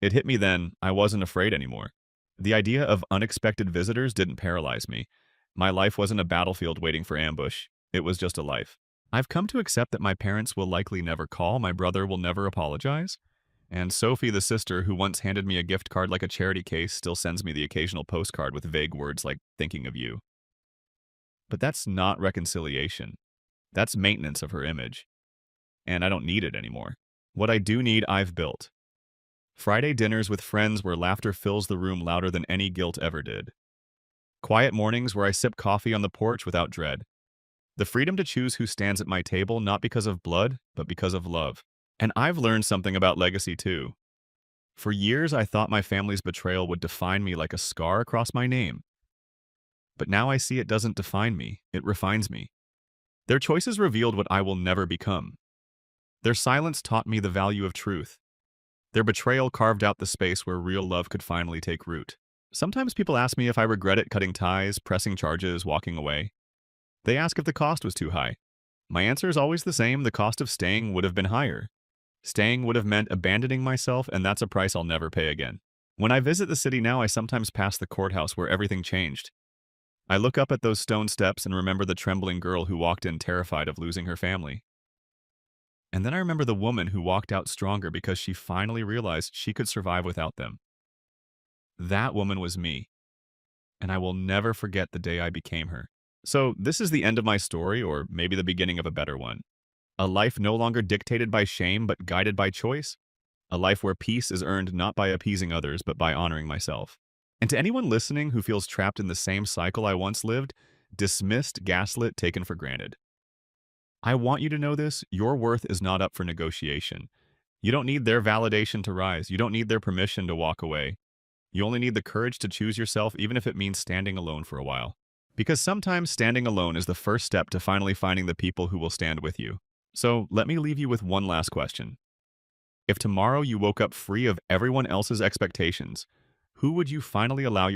It hit me then: I wasn't afraid anymore. The idea of unexpected visitors didn't paralyze me. My life wasn't a battlefield waiting for ambush. It was just a life. I've come to accept that my parents will likely never call, my brother will never apologize, and Sophie, the sister who once handed me a gift card like a charity case, still sends me the occasional postcard with vague words like "thinking of you." But that's not reconciliation. That's maintenance of her image. And I don't need it anymore. What I do need, I've built. Friday dinners with friends where laughter fills the room louder than any guilt ever did. Quiet mornings where I sip coffee on the porch without dread. The freedom to choose who stands at my table, not because of blood, but because of love. And I've learned something about legacy too. For years, I thought my family's betrayal would define me like a scar across my name. But now I see it doesn't define me, it refines me. Their choices revealed what I will never become. Their silence taught me the value of truth. Their betrayal carved out the space where real love could finally take root. Sometimes people ask me if I regret it, cutting ties, pressing charges, walking away. They ask if the cost was too high. My answer is always the same: the cost of staying would have been higher. Staying would have meant abandoning myself, and that's a price I'll never pay again. When I visit the city now, I sometimes pass the courthouse where everything changed. I look up at those stone steps and remember the trembling girl who walked in terrified of losing her family. And then I remember the woman who walked out stronger because she finally realized she could survive without them. That woman was me, and I will never forget the day I became her. So this is the end of my story, or maybe the beginning of a better one. A life no longer dictated by shame, but guided by choice. A life where peace is earned not by appeasing others, but by honoring myself. And to anyone listening who feels trapped in the same cycle I once lived, dismissed, gaslit, taken for granted, I want you to know this: your worth is not up for negotiation. You don't need their validation to rise. You don't need their permission to walk away. You only need the courage to choose yourself, even if it means standing alone for a while. Because sometimes standing alone is the first step to finally finding the people who will stand with you. So let me leave you with one last question. If tomorrow you woke up free of everyone else's expectations, who would you finally allow yourself